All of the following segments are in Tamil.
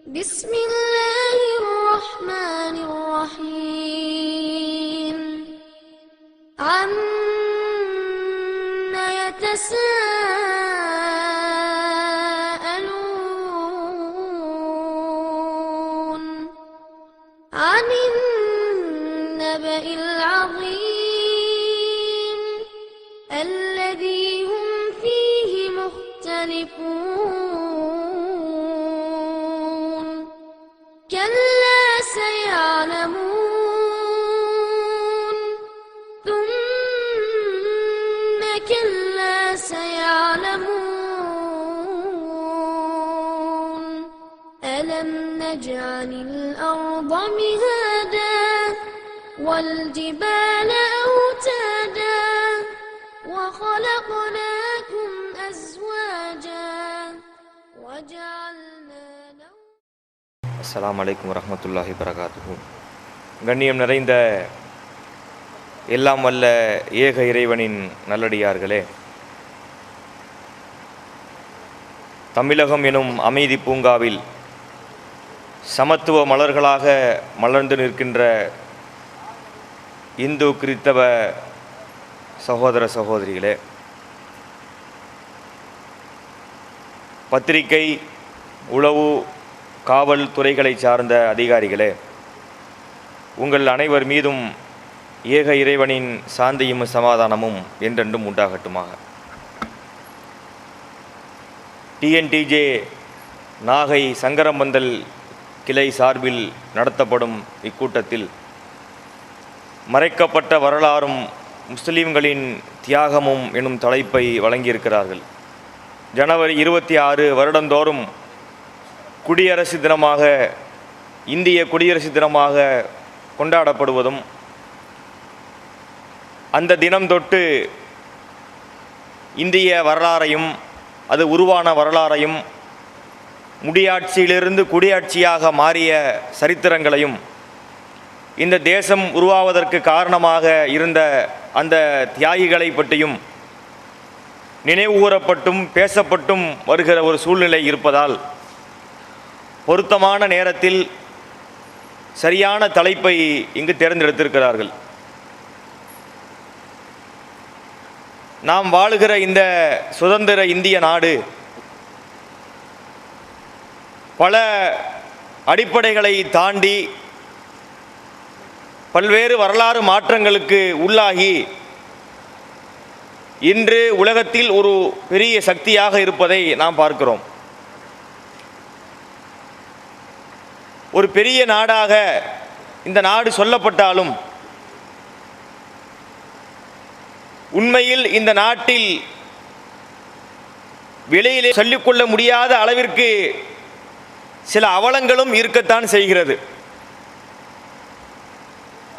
بسم الله الرحمن الرحيم عما يتساءلون عن النبأ العظيم الذي هم فيه مختلفون كلا سيعلمون ثم كلا سيعلمون ألم نجعل الأرض مهادا والجبال أوتادا وخلقناكم أزواجا وجعلنا அஸ்ஸலாமு அலைக்கும் வரஹ்மத்துல்லாஹி வரகாத்துஹு. கண்ணியம் நிறைந்த எல்லாம் வல்ல ஏக இறைவனின் நல்லடியார்களே, தமிழகம் எனும் அமைதி பூங்காவில் சமத்துவ மலர்களாக மலர்ந்து நிற்கின்ற இந்து கிறித்தவ சகோதர சகோதரிகளே, பத்திரிகை, உளவு, காவல் துறைகளை சார்ந்த அதிகாரிகளே, உங்கள் அனைவர் மீதும் ஏக இறைவனின் சாந்தியும் சமாதானமும் என்றென்றும் உண்டாகட்டுமாக. டிஎன்டிஜே நாகை சங்கரம்பந்தல் கிளை சார்பில் நடத்தப்படும் இக்கூட்டத்தில் மறைக்கப்பட்ட வரலாறும் முஸ்லீம்களின் தியாகமும் எனும் தலைப்பை வழங்கியிருக்கிறார்கள். ஜனவரி 26 வருடந்தோறும் குடியரசு தினமாக, இந்திய குடியரசு தினமாக கொண்டாடப்படுவதும், அந்த தினம் தொட்டு இந்திய வரலாறையும் அது உருவான வரலாறையும் முடியாட்சியிலிருந்து குடியாட்சியாக மாறிய சரித்திரங்களையும் இந்த தேசம் உருவாவதற்கு காரணமாக இருந்த அந்த தியாகிகளை பற்றியும் நினைவு கூறப்பட்டும் பேசப்பட்டும் வருகிற ஒரு சூழ்நிலை இருப்பதால் பொருத்தமான நேரத்தில் சரியான தலைப்பை இங்கு தேர்ந்தெடுத்திருக்கிறார்கள். நாம் வாழுகிற இந்த சுதந்திர இந்திய நாடு பல அடிப்படைகளை தாண்டி பல்வேறு வரலாறு மாற்றங்களுக்கு உள்ளாகி இன்று உலகத்தில் ஒரு பெரிய சக்தியாக இருப்பதை நாம் பார்க்கிறோம். ஒரு பெரிய நாடாக இந்த நாடு சொல்லப்பட்டாலும் உண்மையில் இந்த நாட்டில் வெளியிலே சொல்லிக்கொள்ள முடியாத அளவிற்கு சில அவலங்களும் இருக்கத்தான் செய்கிறது.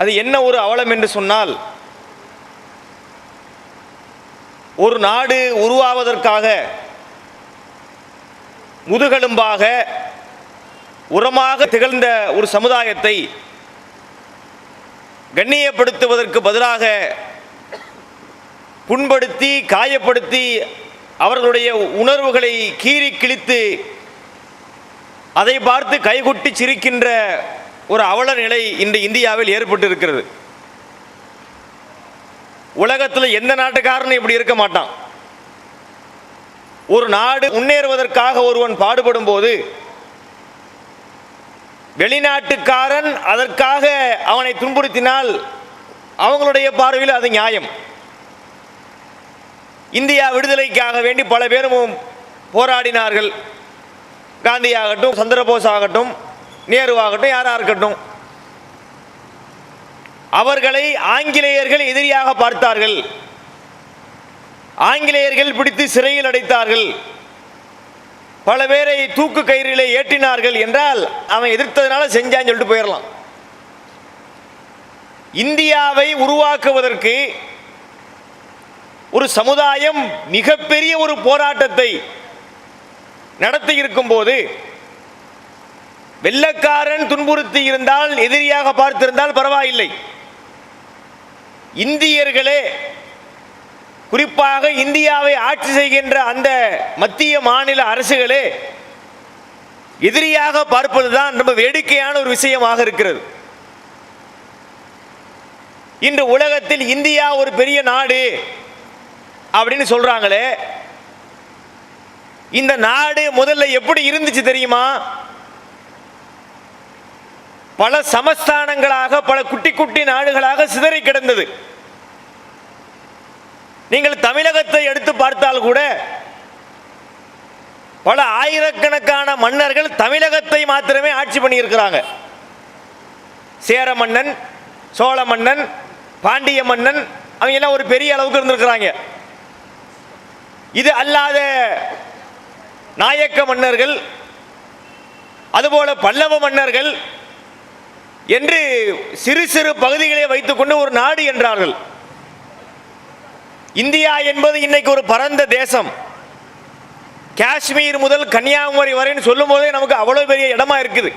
அது என்ன ஒரு அவலம் என்று சொன்னால், ஒரு நாடு உருவாவதற்காக முதுகெலும்பாக உரமாக திகழ்ந்த ஒரு சமுதாயத்தை கண்ணியப்படுத்துவதற்கு பதிலாக புண்படுத்தி காயப்படுத்தி அவர்களுடைய உணர்வுகளை கீறி கிழித்து அதை பார்த்து கைகொட்டி சிரிக்கின்ற ஒரு அவல நிலை இன்று இந்தியாவில் ஏற்பட்டிருக்கிறது. உலகத்தில் எந்த நாட்டுக்காரனும் இப்படி இருக்க மாட்டான். ஒரு நாடு முன்னேறுவதற்காக ஒருவன் பாடுபடும் போது வெளிநாட்டுக்காரன் அதற்காக அவனை துன்புறுத்தினால் அவங்களுடைய பார்வையில் அது நியாயம். இந்தியா விடுதலைக்காக வேண்டி பல பேரும் போராடினார்கள். காந்தி ஆகட்டும், சந்திரபோஸ் ஆகட்டும், நேரு ஆகட்டும், யாராக இருக்கட்டும், அவர்களை ஆங்கிலேயர்கள் எதிரியாக பார்த்தார்கள். ஆங்கிலேயர்கள் பிடித்து சிறையில் அடைத்தார்கள். பல பேரை தூக்கு கயிறிலே ஏற்றினார்கள் என்றால் அவன் எதிர்த்ததுனால செஞ்சான்னு சொல்லிட்டு போயிடலாம். இந்தியாவை உருவாக்குவதற்கு ஒரு சமுதாயம் மிகப்பெரிய ஒரு போராட்டத்தை நடத்தி இருக்கும் போது வெள்ளக்காரன் துன்புறுத்தி இருந்தால், எதிரியாக பார்த்திருந்தால் பரவாயில்லை. இந்தியர்களே, குறிப்பாக இந்தியாவை ஆட்சி செய்கின்ற அந்த மத்திய மாநில அரசுகளே எதிரியாக பார்ப்பதுதான் ரொம்ப வேடிக்கையான ஒரு விஷயமாக இருக்கிறது. இன்று உலகத்தில் இந்தியா ஒரு பெரிய நாடு அப்படின்னு சொல்றாங்களே, இந்த நாடு முதல்ல எப்படி இருந்துச்சு தெரியுமா? பல சமஸ்தானங்களாக, பல குட்டி குட்டி நாடுகளாக சிதறி கிடந்தது. நீங்கள் தமிழகத்தை எடுத்து பார்த்தால் கூட பல ஆயிரக்கணக்கான மன்னர்கள் தமிழகத்தை மாத்திரமே ஆட்சி பண்ணியிருக்கிறாங்க. சேர மன்னன், சோழ மன்னன், பாண்டிய மன்னன், அவங்க எல்லாம் ஒரு பெரிய அளவுக்கு இருந்திருக்கிறாங்க. இது அல்லாத நாயக்க மன்னர்கள், அதுபோல பல்லவ மன்னர்கள் என்று சிறு சிறு பகுதிகளை வைத்துக்கொண்டு ஒரு நாடு என்றார்கள். இந்தியா என்பது இன்னைக்கு ஒரு பரந்த தேசம். காஷ்மீர் முதல் கன்னியாகுமரி வரைன்னு சொல்லும் போதே நமக்கு அவ்வளவு பெரிய இடமா இருக்குது.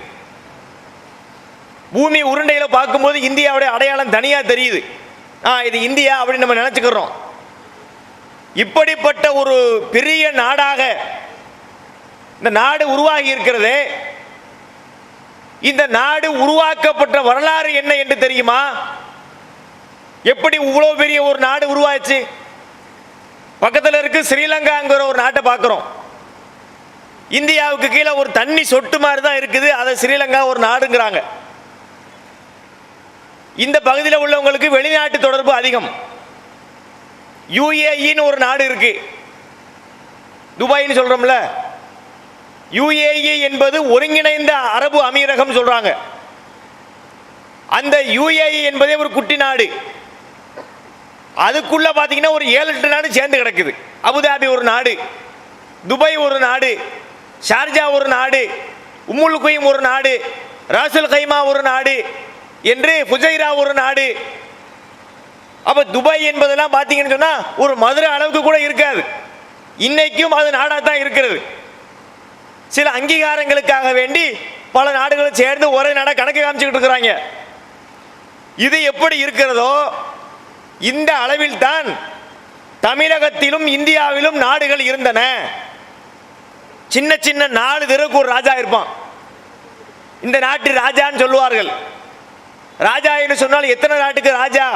பூமி உருண்டையில் பார்க்கும்போது இந்தியாவுடைய அடையாளம் தனியா தெரியுது. இது இந்தியா அப்படின்னு நம்ம நினைச்சுக்கிறோம். இப்படிப்பட்ட ஒரு பெரிய நாடாக இந்த நாடு உருவாகி இருக்கிறதே, இந்த நாடு உருவாக்கப்பட்ட வரலாறு என்ன என்று தெரியுமா? எப்படி இவ்வளவு பெரிய ஒரு நாடு உருவாச்சு? பக்கத்தில் இருக்கு ஸ்ரீலங்காங்கிற ஒரு நாட்டை பார்க்கிறோம். இந்தியாவுக்கு கீழே ஒரு தண்ணி சொட்டு மாதிரி தான் இருக்குது, அதை ஸ்ரீலங்கா ஒரு நாடுங்கிறாங்க. இந்த பகுதியில் உள்ளவங்களுக்கு வெளிநாட்டு தொடர்பு அதிகம். யுஏஇன்னு ஒரு நாடு இருக்கு, துபாய்னு சொல்றோம்ல. யுஏஇ என்பது ஒருங்கிணைந்த அரபு அமீரகம் சொல்றாங்க. அந்த யுஏஇ என்பதே ஒரு குட்டி நாடு. அதுக்குள்ள பாத்தீங்கன்னா ஒரு 7-8 நாடு சேர்ந்து கிடக்குது. அபுதாபி ஒரு நாடு, துபாய் ஒரு நாடு, ஷார்ஜா ஒரு நாடு, உம்முல் குவைம் ஒரு நாடு, ராசுல் கைமா ஒரு நாடு என்று ஃபுஜைரா ஒரு நாடு. அப்ப துபாய் என்பதெல்லாம் பாத்தீங்கன்னு சொன்னா ஒரு மதுரை அளவுக்கு கூட இருக்காது. இன்னைக்கும் அது நாடா தான் இருக்கிறது. சில அங்கீகாரங்களுக்காக வேண்டி பல நாடுகளும் சேர்ந்து ஒரே நாடா கணக்கு காமிச்சுக்கிட்டு இருக்கிறாங்க. இது எப்படி இருக்கிறதோ இந்த அளவில் தான் தமிழகத்திலும் இந்தியாவிலும் நாடுகள் இருந்தன. சின்ன சின்ன 4 தெருவுக்கு ஒரு ராஜா இருப்பான். இந்த நாட்டு ராஜான்னு சொல்லுவார்கள். ராஜா என்று சொன்னால் எத்தனை நாட்டுக்கு ராஜா?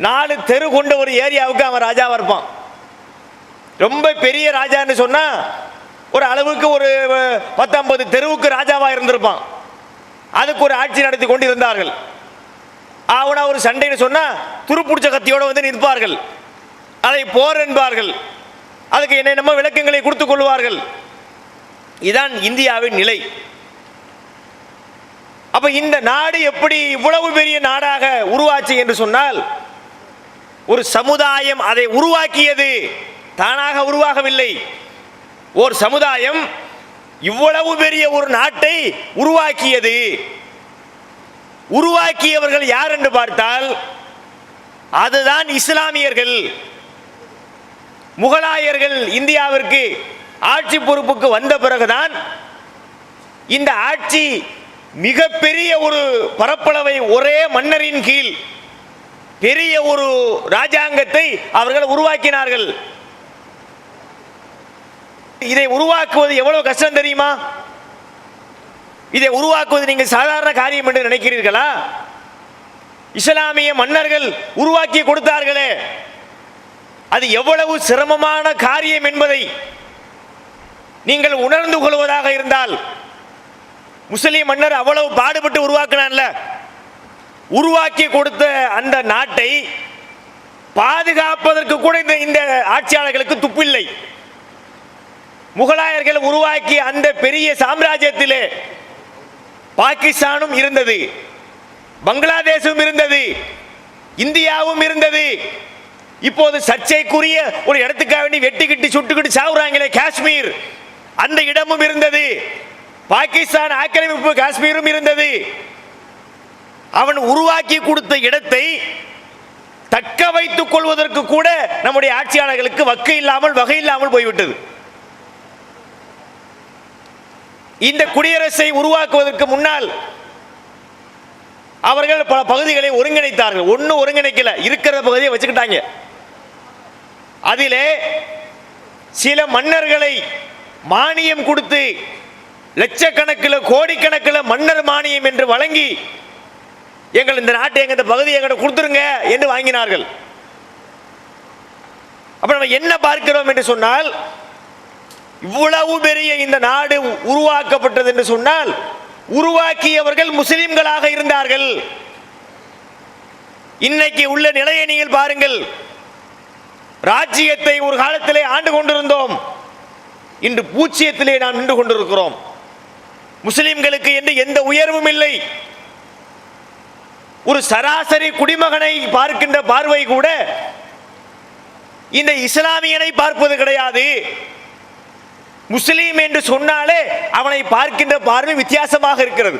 4 தெரு கொண்ட ஒரு ஏரியாவுக்கு அவன் ராஜாவா இருப்பான். ரொம்ப பெரிய ராஜான்னு சொன்னா ஒரு அளவுக்கு ஒரு 10-50 தெருவுக்கு ராஜாவா இருந்திருப்பான். அதுக்கு ஒரு ஆட்சி நடத்தி கொண்டு இருந்தார்கள். அவனா ஒரு சண்டைன்னு சொன்னா துருப்புடிச்ச கத்தியோட வந்து நிற்பார்கள். அதை போர் என்பார்கள். அதுக்கு என்னென்ன விளக்கங்களை கொடுத்துக் கொள்வார்கள். இதான் இந்தியாவின் நிலை. அப்ப இந்த நாடு எப்படி இவ்வளவு பெரிய நாடாக உருவாச்சு என்று சொன்னால், ஒரு சமுதாயம் அதை உருவாக்கியது, தானாக உருவாகவில்லை. ஒரு சமுதாயம் இவ்வளவு பெரிய ஒரு நாட்டை உருவாக்கியது. உருவாக்கியவர்கள் யார் என்று பார்த்தால் அதுதான் இஸ்லாமியர்கள். முகலாயர்கள் இந்தியாவிற்கு ஆட்சி பொறுப்புக்கு வந்த பிறகுதான் இந்த ஆட்சி மிகப்பெரிய ஒரு பரப்பளவை ஒரே மன்னரின் கீழ் பெரிய ஒரு ராஜாங்கத்தை அவர்கள் உருவாக்கினார்கள். இதை உருவாக்குவது எவ்வளவு கஷ்டம் தெரியுமா? இதை உருவாக்குவது நீங்க சாதாரண காரியம் என்று நினைக்கிறீர்களா? இஸ்லாமிய மன்னர்கள் உருவாக்கி கொடுத்தார்களே, அது எவ்வளவு சிரமமான காரியம் என்பதை நீங்கள் உணர்ந்து கொள்வதாக இருந்தால், முஸ்லிம் மன்னர் அவ்வளவு பாடுபட்டு உருவாக்கினான்ல, உருவாக்கி கொடுத்த அந்த நாட்டை பாதுகாப்பதற்கு கூட இந்த ஆட்சியாளர்களுக்கு துப்பில்லை. முகலாயர்கள் உருவாக்கிய அந்த பெரிய சாம்ராஜ்யத்திலே பாகிஸ்தானும் இருந்தது, பங்களாதேஷும் இருந்தது, இந்தியாவும் இருந்தது. இப்போது சர்ச்சைக்குரிய ஒரு இடத்துக்காக வேண்டி வெட்டிக்கிட்டு சுட்டுக்கிட்டு சாவுறாங்களே காஷ்மீர், அந்த இடமும் இருந்தது. பாகிஸ்தான் ஆக்கிரமிப்பு காஷ்மீரும் இருந்தது. அவன் உருவாக்கி கொடுத்த இடத்தை தக்க வைத்துக் கொள்வதற்கு கூட நம்முடைய ஆட்சியாளர்களுக்கு வக்கு இல்லாமல் வகை இல்லாமல் போய்விட்டது. இந்த குடியரசை உருவாக்குவதற்கு முன்னால் அவர்கள் பல பகுதிகளை ஒருங்கிணைத்தார்கள். ஒன்னும் ஒருங்கிணைக்கல, இருக்கிற பகுதியை வச்சுக்கிட்டாங்க. அதிலே சில மன்னர்களை மானியம் கொடுத்து லட்சக்கணக்கில் கோடிக்கணக்கில் மன்னர் மானியம் என்று வழங்கி எங்கள் இந்த நாட்டை எங்க இந்த பகுதியை எங்கிட்ட கொடுத்துருங்க என்று வாங்கினார்கள். அப்ப நம்ம என்ன பார்க்கிறோம் என்று சொன்னால், இவ்வளவு பெரிய இந்த நாடு உருவாக்கப்பட்டது என்று சொன்னால் உருவாக்கியவர்கள் முஸ்லிம்களாக இருந்தார்கள். இன்னைக்கு உள்ள நிலையை நீங்கள் பாருங்கள். ராஜ்ஜியத்தை ஒரு காலத்திலே ஆண்டு கொண்டிருந்தோம், இன்று பூச்சியத்திலே நாம் நின்று கொண்டிருக்கிறோம். முஸ்லிம்களுக்கு என்று எந்த உயர்வும் இல்லை. ஒரு சராசரி குடிமகனை பார்க்கின்ற பார்வை கூட இந்த இஸ்லாமியனை பார்ப்பது கிடையாது. முஸ்லீம் என்று சொன்னாலே அவனை பார்க்கின்ற பார்வை வித்தியாசமாக இருக்கிறது.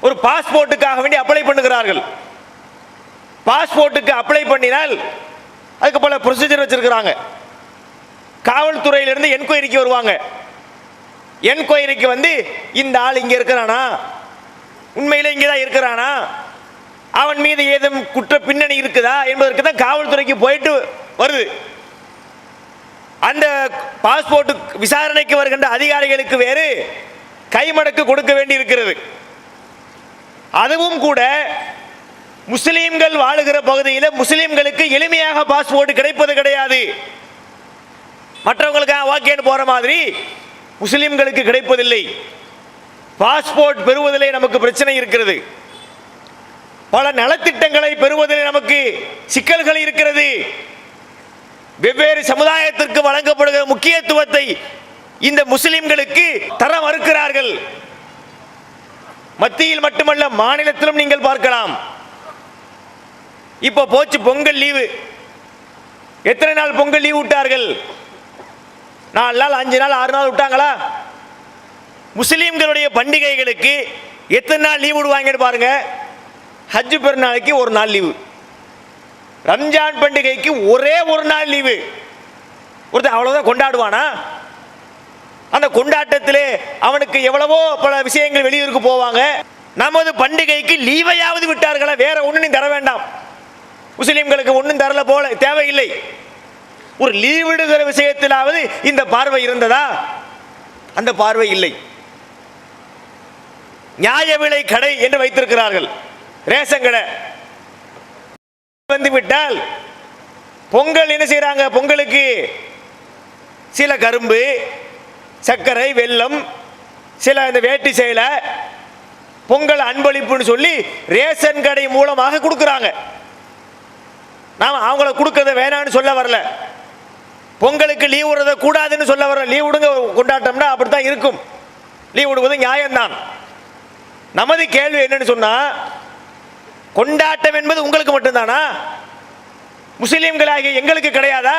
ஒரு பாஸ்போர்ட்டுக்காக வேண்டி அப்ளை பண்ணுகிறார்கள். பாஸ்போர்ட்டுக்கு அப்ளை பண்ணினால் அதுக்கு பல ப்ரொசீஜர் வச்சிருக்கிறாங்க. காவல்துறையிலிருந்து என்கொயரிக்கு வருவாங்க. என்கொயரிக்கு வந்து இந்த ஆள் இங்கே இருக்கிறானா, உண்மையிலே இங்கே தான் இருக்கிறானா, அவன் மீது ஏதும் குற்ற பின்னணி இருக்குதா என்பதற்கு தான் காவல்துறைக்கு போயிட்டு வருது. அந்த பாஸ்போர்ட் விசாரணைக்கு வருகின்ற அதிகாரிகளுக்கு வேறு கைமடக்கு கொடுக்க வேண்டி இருக்கிறது. அதுவும் கூட முஸ்லீம்கள் வாழுகிற பகுதியில் முஸ்லீம்களுக்கு எளிமையாக பாஸ்போர்ட் கிடைப்பது கிடையாது. மற்றவங்களுக்கு ஓகேன்னு போற மாதிரி முஸ்லீம்களுக்கு கிடைப்பதில்லை. பாஸ்போர்ட் பெறுவதிலே நமக்கு பிரச்சனை இருக்கிறது. பல நலத்திட்டங்களை பெறுவதிலே நமக்கு சிக்கல்கள் இருக்கிறது. வெவ்வேறு சமுதாயத்திற்கு வழங்கப்படுகிற முக்கியத்துவத்தை இந்த முஸ்லிம்களுக்கு தர மறுக்கிறார்கள். மத்தியில் மட்டுமல்ல, மாநிலத்திலும் நீங்கள் பார்க்கலாம். இப்போ போச்சு பொங்கல் லீவு. எத்தனை நாள் பொங்கல் லீவு விட்டார்கள்? 4 நாள், 5 நாள், 6 நாள் விட்டாங்களா? முஸ்லிம்களுடைய பண்டிகைகளுக்கு எத்தனை நாள் லீவு விடுவாங்கன்னு பாருங்க. ஹஜ் பெருநாளைக்கு 1 நாள் லீவு, ரம்ஜான் பண்டிகைக்கு ஒரே 1 நாள் லீவு. ஒருத்தர் அவ்வளவுதான் கொண்டாடுவானா? அந்த கொண்டாட்டத்திலே அவனுக்கு எவ்வளவோ பல விஷயங்கள் வெளியூருக்கு போவாங்க. நமது பண்டிகைக்கு லீவையாவது விட்டார்களா? வேற ஒன்றும் தர வேண்டாம். முஸ்லிம்களுக்கு ஒன்றும் தரல போல, தேவையில்லை. ஒரு லீவ் விடுகிற விஷயத்திலாவது இந்த பார்வை இருந்ததா? அந்த பார்வை இல்லை. நியாய விலை கடை என்று வைத்திருக்கிறார்கள், ரேஷன் கடை. வந்துவிட்டால் பொங்கல் என்ன செய்யறாங்க? பொங்கலுக்கு சில கரும்பு, சர்க்கரை, வெல்லம், சில இந்த வேட்டி சேலை, பொங்கல் அன்பளிப்புன்னு சொல்லி ரேஷன் கடை மூலமாக கொடுக்குறாங்க. நாம் அவங்கள கொடுக்கறத வேணான்னு சொல்ல வரல, பொங்கலுக்கு லீவ் விடுறத கூடாதுன்னு சொல்ல வரல. லீவ் விடுங்க, கொண்டாட்டம்னா அப்படித்தான் இருக்கும். லீவ் விடுவது நியாயம்தான். நமது கேள்வி என்னன்னு சொன்னா, கொண்டாட்டம் என்பது உங்களுக்கு மட்டும்தானா? முஸ்லிம்களாகிய எங்களுக்கு கிடையாதா?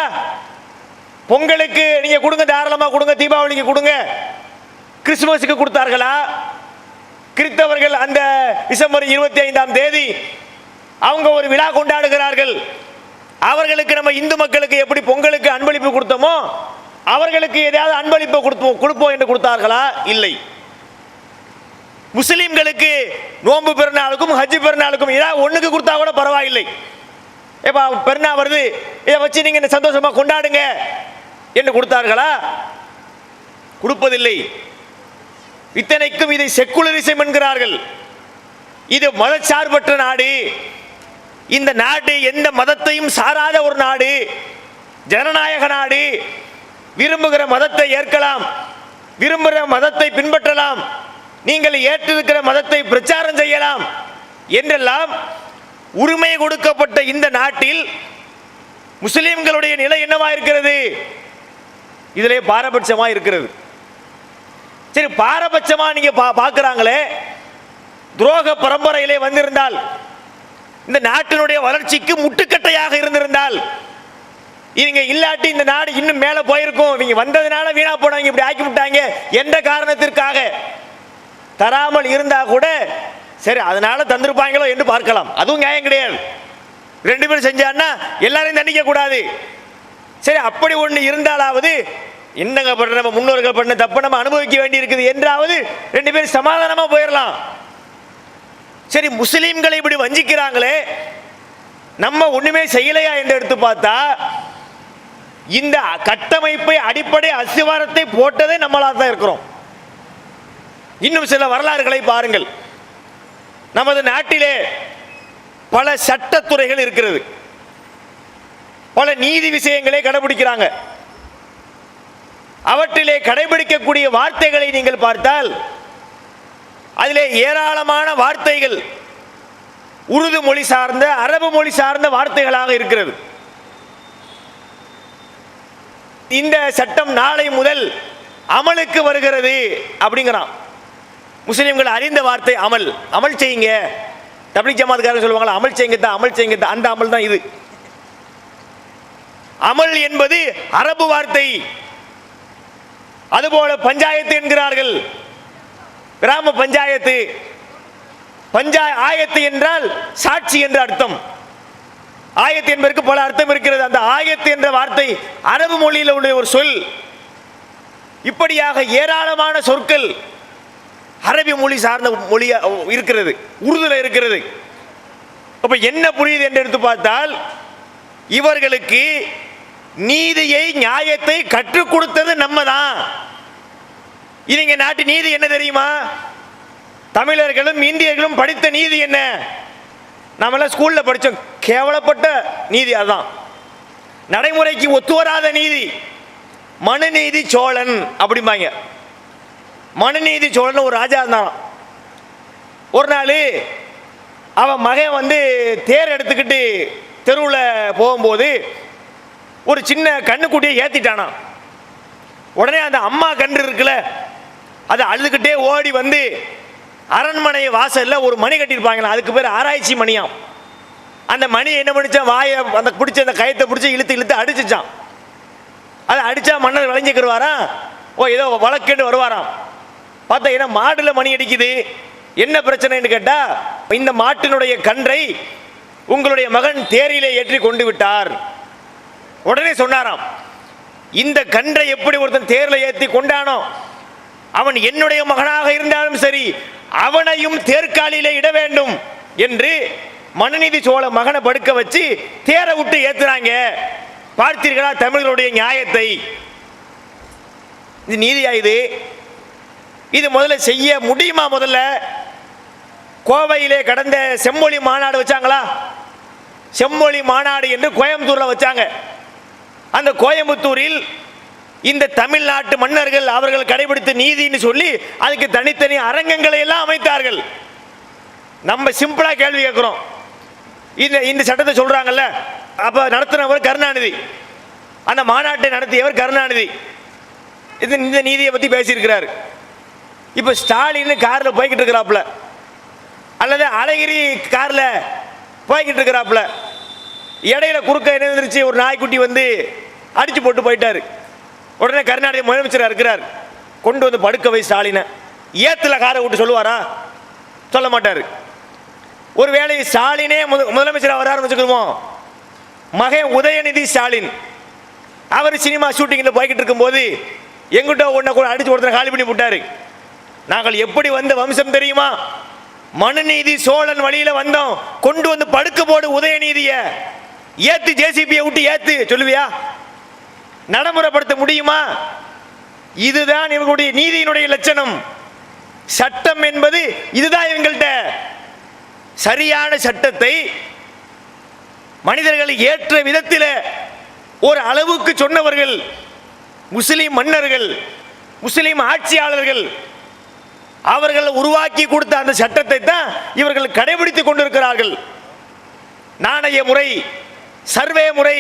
பொங்கலுக்கு நீங்க கொடுங்க, தாராளமா கொடுங்க, தீபாவளிக்கு கொடுங்க. கிறிஸ்துமஸுக்கு கொடுத்தார்களா? கிறிஸ்தவர்கள் அந்த டிசம்பர் 25ஆம் தேதி அவங்க ஒரு விழா கொண்டாடுகிறார்கள். அவர்களுக்கு நம்ம இந்து மக்களுக்கு எப்படி பொங்கலுக்கு அன்பளிப்பு கொடுத்தோமோ அவர்களுக்கு ஏதாவது அன்பளிப்பு கொடுப்போம் என்று கொடுத்தார்களா? இல்லை. முஸ்லிம்களுக்கு நோன்பு பெருநாளுக்கும் ஹஜ் பெருநாளுக்கும் ஏதாவது ஒண்ணுக்கு கொடுத்தா கூட பரவாயில்லை. ஏப்பா பெருநாள் வருது, இதை வச்சு நீங்க சந்தோஷமா கொண்டாடுங்க என்று கொடுத்தார்களா? கொடுப்பதில்லை. இத்தனைக்கும் இதை செக்குலரிசம் என்கிறார்கள். இது மதச்சார்பற்ற நாடு. இந்த நாடு எந்த மதத்தையும் சாராத ஒரு நாடு, ஜனநாயக நாடு. விரும்புகிற மதத்தை ஏற்கலாம், விரும்புகிற மதத்தை பின்பற்றலாம், நீங்கள் ஏற்றிருக்கிற மதத்தை பிரச்சாரம் செய்யலாம் என்றெல்லாம் உரிமை கொடுக்கப்பட்ட இந்த நாட்டில் முஸ்லிம்களுடைய நிலை என்னவா இருக்கிறது? இதிலே பாரபட்சமா இருக்கிறது. சரி, பாரபட்சமா நீங்க பார்க்கிறாங்களே, துரோக பரம்பரையிலே வந்திருந்தால், இந்த நாட்டினுடைய வளர்ச்சிக்கு முட்டுக்கட்டையாக இருந்திருந்தால், இவங்க இல்லாட்டி இந்த நாடு இன்னும் மேல போயிருக்கும். இவங்க வந்ததுனால வீணா போனவங்க இப்படி ஆக்கி விட்டாங்க என்ற காரணத்திற்காக தராமல் இருந்தா கூட சரி, அதனால தந்திருப்பாங்களோ என்று பார்க்கலாம். அதுவும் நியாயம் கிடையாது. 2 பேரும் செஞ்சான்னா எல்லாரையும் தண்டிக்க கூடாது. சரி, அப்படி ஒன்று இருந்தாலாவது என்னங்க பண்ற, நம்ம முன்னோர்கள் பண்ண தப்ப நம்ம அனுபவிக்க வேண்டி இருக்குது என்றாவது 2 பேரும் சமாதானமா போயிடலாம். சரி, முஸ்லிம்களை இப்படி வஞ்சிக்கிறாங்களே, நம்ம ஒண்ணுமே செய்யலையா என்று எடுத்து பார்த்தா இந்த கட்டமைப்பை அடிப்படை அஸ்திவாரத்தை போட்டதே நம்மளால தான் இருக்கிறோம். இன்னும் சில வரலாறுகளை பாருங்கள். நமது நாட்டிலே பல சட்டத்துறைகள் இருக்கிறது, பல நீதி விஷயங்களை கடைபிடிக்கிறாங்க. அவற்றிலே கடைபிடிக்கக்கூடிய வார்த்தைகளை நீங்கள் பார்த்தால் அதிலே ஏராளமான வார்த்தைகள் உருது மொழி சார்ந்த, அரபு மொழி சார்ந்த வார்த்தைகளாக இருக்கிறது. இந்த சட்டம் நாளை முதல் அமலுக்கு வருகிறது அப்படிங்கிறான். முஸ்லிம்கள் அறிந்த வார்த்தை அமல். அமல் செய்யுங்க. தப்லீக் ஜமாத்காரங்க சொல்லுவாங்களா, அமல் செய்யுங்க தான், அமல் செய்யுங்க தான். அந்த அமல் தான் இது. அமல் என்பது அரபு வார்த்தை. அதுபோல பஞ்சாயத்து என்கிறார்கள், கிராம பஞ்சாயத்து. ஆயத்து என்றால் சாட்சி என்ற அர்த்தம். ஆயத்து என்பதற்கு பல அர்த்தம் இருக்கிறது. அந்த ஆயத்து என்ற வார்த்தை அரபு மொழியில் உள்ள ஒரு சொல். இப்படியாக ஏராளமான சொற்கள் அரபி மொழி சார்ந்த மொழி இருக்கிறது, உருதுல இருக்கிறது. அப்ப என்ன புரியுது என்று எடுத்து பார்த்தால், இவர்களுக்கு நீதியை, நியாயத்தை கற்றுக் கொடுத்தது நம்ம தான். இவங்க நாட்டு நீதி என்ன தெரியுமா? தமிழர்களும் இந்தியர்களும் படித்த நீதி என்ன? நம்மளாம் ஸ்கூல்ல படித்தோம், கேவலப்பட்ட நீதி. அதுதான் நடைமுறைக்கு ஒத்து வராத நீதி. மனுநீதி சோழன் அப்படிம்பாங்க. மனுநீதி சோழன் ஒரு ராஜா இருந்தான். ஒரு நாள் அவன் மகன் வந்து தேர் எடுத்துக்கிட்டு தெருவில் போகும்போது ஒரு சின்ன கண்ணுக்குட்டியை ஏற்றிட்டானா. உடனே அந்த அம்மா கன்று இருக்குல்ல, அதை அழுதுகிட்டே ஓடி வந்து அரண்மனை வாசல்ல ஒரு மணி கட்டியிருப்பாங்களா, அதுக்கு பேர் ஆராய்ச்சி மணியாம். அந்த மணி என்ன பண்ணிச்சான், வாயை அந்த பிடிச்ச அந்த கயத்தை பிடிச்சி இழுத்து இழுத்து அடிச்சிச்சான். அதை அடிச்சா மன்னர் விளைஞ்சிக்கிடுவாராம். ஏதோ வழக்கேண்டு வருவாராம். பார்த்தா என்ன மாடுல மணி அடிக்குது, என்ன பிரச்சனைன்னு கேட்டா, இந்த மாட்டினுடைய கன்றை உங்களுடைய மகன் தேரிலே ஏற்றி கொண்டு விட்டார். உடனே சொன்னாராம், இந்த கன்றை எப்படி ஒருத்தன் தேர்ல ஏற்றி கொண்டானோ அவன் என்னுடைய மகனாக இருந்தாலும் சரி, அவனையும் தேர்காலிலே இட வேண்டும் என்று மனுநீதி சோழ மகனை படுக்க வச்சு தேரை விட்டு ஏத்துறாங்க. பார்த்தீர்களா தமிழர்களுடைய நியாயத்தை? இது நீதியா? இது முதல்ல செய்ய முடியுமா? முதல்ல கோவையிலே கடந்த செம்மொழி மாநாடு வச்சாங்களா? செம்மொழி மாநாடு என்று கோயம்புத்தூர்ல வச்சாங்க. அந்த கோயம்புத்தூரில் இந்த தமிழ்நாட்டு மன்னர்கள் அவர்கள் கடைபிடித்த நீதினு சொல்லி அதுக்கு தனித்தனி அரங்கங்களை எல்லாம் அமைத்தார்கள். நம்ம சிம்பிளா கேள்வி கேட்கிறோம், இந்த சட்டத்தை சொல்றாங்கல்ல, அப்ப நடத்தினவர் கருணாநிதி, அந்த மாநாட்டை நடத்தியவர் கருணாநிதி. இந்த நீதியை பத்தி பேசியிருக்கிறார். இப்ப ஸ்டாலின் கார்ல போய்கிட்டு இருக்கிறாப்ல, அல்லது அழகிரி கார்ல போய்கிட்டு இருக்கிறாப்ல, இடையில குறுக்க என்ன இருந்துச்சு, ஒரு நாய்க்குட்டி வந்து அடிச்சு போட்டு போயிட்டாரு. உடனே கருணாநிதி முதலமைச்சராக இருக்கிறார், கொண்டு வந்து படுக்க வை ஸ்டாலினை. ஏத்துல காரை விட்டு சொல்லுவாரா? சொல்ல மாட்டாரு. ஒருவேளை ஸ்டாலினே முதலமைச்சராக வராருன்னு வச்சுக்கிறோம், மகன் உதயநிதி ஸ்டாலின் அவர் சினிமா ஷூட்டிங்கில் போய்கிட்டு இருக்கும்போது எங்கிட்ட ஒன்றை கூட அடிச்சு ஒருத்தர் காலி பண்ணி விட்டாரு. நாங்கள் எப்படி வந்த வம்சம் தெரியுமா? மனுநீதி சோழன் வழியில வந்தோம். கொண்டு வந்து படுக்க போடு உதயநீதிய, ஏத்து ஜேசிபியை விட்டு ஏத்து சொல்லுவியா? நடைமுறைப்படுத்த முடியுமா? இதுதான் இவங்களுடைய நீதியினுடைய லட்சணம். சட்டம் என்பது இதுதான். இவங்கள்ட்ட சரியான சட்டத்தை மனிதர்கள் ஏற்ற விதத்தில் ஒரு அளவுக்கு சொன்னவர்கள் முஸ்லிம் மன்னர்கள், முஸ்லிம் ஆட்சியாளர்கள். அவர்கள் உருவாக்கி கொடுத்த அந்த சட்டத்தை தான் இவர்கள் கடைபிடித்துக் கொண்டிருக்கிறார்கள். நாணய முறை, சர்வே முறை.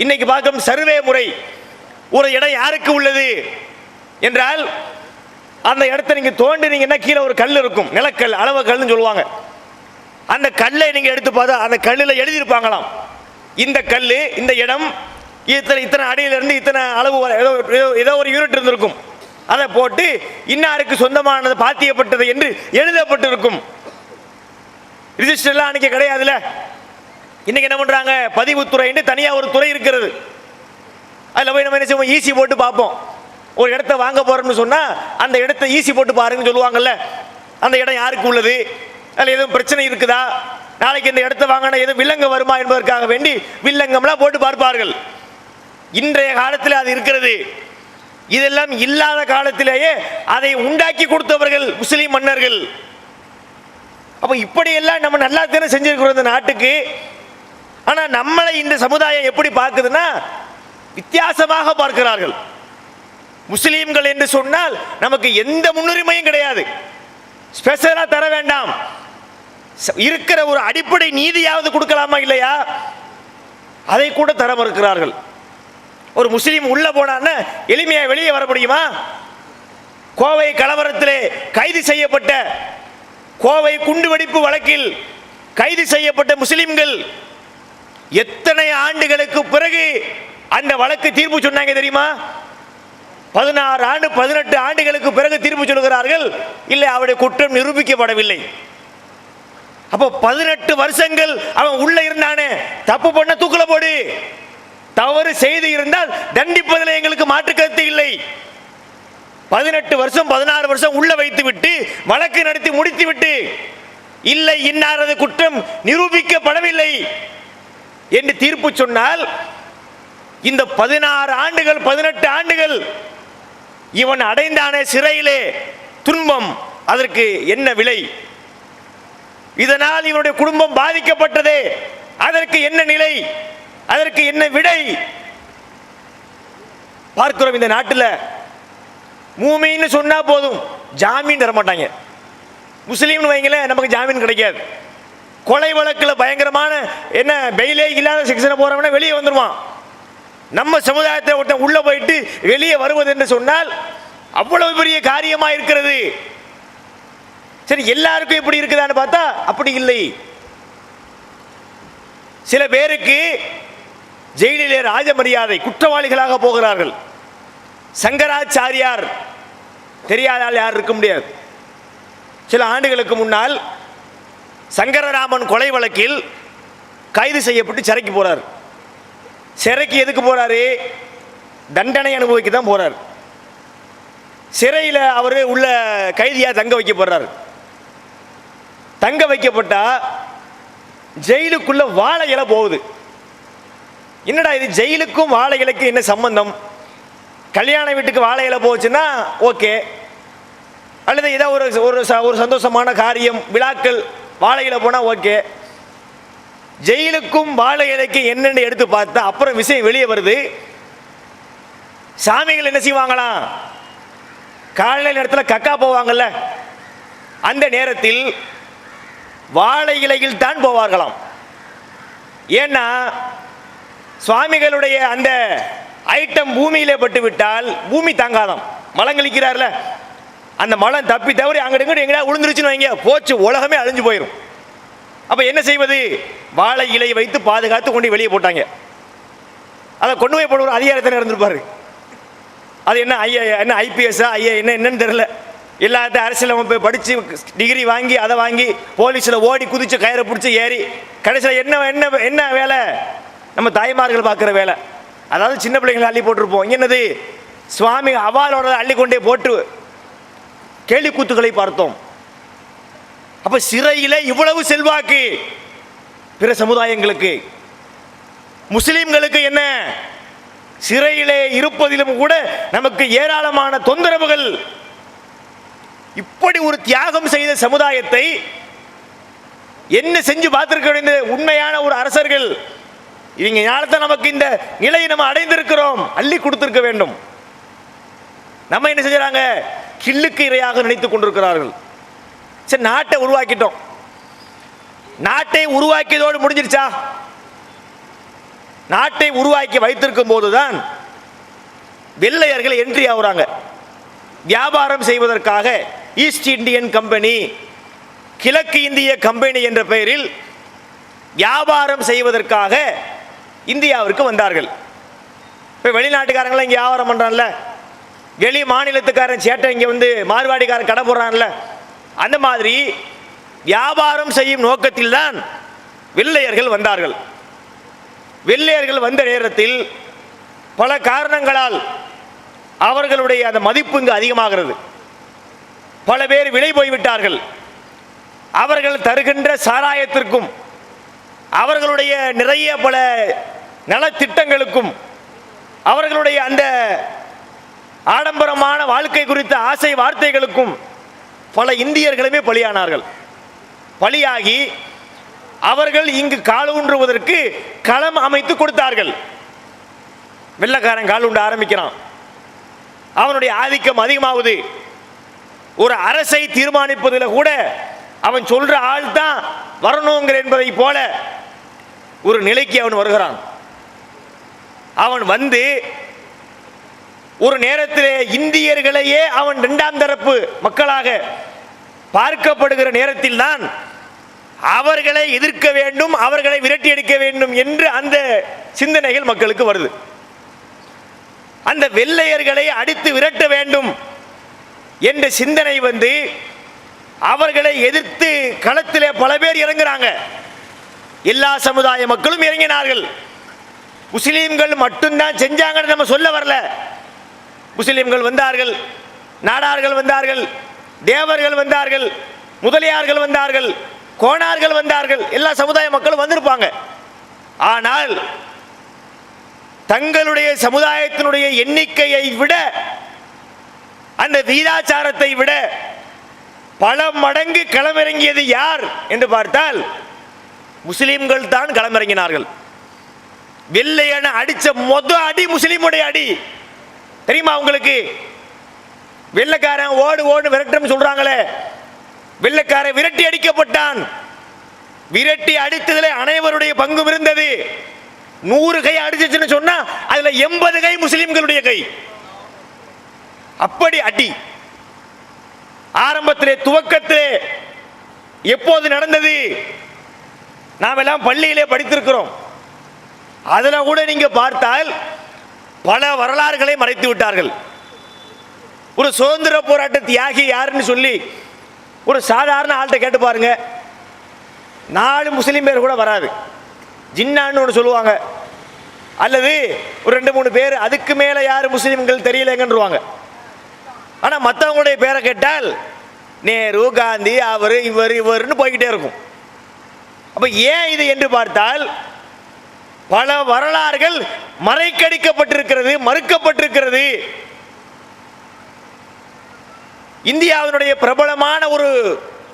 இன்னைக்கு பார்க்கும் சர்வே முறை, ஒரு இடம் யாருக்கு உள்ளது என்றால் அந்த இடத்தை நீங்க தோண்டினீங்கன்னா கீழே ஒரு கல் இருக்கும், நிலக்கல், அளவு கல்னு சொல்லுவாங்க. அந்த கல்லை நீங்க எடுத்து பார்த்தா அந்த கல்லில் எழுதியிருப்பாங்களாம், இந்த கல், இந்த இடம் இத்தனை அடியிலிருந்து இத்தனை அளவு, ஏதோ ஒரு யூனிட் இருந்திருக்கும். அதை போட்டு இன்னாருக்கு சொந்தமானது பாத்தியப்பட்டது என்று எழுதப்பட்டிருக்கும். ரிஜிஸ்டர்லாம் அன்னைக்கு கிடையாதுல்ல. இன்னைக்கு என்ன பண்றாங்க, பதிவுத்துறை தனியா ஒரு துறை இருக்கிறது. அதில் போய் நம்ம என்ன செய்வோம், ஈசி போட்டு பார்ப்போம். ஒரு இடத்த வாங்க போறோம்னு சொன்னா அந்த இடத்த ஈசி போட்டு பாருங்கன்னு சொல்லுவாங்கல்ல. அந்த இடம் யாருக்கு உள்ளது, அதில் எதுவும் பிரச்சனை இருக்குதா, நாளைக்கு இந்த இடத்த வாங்கினா எதுவும் வில்லங்க வருமா என்பதற்காக வேண்டி வில்லங்கம்லாம் போட்டு பார்ப்பார்கள். இன்றைய காலத்தில் அது இருக்கிறது. இதெல்லாம் இல்லாத காலத்திலேயே அதை உண்டாக்கி கொடுத்தவர்கள் முஸ்லிம் மன்னர்கள். அப்ப இப்படியெல்லாம் நம்ம நல்லா தானே செஞ்சிருக்கிறோம் இந்த நாட்டுக்கு. ஆனா நம்மளை இந்த சமுதாயம் எப்படி பார்க்குதுன்னா வித்தியாசமாக பார்க்கிறார்கள். முஸ்லீம்கள் என்று சொன்னால் நமக்கு எந்த முன்னுரிமையும் கிடையாது, ஸ்பெஷலா தர வேண்டாம், இருக்கிற ஒரு அடிப்படை நீதியாவது கொடுக்கலாமா இல்லையா, அதை கூட தர மறுக்கிறார்கள். ஒரு முஸ்லீம் உள்ள போனான்னு எளிமையா வெளியே வர முடியுமா? கோவை கலவரத்திலே கைது செய்யப்பட்ட, கோவை குண்டுவெடிப்பு வழக்கில் கைது செய்யப்பட்ட முஸ்லிம்கள் எத்தனை ஆண்டுகளுக்கு பிறகு அந்த வழக்கு தீர்ப்பு சொன்னாங்க தெரியுமா? 16 ஆண்டு 18 ஆண்டுகளுக்கு பிறகு தீர்ப்பு சொல்கிறார்கள், இல்லை அவருடைய குற்றம் நிரூபிக்கப்படவில்லை. அப்போ 18 வருஷங்கள் அவன் உள்ள இருந்தானே, தப்பு பண்ண தூக்குல போடு, தவறு செய்து இருந்தால் தண்டிப்பதில் எங்களுக்கு மாற்று கருத்து இல்லை. 18 வருஷம் 16 வருஷம் உள்ள வைத்து விட்டு வழக்கு நடத்தி முடித்து விட்டு இல்லை இன்னாரது குற்றம் நிரூபிக்கப்படவில்லை என்று தீர்ப்பு சொன்னால் இந்த 16 ஆண்டுகள் 18 ஆண்டுகள் இவன் அடைந்தானே சிறையிலே துன்பம், அதற்கு என்ன விலை? இதனால் இவனுடைய குடும்பம் பாதிக்கப்பட்டதே, அதற்கு என்ன நிலை, அதற்கு என்ன விடை பார்க்கிறோம். இந்த நாட்டில் மூமின்னு சொன்னா போதும் ஜாமீன் தர மாட்டாங்க. முஸ்லீம்னு வைங்களேன், நமக்கு ஜாமீன் கிடைக்காது. கொலை வழக்கில் பயங்கரமான என்ன பெயிலே இல்லாத செக்ஷனை போறவன வெளியே வந்துருவான். நம்ம சமுதாயத்தை ஒருத்தன் உள்ள போயிட்டு வெளியே வருவது என்று சொன்னால் அவ்வளவு பெரிய காரியமா இருக்கிறது. சரி, எல்லாருக்கும் இப்படி இருக்குதான்னு பார்த்தா அப்படி இல்லை. சில பேருக்கு ஜெயிலிலே ராஜ மரியாதை, குற்றவாளிகளாக போகிறார்கள். சங்கராச்சாரியார் தெரியாதால் யார் இருக்க முடியாது. சில ஆண்டுகளுக்கு முன்னால் சங்கரராமன் கொலை வழக்கில் கைது செய்யப்பட்டு சிறைக்கு போறார். சிறைக்கு எதுக்கு போறாரு? தண்டனை அனுபவிக்க தான் போறார். சிறையில் அவர் உள்ள கைதியா தங்க வைக்கப்படுறார். தங்க வைக்கப்பட்டா ஜெயிலுக்குள்ள வாழை இலை போகுது. என்னடா இது, ஜெயிலுக்கும் வாழை இலைக்கு என்ன சம்பந்தம்? கல்யாண வீட்டுக்கு வாழை இலை போச்சுன்னா ஓகே, அல்லது ஏதோ ஒரு சந்தோஷமான காரியம் விழாக்கள் வாழை இலை போனால் ஓகே. ஜெயிலுக்கும் வாழை இலைக்கு என்னென்னு எடுத்து பார்த்தா அப்புறம் விஷயம் வெளியே வருது. சாமிகள் என்ன செய்வாங்களாம், காலையில் நேரத்தில் கக்கா போவாங்கல்ல, அந்த நேரத்தில் வாழை இலையில் தான் போவார்களாம். ஏன்னா சுவாமிகளுடைய அந்த ஐட்டம் பூமியிலே பட்டு விட்டால் பூமி தாங்காதாம். மலம் கழிக்கிறார்ல, அந்த மலம் தப்பி தவறி அங்கிட்டு எங்கேயா விழுந்துருச்சுன்னு வைங்க, போச்சு, உலகமே அழிஞ்சு போயிடும். அப்போ என்ன செய்வது? வாழை இலையை வைத்து பாதுகாத்து கொண்டு வெளியே போட்டாங்க. அதை கொண்டு போய் போடுற அதிகாரத்தை நடந்திருப்பாரு. அது என்ன என்ன ஐபிஎஸ்ஸா என்னன்னு தெரியல. எல்லாத்தையும் அரசியலமைப்பு படித்து டிகிரி வாங்கி அதை வாங்கி போலீஸில் ஓடி குதிச்சு கயிறை பிடிச்சி ஏறி கடைசியில் என்ன என்ன என்ன வேலை? நம்ம தாய்மார்கள் பார்க்குற வேலை. அதாவது சின்ன பிள்ளைங்களை அள்ளி போட்டிருப்போம். என்னது, சுவாமி அவாலோட அள்ளிக்கொண்டே போட்டு கேலி கூத்துக்களை பார்த்தோம். அப்ப சிறையில இவ்வளவு செல்வாக்கு பிற சமுதாயங்களுக்கு. முஸ்லிம்களுக்கு என்ன, சிறையிலே இருப்பதிலும் கூட நமக்கு ஏராளமான தொந்தரவுகள். இப்படி ஒரு தியாகம் செய்த சமுதாயத்தை என்ன செஞ்சு பார்த்திருக்க வேண்டிய உண்மையான ஒரு அரசர்கள். இவங்க ஞானத்தை நமக்கு இந்த நிலையை நம்ம அடைந்திருக்கிறோம், அள்ளி கொடுத்திருக்க வேண்டும். நம்ம என்ன செஞ்சாங்க, கில்லுக்கு இரையாக நினைத்துக் கொண்டிருக்கிறார்கள். சரி, நாட்டை உருவாக்கிட்டோம். நாட்டை உருவாக்கியதோடு முடிஞ்சிருச்சா? நாட்டை உருவாக்கி வைத்திருக்கும் போதுதான் வெள்ளையர்கள் என்ட்ரி ஆகுறாங்க. வியாபாரம் செய்வதற்காக ஈஸ்ட் இந்தியன் கம்பெனி, கிழக்கு இந்திய கம்பெனி என்ற பெயரில் வியாபாரம் செய்வதற்காக இந்தியாவிற்கு வந்தார்கள். இப்போ வெளிநாட்டுக்காரங்களாம் இங்கே வியாபாரம் பண்ணுறான்ல, வெளி மாநிலத்துக்காரன் சேட்டை இங்கே வந்து மார்வாடிக்காரன் கடை போடுறான்ல, அந்த மாதிரி வியாபாரம் செய்யும் நோக்கத்தில் தான் வெள்ளையர்கள் வந்தார்கள். வெள்ளையர்கள் வந்த நேரத்தில் பல காரணங்களால் அவர்களுடைய அந்த மதிப்பு இங்கு அதிகமாகிறது. பல பேர் விலை போய்விட்டார்கள். அவர்கள் தருகின்ற சாராயத்திற்கும் அவர்களுடைய நிறைய பல நலத்திட்டங்களுக்கும் அவர்களுடைய அந்த ஆடம்பரமான வாழ்க்கை குறித்த ஆசை வார்த்தைகளுக்கும் பல இந்தியர்களுமே பலியானார்கள். பலியாகி அவர்கள் இங்கு காலூன்றுவதற்கு களம் அமைத்து கொடுத்தார்கள். வெள்ளக்காரன் காலூண்ட ஆரம்பிக்கிறான், அவனுடைய ஆதிக்கம் அதிகமாகுது. ஒரு அரசை தீர்மானிப்பதில் கூட அவன் சொல்ற ஆள் தான் வரணுங்கிற என்பதை போல ஒரு நிலைக்கு அவன் வருகிறான். அவன் வந்து ஒரு நேரத்திலே இந்தியர்களையே அவன் இரண்டாம் தரப்பு மக்களாக பார்க்கப்படுகிற நேரத்தில் தான் அவர்களை எதிர்க்க வேண்டும், அவர்களை விரட்டி அடிக்க வேண்டும் என்று அந்த சிந்தனைகள் மக்களுக்கு வருது. அந்த வெள்ளையர்களை அடித்து விரட்ட வேண்டும் என்ற சிந்தனை வந்து அவர்களை எதிர்த்து களத்திலே பல பேர் இறங்குறாங்க. எல்லா சமுதாய மக்களும் இறங்கினார்கள். முஸ்லீம்கள் மட்டும்தான் செஞ்சாங்கன்னு நம்ம சொல்ல வரல. முஸ்லீம்கள் வந்தார்கள், நாடார்கள் வந்தார்கள், தேவர்கள் வந்தார்கள், முதலியார்கள் வந்தார்கள், கோணார்கள் வந்தார்கள், எல்லா சமுதாய மக்களும் வந்திருப்பாங்க. ஆனால் தங்களுடைய சமுதாயத்தினுடைய எண்ணிக்கையை விட, அந்த வீராச்சாரத்தை விட பல மடங்கு களமிறங்கியது யார் என்று பார்த்தால் முஸ்லிம்கள் தான் களமிறங்கினார்கள். வெள்ளையன அடிச்ச மொத அடி முஸ்லீமுடைய அடி தெரியுமா உங்களுக்கு? வெள்ளைக்காரன் ஓடு ஓடு விரட்டும் சொல்றாங்களே, வெள்ளைக்காரன் விரட்டி அடிக்கப்பட்டான். விரட்டி அடித்ததில் அனைவருடைய பங்கும் இருந்தது. 100 கை அடிச்சுன்னு சொன்னா அதுல 80 கை முஸ்லிம்களுடைய கை. அப்படி அடி ஆரம்பத்திலே, துவக்கத்திலே எப்போது நடந்தது? நாம் எல்லாம் பள்ளியிலே படித்திருக்கிறோம். அதுல கூட நீங்க பார்த்தால் பல வரலாறுகளை மறைத்து விட்டார்கள். ஒரு சுதந்திர போராட்ட தியாகி யாருன்னு சொல்லி ஒரு சாதாரண ஆள்கிட்ட கேட்டு பாருங்க, 4 முஸ்லீம் பேர் கூட வராது. ஜின்னான்னு ஒன்று சொல்லுவாங்க, அல்லது ஒரு 2-3 பேர், அதுக்கு மேலே யார் முஸ்லீம்கள் தெரியலங்கன்றுவாங்க. ஆனால் மற்றவங்களுடைய பேரை கேட்டால் நேரு, காந்தி, அவர், இவர்னு போய்கிட்டே இருக்கும். அப்போ ஏன் இது என்று பார்த்தால் பல வரலாறுகள் மறைக்கடிக்கப்பட்டிருக்கிறது, மறுக்கப்பட்டிருக்கிறது. இந்தியாவினுடைய பிரபலமான ஒரு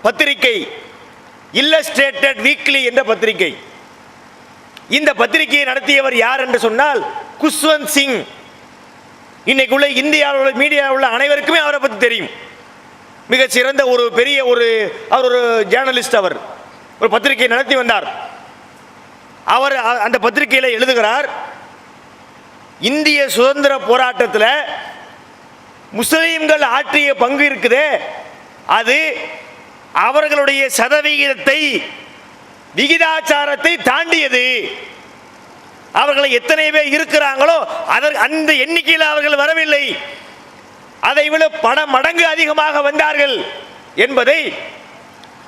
பத்திரிகை இல்லஸ்ட்ரேட்டட் வீக்லி என்ற பத்திரிகை. இந்த பத்திரிகையை நடத்தியவர் யார் என்று சொன்னால் குஷ்வந்த் சிங். இன்னைக்குள்ள இந்தியாவில் மீடியாவில் உள்ள அனைவருக்குமே அவரை பற்றி தெரியும். மிக சிறந்த ஒரு பெரிய அவர் ஒரு ஜேர்னலிஸ்ட். அவர் ஒரு பத்திரிகை நடத்தி வந்தார். அவர் அந்த பத்திரிகையில் எழுதுகிறார், இந்திய சுதந்திர போராட்டத்தில் முஸ்லீம்கள் ஆற்றிய பங்கு இருக்குதே, அது அவர்களுடைய சதவிகிதத்தை, விகிதாச்சாரத்தை தாண்டியது. அவர்கள் எத்தனை பேர் இருக்கிறாங்களோ அந்த எண்ணிக்கையில் அவர்கள் வரவில்லை, அதை விட பல மடங்கு அதிகமாக வந்தார்கள் என்பதை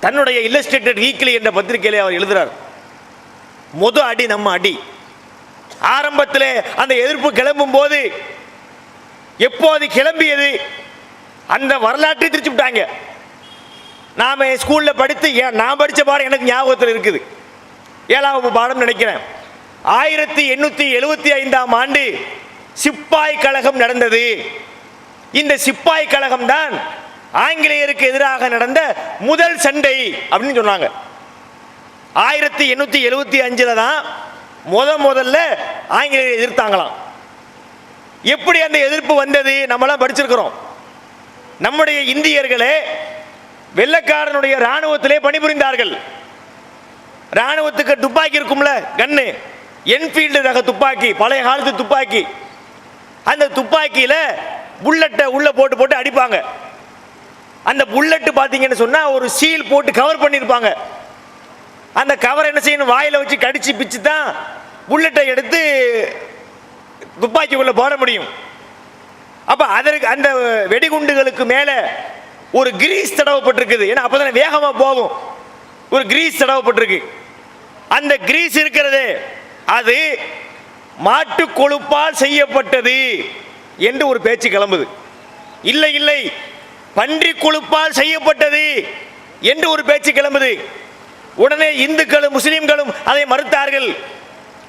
தன்னுடைய இல்லஸ்ட்ரேட்டட் வீக்லி என்ற பத்திரிகையிலே அவர் எழுதுகிறார். முத அடி நம்ம அடி. ஆரம்பத்தில் அந்த எதிர்ப்பு கிளம்பும் போது எப்போது கிளம்பியது அந்த வரலாற்றை திருச்சி விட்டாங்க. நாம ஸ்கூல்ல படித்து, நான் படித்த பாடம் எனக்கு ஞாபகத்தில் இருக்குது, 7ஆம் பாடம் நினைக்கிறேன். 1875ஆம் ஆண்டு சிப்பாய் கழகம் நடந்தது. இந்த சிப்பாய் கழகம் தான் ஆங்கிலேயருக்கு எதிராக நடந்த முதல் சண்டை அப்படின்னு சொன்னாங்க. 1875 தான் முதல்ல ஆங்கிலேயர் எதிர்த்தாங்களாம். எப்படி அந்த எதிர்ப்பு வந்தது நம்மளாம் படிச்சிருக்கிறோம். நம்முடைய இந்தியர்களே வெள்ளைக்காரனுடைய ராணுவத்திலே பணிபுரிந்தார்கள். ராணுவத்துக்கு துப்பாக்கி இருக்கும்ல, கன்னு, என்ஃபீல்டு ரக துப்பாக்கி, பழைய காலத்து துப்பாக்கி. அந்த துப்பாக்கியில புல்லட்டை உள்ள போட்டு அடிப்பாங்க. அந்த புல்லட்டு பார்த்தீங்கன்னு சொன்னா ஒரு சீல் போட்டு கவர் பண்ணியிருப்பாங்க. அந்த கவர் என்ன செய்யணும், வாயில வச்சு கடிச்சு பிச்சு தான் புல்லட்டை எடுத்து துப்பாக்கிக்குள்ள போட முடியும். அப்ப அதற்கு அந்த வெடிகுண்டுகளுக்கு மேல ஒரு கிரீஸ் தடவப்பட்டிருக்குது. ஏன்னா அப்பதான் வேகமா போகும். ஒரு கிரீஸ் தடவப்பட்டிருக்கு. அந்த கிரீஸ் இருக்கிறது அது மாட்டு கொழுப்பால் செய்யப்பட்டது என்று ஒரு பேச்சு கிளம்புது. இல்லை இல்லை, பன்றி கொழுப்பால் செய்யப்பட்டது என்று ஒரு பேச்சு கிளம்புது. உடனே இந்துக்களும் முஸ்லிம்களும் அதை மறுத்தார்கள்.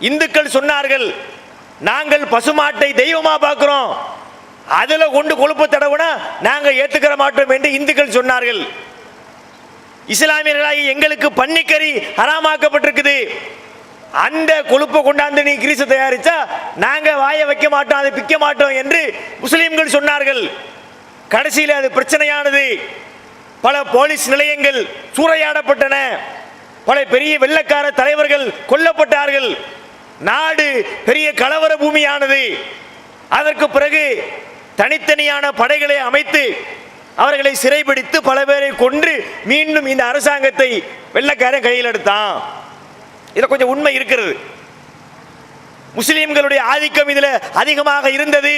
இந்துக்கள் சொன்னார்கள், நாங்கள் பசுமாட்டை தெய்வமா பார்க்கிறோம், அதுல கொண்டு கொழுப்பு தடவுனா நாங்க ஏத்துக்கிற மாட்டோம் என்று இந்துக்கள் சொன்னார்கள். இஸ்லாமியர்களாகி எங்களுக்கு பன்னிக்கறி ஹராமாக்கப்பட்டிருக்குது, அந்த கொழுப்பை கொண்டாந்து நீ கிரீச தயாரிச்சா நாங்க வாய வைக்க மாட்டோம், அதை பிக்க மாட்டோம் என்று முஸ்லிம்கள் சொன்னார்கள். கடைசியில் அது பிரச்சனையானது. பல போலீஸ் நிலையங்கள் சூறையாடப்பட்டன, பல பெரிய வெள்ளக்கார தலைவர்கள் கொல்லப்பட்டார்கள், நாடு பெரிய கலவர பூமியானது. அதற்கு பிறகு தனித்தனியான படைகளை அமைத்து அவர்களை சிறைபிடித்து பல பேரை கொன்று மீண்டும் இந்த அரசாங்கத்தை வெள்ளக்காரன் கையில் எடுத்தான். இதில் கொஞ்சம் உண்மை இருக்கிறது. முஸ்லிம்களுடைய ஆதிக்கம் இதில் அதிகமாக இருந்தது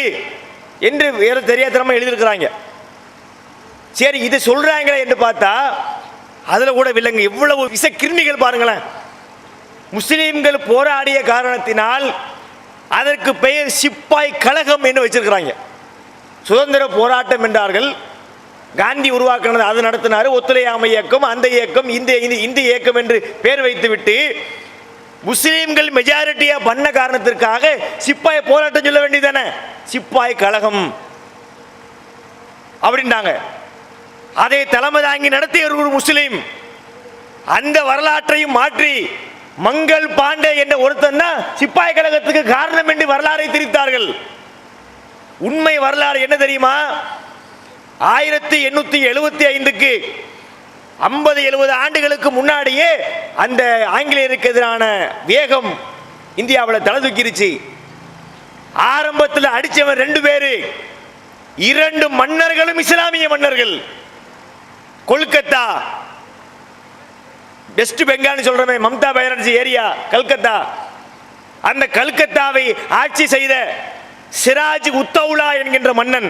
என்று வேற தெரியாதனமா எழுதியிருக்கிறாங்க. சரி, இது சொல்றாங்களே என்று பார்த்தா அதுல கூட விலங்கு எவ்வளவு விச கிருமிகள் பாருங்களேன். முஸ்லிம்கள் போராடிய காரணத்தினால் அதற்கு பெயர் சிப்பாய் கழகம் என்று வச்சிருக்கிறாங்க. சுதந்திர போராட்டம் என்றார்கள், காந்தி உருவாக்கினது, அது நடத்தினார். ஒத்துழையாமை இயக்கம், அந்த இயக்கம், இந்த இயக்கம் என்று பெயர் வைத்துவிட்டு முஸ்லீம்கள் மெஜாரிட்டியா பண்ண காரணத்திற்காக சிப்பாய் போராட்டம் சொல்ல வேண்டியதானே, சிப்பாய் கழகம் அப்படின்றாங்க. அதை தலைமை தாங்கி நடத்திய ஒரு முஸ்லீம். அந்த வரலாற்றையும் மாற்றி மங்கள் பாண்டே என்ற ஒருத்தன் தான் சிப்பாய் கழகத்துக்கு காரணம் என்று வரலாறை திரித்தார்கள். உண்மை வரலாறு என்ன தெரியுமா? 1875க்கு 50-70 ஆண்டுகளுக்கு முன்னாடியே அந்த ஆங்கிலேயருக்கு எதிரான வேகம் இந்தியாவில் தலை தூக்கிருச்சு. ஆரம்பத்தில் அடிச்சவன் 2 பேரு, 2 மன்னர்களும் இஸ்லாமிய மன்னர்கள். கொல்கத்தா, வெஸ்ட் பெங்கால் சொல்றமே, மம்தா பானர்ஜி ஏரியா கல்கத்தா, அந்த கல்கத்தாவை ஆட்சி செய்த சிராஜ் உத்தவுலா என்கின்ற மன்னன்.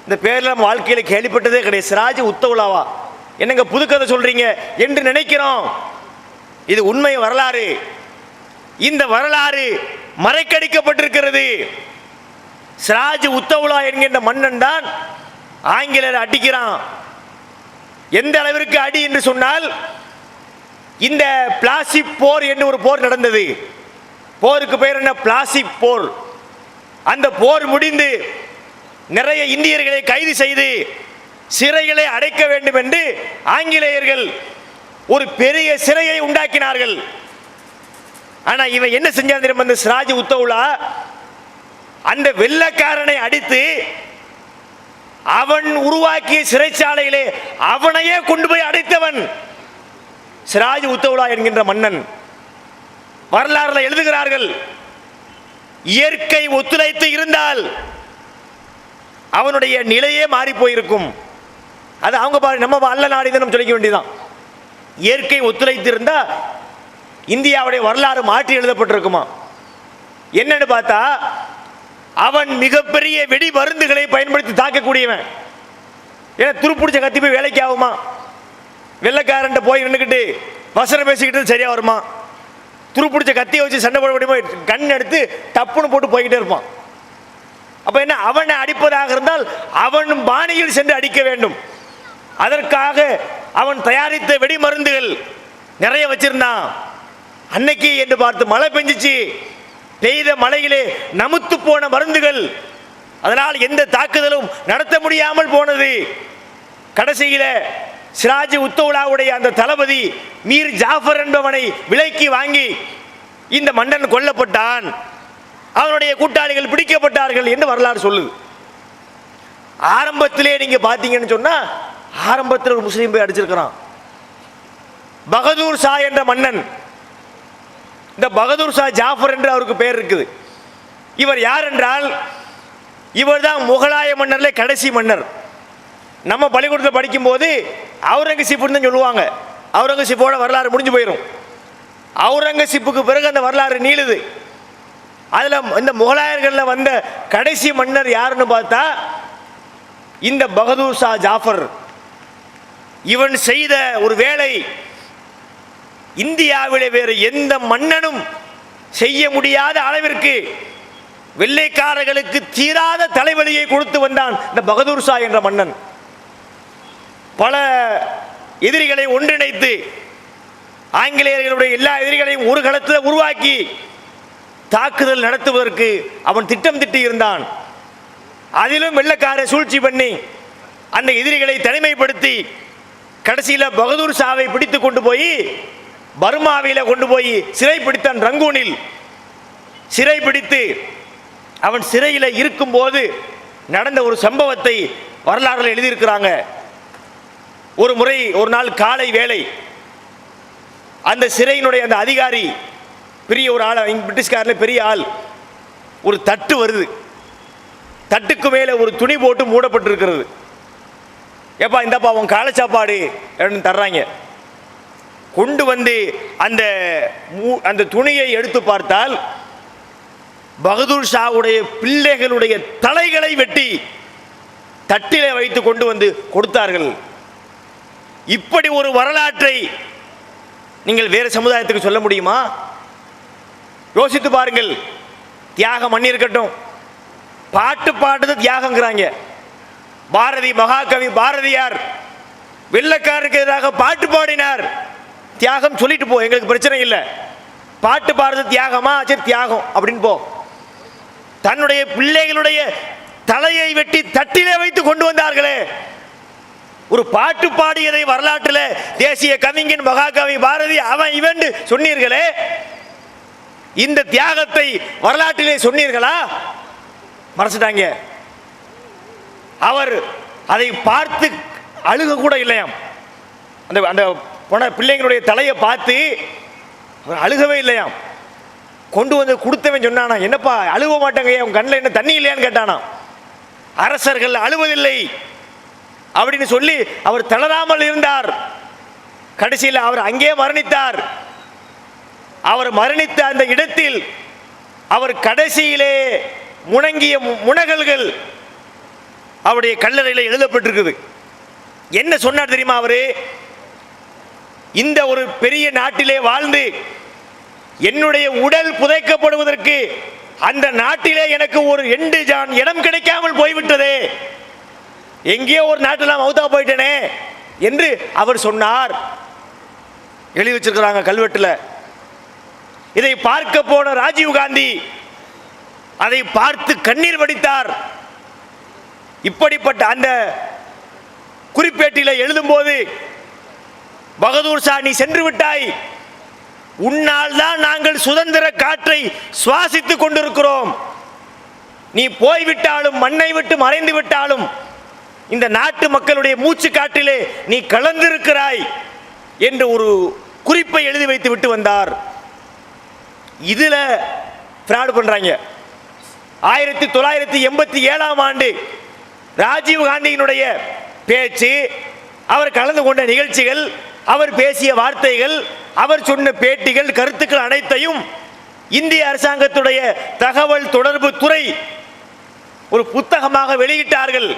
இந்த பேர்ல வாழ்க்கையில் கேள்விப்பட்டதே கிடையாது. சிராஜ் உத்தவுலாவா, என்னங்க புதுக்கதை சொல்றீங்க என்று நினைக்கிறோம். இது உண்மை வரலாறு. இந்த வரலாறு மறைக்கடிக்கப்பட்டிருக்கிறது. சிராஜ் உத்தவுலா என்கின்ற மன்னன் தான் ஆங்கிலேயர் அடிக்கிறான். எந்த அளவிற்கு அடி என்று சொன்னால், இந்த பிளாசிப் போர் என்று ஒரு போர் நடந்தது. போருக்கு பெயர் என்ன? பிளாசிப் போர். அந்த போர் முடிந்து நிறைய இந்தியர்களை கைது செய்து சிறைகளை அடைக்க வேண்டும் என்று ஆங்கிலேயர்கள் ஒரு பெரிய சிறையை உண்டாக்கினார்கள். ஆனா இவன் என்ன செஞ்சான் தெரியுமா? அந்த சிராஜ் உத்தவுலா அந்த வெள்ளக்காரனை அடித்து அவன் உருவாக்கிய சிறைச்சாலையிலே அவனையே கொண்டு போய் அடைத்தவன் சிராஜ் உத்தவுலா என்கின்ற மன்னன். வரலாறுல எழுதுகிறார்கள், இயற்கை ஒத்துழைத்து இருந்தால் அவனுடைய நிலையே மாறி போயிருக்கும். அது அவங்க பாரு, நம்ம அல்ல நாடு நம்ம சொல்லிக்க வேண்டியதான். இயற்கை ஒத்துழைத்து இருந்தா இந்தியாவுடைய வரலாறு மாற்றி எழுதப்பட்டிருக்குமா? என்னன்னு பார்த்தா, அவன் மிகப்பெரிய வெடி மருந்துகளை பயன்படுத்தி தாக்கக்கூடியவன். ஏன்னா துருப்பிடிச்ச கத்தி போய் வேலைக்கு ஆகுமா? வெள்ளக்காரன் போய் நின்றுக்கிட்டு வசனம் பேசிக்கிட்டு சரியா வருமா? துருப்பிடிச்ச கத்தியை வச்சு சண்டை போட முடியுமா? கண் எடுத்து டப்புன்னு போட்டு போய்கிட்டே இருப்பான். அப்ப என்ன, அவனை அடிப்பதாக இருந்தால் அவன் பாணியில் சென்று அடிக்க வேண்டும். அதற்காக அவன் தயாரித்த வெடி மருந்துகள் நிறைய வச்சிருந்தான். அன்னைக்கு என்று பார்த்து மழை பெஞ்சிச்சு, பெய்த மழையிலே நமுத்து போன மருந்துகள், அதனால் எந்த தாக்குதலும் நடத்த முடியாமல் போனது. கடைசியில சிராஜ் உத்தவுலாவுடைய அந்த தளபதி மீர் ஜாஃபர் என்பவனை விலைக்கு வாங்கி இந்த மன்னன் கொல்லப்பட்டான். அவனுடைய கூட்டாளிகள் பிடிக்கப்பட்டார்கள் என்று வரலாறு சொல்லுது. ஆரம்பத்திலே நீங்க பாத்தீங்கன்னு சொன்னா, ஆரம்பத்தில் ஒரு முஸ்லீம் போய் அடிச்சிருக்கிறான். பகதூர் ஷா என்ற மன்னன். இந்த பகதூர் ஷா ஜாஃபர் என்று அவருக்கு பெயர் இருக்குது. இவர் யார் என்றால், இவர் தான் முகலாய மன்னர்ல கடைசி மன்னர். நம்ம பள்ளிக்கூடத்தில் படிக்கும் போது அவுரங்கசீப்னு தான் சொல்லுவாங்க. அவுரங்கசீப்போட வரலாறு முடிஞ்சு போயிடும். அவுரங்கசீப்புக்கு பிறகு அந்த வரலாறு நீளுது. அதுல இந்த முகலாயர்கள் வந்த கடைசி மன்னர் யாருன்னு பார்த்தா இந்த பகதூர் ஷா ஜாஃபர். இவன் செய்த ஒரு வேலை இந்தியாவிலே வேறு எந்த மன்னனும் செய்ய முடியாத அளவிற்கு வெள்ளைக்காரர்களுக்கு தீராத தலைவலியை கொடுத்து வந்தான் இந்த பகதூர் ஷா என்ற மன்னன். பல எதிரிகளை ஒன்றிணைத்து ஆங்கிலேயர்களுடைய எல்லா எதிரிகளையும் ஒரு களத்தில் உருவாக்கி தாக்குதல் நடத்துவதற்கு அவன் திட்டம் திட்டி இருந்தான். அதிலும் வெள்ளக்கார சூழ்ச்சி பண்ணி அந்த எதிரிகளை தனிமைப்படுத்தி கடைசியில் பகதூர் ஷாவை பிடித்து கொண்டு போய் பர்மாவில் கொண்டு போய் சிறை பிடித்தான். ரங்கூனில் சிறை பிடித்து அவன் சிறையில் இருக்கும்போது நடந்த ஒரு சம்பவத்தை வரலாறுல எழுதியிருக்கிறாங்க. ஒரு முறை ஒரு நாள் காலை வேளை அந்த சிறையினுடைய அந்த அதிகாரி பெரிய ஒரு ஆள், பிரிட்டிஷ்காரில் பெரிய ஆள், ஒரு தட்டு வருது. தட்டுக்கு மேலே ஒரு துணி போட்டு மூடப்பட்டிருக்கிறது. ஏப்பா இந்தப்பா உன் காலை சாப்பாடு தர்றாங்க. கொண்டு வந்து அந்த அந்த துணியை எடுத்து பார்த்தால் பகதூர் ஷாவுடைய பிள்ளைகளுடைய தலைகளை வெட்டி தட்டிலே வைத்து கொண்டு வந்து கொடுத்தார்கள். இப்படி ஒரு வரலாற்றை நீங்கள் வேறு சமுதாயத்துக்கு சொல்ல முடியுமா? யோசித்து பாருங்கள். தியாகம் பண்ணி இருக்கட்டும், பாட்டு பாடுறது தியாகங்கிறாங்க. பாரதி, மகாகவி பாரதியார் வெள்ளக்காரருக்கு எதிராக பாட்டு பாடினார். தியாகம் சொல்லிட்டு போ, எங்களுக்கு பிரச்சனை இல்லை. பாட்டு பாடுறது தியாகமா? சரி தியாகம் அப்படின்னு போ. தன்னுடைய பிள்ளைகளுடைய தலையை வெட்டி தட்டிலே வைத்து கொண்டு வந்தார்களே, ஒரு பாட்டு பாடியதை வரலாற்றில் தேசிய கவிஞன் மகாகவி பாரதி அவன் இவன் சொன்னீர்களே, இந்த தியாகத்தை வரலாற்றிலே சொன்னீர்களா? மறைச்சிட்டாங்க. அவர் அதை பார்த்து அழுக கூட இல்லையாம். அந்த அந்த பிள்ளைங்களுடைய தலையை பார்த்து அவர் அழுகவே இல்லையாம். கொண்டு வந்து கொடுத்தவன் சொன்னானா, என்னப்பா அழுவ மாட்டாங்க, உன் கண்ணில் என்ன தண்ணி இல்லையான்னு கேட்டானா. அரசர்கள் அழுவதில்லை அப்படின்னு சொல்லி அவர் தளராமல் இருந்தார். கடைசியில் அவர் அங்கே மரணித்தார். அவர் மரணித்த அந்த இடத்தில் அவர் கடைசியிலே முணங்கிய முனகல்கள் அவருடைய கல்லறையில் எழுதப்பட்டிருக்குது. என்ன சொன்னார் தெரியுமா? அவரு இந்த ஒரு பெரிய நாட்டிலே வாழ்ந்து என்னுடைய உடல் புதைக்கப்படுவதற்கு அந்த நாட்டிலே எனக்கு ஒரு 2 ஜான் இடம் கிடைக்காமல் போய்விட்டதே, எங்கேயோ ஒரு நாட்டில் மௌத்தா போயிட்டேனே என்று அவர் சொன்னார். எழுதி வச்சிருக்கிறாங்க கல்வெட்டில். இதை பார்க்க போன ராஜீவ் காந்தி அதை பார்த்து கண்ணீர் வடித்தார். இப்படிப்பட்ட அந்த குறிப்பேட்டில் எழுதும்போது, பகதூர் ஷா நீ சென்று விட்டாய், உன்னால் தான் நாங்கள் சுதந்திர காற்றை சுவாசித்துக் கொண்டிருக்கிறோம், நீ போய்விட்டாலும் மண்ணை விட்டு மறைந்து விட்டாலும் இந்த நாட்டு மக்களுடைய மூச்சு காற்றிலே நீ கலந்திருக்கிறாய் என்று ஒரு குறிப்பை எழுதி வைத்து விட்டு வந்தார். இதுல ஃப்ராட் பண்றாங்க. 1987ஆம் ஆண்டு ராஜீவ் காந்தியினுடைய பேச்சு, அவர் கலந்து கொண்ட நிகழ்ச்சிகள், அவர் பேசிய வார்த்தைகள், அவர் சொன்ன பேட்டிகள், கருத்துக்கள் அனைத்தையும் இந்திய அரசாங்கத்துடைய தகவல் தொடர்பு துறை ஒரு புத்தகமாக வெளியிட்டார்கள்.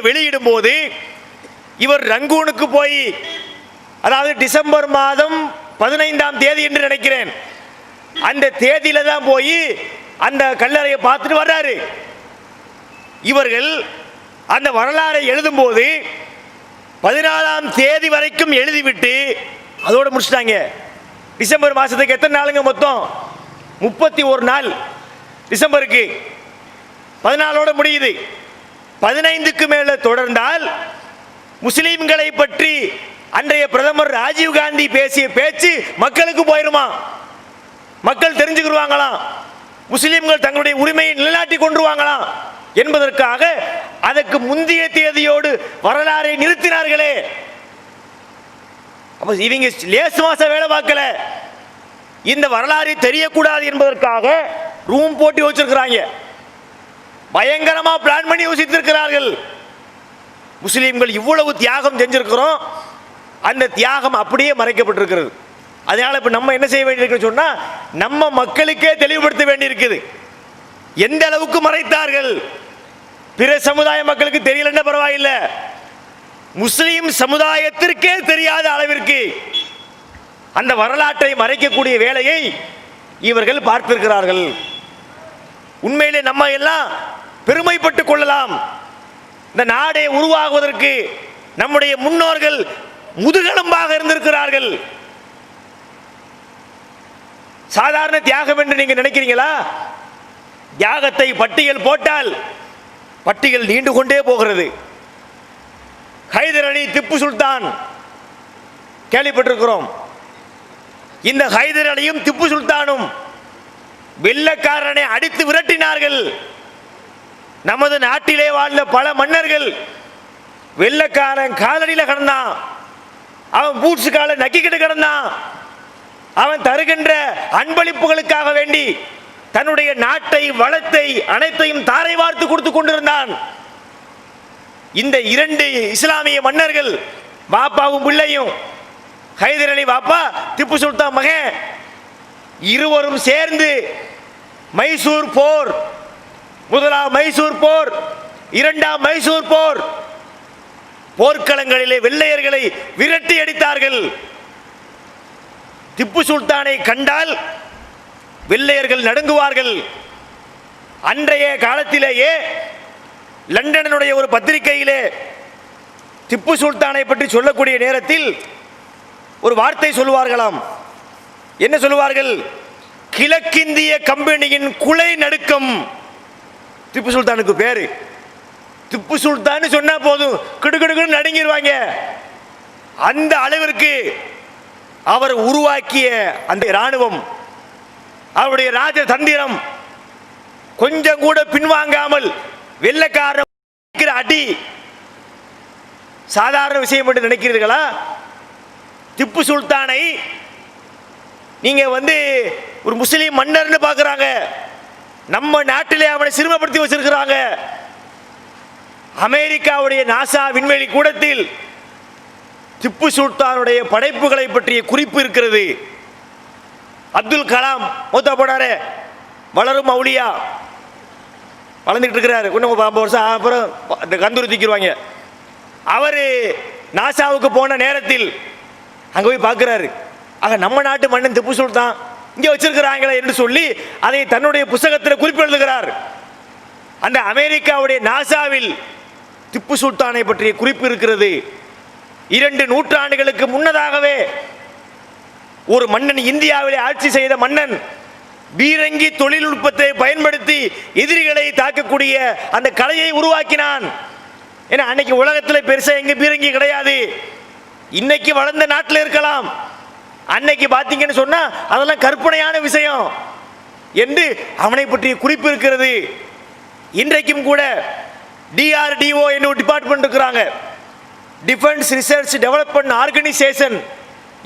வெளியிடும் போது இவர் ரங்கூனுக்கு போய், அதாவது டிசம்பர் மாதம் 15ஆம் தேதி என்று நினைக்கிறேன், அந்த தேதியில தான் போய் அந்த கல்லறையை பார்த்துட்டு வர்றாரு. இவர்கள் அந்த வரலாறை எழுதும் போது 14ஆம் தேதி வரைக்கும் எழுதிவிட்டு அதோட முடிச்சிட்டாங்க. டிசம்பர் மாசத்துக்கு எத்தனை நாளுங்க மொத்தம்? 31 நாள். டிசம்பருக்கு 14ஓட முடியுது. 15க்கு மேல தொடர்ந்தால் முஸ்லிம்களை பற்றி அன்றைய பிரதமர் ராஜீவ் காந்தி பேசிய பேச்சு மக்களுக்கு போயிருமா, மக்கள் தெரிஞ்சுக்கிடுவாங்களாம், முஸ்லிம்கள் தங்களுடைய உரிமையை நிலைநாட்டி கொண்டுருவாங்களாம் என்பதற்காக அதற்கு முந்தைய தேதியோடு வரலாறை நிறுத்தினார்களே. அப்ப இவங்க லேசு மாசம் வேலை பார்க்கல, இந்த வரலாறு தெரியக்கூடாது என்பதற்காக ரூம் போட்டு வச்சிருக்கிறாங்க. பயங்கரமா பிளான் பண்ணி யோசித்திருக்கிறார்கள். முஸ்லிம்கள் இவ்வளவு தியாகம் செஞ்சிருக்கிறோம், அந்த தியாகம் அப்படியே மறைக்கப்பட்டிருக்கிறது. அதனால இப்ப நம்ம என்ன செய்ய வேண்டியிருக்கு சொன்னா, நம்ம மக்களுக்கே தெளிவுபடுத்த வேண்டியிருக்குது. எந்த அளவுக்கு மறைத்தார்கள், பிற சமுதாய மக்களுக்கு தெரியலன்னா பரவாயில்லை, முஸ்லிம் சமுதாயத்திற்கே தெரியாத அளவிற்கு அந்த வரலாற்றை மறைக்கக்கூடிய வேலையை இவர்கள் பார்த்திருக்கிறார்கள். உண்மையிலே நம்ம எல்லாம் பெருமைப்பட்டுக் கொள்ளலாம். இந்த நாடே உருவாகுவதற்கு நம்முடைய முன்னோர்கள் முதுகெலும்பாக இருந்திருக்கிறார்கள். சாதாரண தியாகம் என்று நீங்க நினைக்கிறீங்களா? தியாகத்தை பட்டியல் போட்டால் பட்டியல் நீண்டு கொண்டே போகிறது. ஹைதர் அலி, திப்பு சுல்தான் கேள்விப்பட்டிருக்கிறோம். இந்த ஹைதர் அலியும் திப்பு சுல்தானும் வெள்ளக்காரனை அடித்து விரட்டினார்கள். நமது நாட்டிலே வாழ்ந்த பல மன்னர்கள் வெள்ளக்காரன் காலடியில் கிடந்தான், அவன் பூட்ஸ் கால நக்கிக்கிட்டு கிடந்தான், அவன் தருகின்ற அன்பளிப்புகளுக்காக வேண்டி தன்னுடைய நாட்டை, வளத்தை அனைத்தையும் தாரை வார்த்து கொடுத்து கொண்டிருந்தான். இந்த இரண்டு இஸ்லாமிய மன்னர்கள், பாப்பாவும் பிள்ளையும், ஹைதர் அலி பாப்பா, திப்பு சுல்தான் மகன், இருவரும் சேர்ந்து மைசூர் போர், முதலாம் மைசூர் போர், இரண்டாம் மைசூர் போர் போர்க்களங்களிலே வெள்ளையர்களை விரட்டி அடித்தார்கள். திப்பு சுல்தானை கண்டால் வெள்ளையர்கள் நடுங்குவார்கள். அன்றைய காலத்திலேயே லண்டனுடைய ஒரு பத்திரிகையிலே திப்பு சுல்தானை பற்றி சொல்லக்கூடிய நேரத்தில் ஒரு வார்த்தை சொல்லுவார்களாம். என்ன சொல்லுவார்கள்? கிழக்கிந்திய கம்பெனியின் குலை நடுக்கம். திப்பு சுல்தானுக்கு பேரு. திப்பு சுல்தான் சொன்னா போதும் கிடுகிடுன்னு நடுங்கிடுவாங்க. அந்த அளவிற்கு அவர் உருவாக்கிய அந்த இராணுவம், அவருடைய ராஜதந்திரம் கொஞ்சம் கூட பின்வாங்காமல் வெள்ளைக்கார அடி சாதாரண விஷயம் என்று நினைக்கிறீர்களா? திப்பு சுல்தானை நீங்க ஒரு முஸ்லீம் மன்னர்னு பார்க்கறாங்க. நம்ம நாட்டிலே அவனை சிறுமப்படுத்தி வச்சிருக்கிறாங்க. அமெரிக்காவுடைய நாசா விண்வெளி கூடத்தில் திப்பு சுல்தானுடைய படைப்புகளை பற்றிய குறிப்பு இருக்கிறது. அப்துல் கலாம் மூத்தா போனாரு, வளரும் அவுலியா, வளர்ந்துட்டு இருக்கிறாரு. இன்னும் 50 வருஷம் அப்புறம் கந்தூரி தூக்கிடுவாங்க. அவர் நாசாவுக்கு போன நேரத்தில் அங்கே போய் பார்க்கிறாரு. ஆக நம்ம நாட்டு மன்னன் திப்பு சுல்தான் இங்கே வச்சிருக்கிறாங்களே என்று சொல்லி அதை தன்னுடைய புத்தகத்தில் குறிப்பு எழுதுகிறார். அந்த அமெரிக்காவுடைய நாசாவில் திப்பு சுல்தானை பற்றிய குறிப்பு இருக்கிறது. 2 நூற்றாண்டுகளுக்கு முன்னதாகவே ஒரு மன்னன், இந்தியாவிலே ஆட்சி செய்த மன்னன், பீரங்கி தொழில்நுட்பத்தை பயன்படுத்தி எதிரிகளை தாக்கக்கூடிய அந்த கலையை உருவாக்கினான். ஏன்னா அன்னைக்கு உலகத்தில் பெருசா எங்க பீரங்கி கிடையாது. இன்னைக்கு வளர்ந்த நாட்டில் இருக்கலாம், அன்னைக்கு பார்த்தீங்கன்னு சொன்னா அதெல்லாம் கற்பனையான விஷயம் என்று அவனை பற்றிய குறிப்பு இருக்கிறது. இன்றைக்கும் கூட DRDO என்ன டிபார்ட்மெண்ட் இருக்கிறாங்க, டிஃபென்ஸ் ரிசர்ச் டெவலப்மெண்ட் ஆர்கனைசேஷன்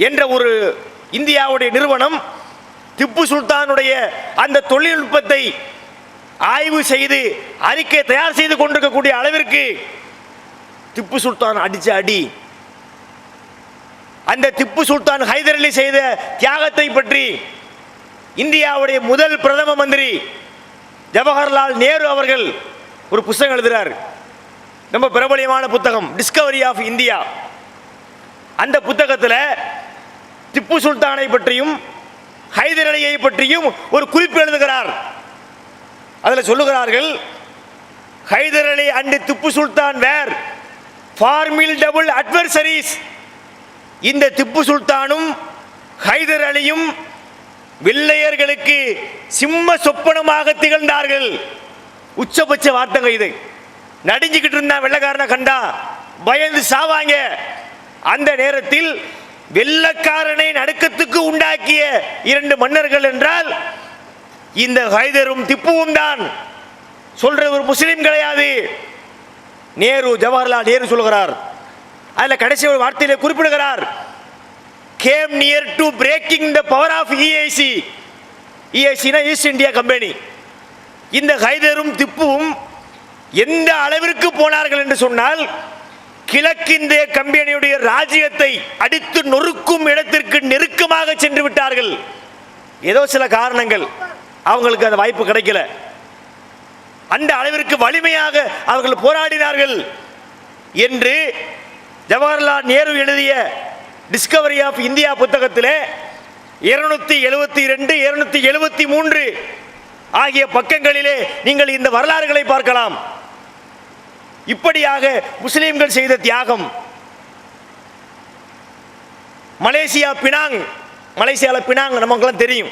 என்ற ஒரு இந்தியாவுடைய நிறுவனம் திப்பு சுல்தானுடைய அந்த தொழில்நுட்பத்தை ஆய்வு செய்து அறிக்கை தயார் செய்து கொண்டிருக்கக்கூடிய அளவிற்கு திப்பு சுல்தான் அடிச்ச அடி, அந்த திப்பு சுல்தான் ஹைதர் அலி செய்த தியாகத்தை பற்றி இந்தியாவுடைய முதல் பிரதம மந்திரி ஜவஹர்லால் நேரு அவர்கள் ஒரு புத்தகம் எழுதுகிறார். ரொம்ப பிரபலியமான புத்தகம், டிஸ்கவரி ஆஃப் இந்தியா. அந்த புத்தகத்தில் திப்பு சுல்தானை பற்றியும் ஹைதர் அலியை பற்றியும் ஒரு குறிப்பு எழுதுகிறார். அதில் சொல்லுகிறார்கள், Hyder Ali and Tipu Sultan were formidable adversaries. இந்த திப்பு சுல்தானும் ஹைதர் அலியும் வெள்ளையர்களுக்கு சிம்ம சொப்பனமாக திகழ்ந்தார்கள். உச்சபட்ச வார்த்தைங்க இது. நடிஞ்சுக்கிட்டு இருந்தா வெள்ளைக்காரனை கண்டா பயந்து சாவாங்க. அந்த நேரத்தில் வெள்ளைக்காரனை நடுக்கத்துக்கு உண்டாக்கிய 2 மன்னர்கள் என்றால் இந்த ஹைதரும் திப்புவும் தான். சொல்ற ஒரு முஸ்லீம் கிடையாது. நேரு, ஜவஹர்லால் நேரு சொல்கிறார். அதில் கடைசி ஒரு வார்த்தையில குறிப்பிடுகிறார், came near to breaking the power of EIC. EIC னா ஈஸ்ட் இந்தியா கம்பெனி. இந்த ஹைதரும் திப்புவும் எந்த அளவிற்கு போனார்கள் என்று சொன்னால், கிழக்கிந்திய கம்பெனியுடைய ராஜ்யத்தை அடித்து நொறுக்கும் இடத்திற்கு நெருக்கமாக சென்று விட்டார்கள். ஏதோ சில காரணங்கள் அவங்களுக்கு அந்த வாய்ப்பு கிடைக்கல. அந்த அளவிற்கு வலிமையாக அவர்கள் போராடினார்கள் என்று ஜவஹர்லால் நேரு எழுதிய டிஸ்கவரி ஆஃப் இந்தியா புத்தகத்திலே 272, 273 ஆகிய பக்கங்களிலே நீங்கள் இந்த வரலாறுகளை பார்க்கலாம். இப்படியாக முஸ்லிம்கள் செய்த தியாகம். மலேசியாவில் பினாங் நமக்கெல்லாம் தெரியும்.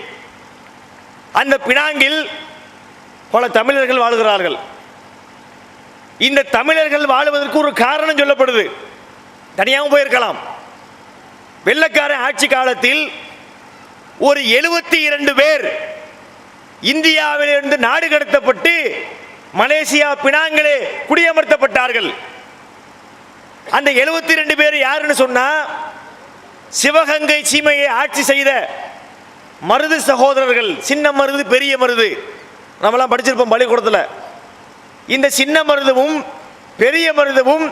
அந்த பினாங்கில் பல தமிழர்கள் வாழ்கிறார்கள். இந்த தமிழர்கள் வாழ்வதற்கு ஒரு காரணம் சொல்லப்படுது. தனியாகவும் போயிருக்கலாம். வெள்ளைக்காரன் ஆட்சி காலத்தில் ஒரு 72 பேர் இந்தியாவிலிருந்து நாடு கடத்தப்பட்டு மலேசியா பினாங்கிலே குடியமர்த்தப்பட்டார்கள். அந்த 72 பேர் யாருன்னு சொன்னா, சிவகங்கை சீமையை ஆட்சி செய்த மருது சகோதரர்கள். சின்ன மருது, பெரிய மருது, நம்மளாம் படிச்சிருப்போம் பள்ளிக்கூடத்தில். இந்த சின்ன மருதுவும் பெரிய மருதுவும்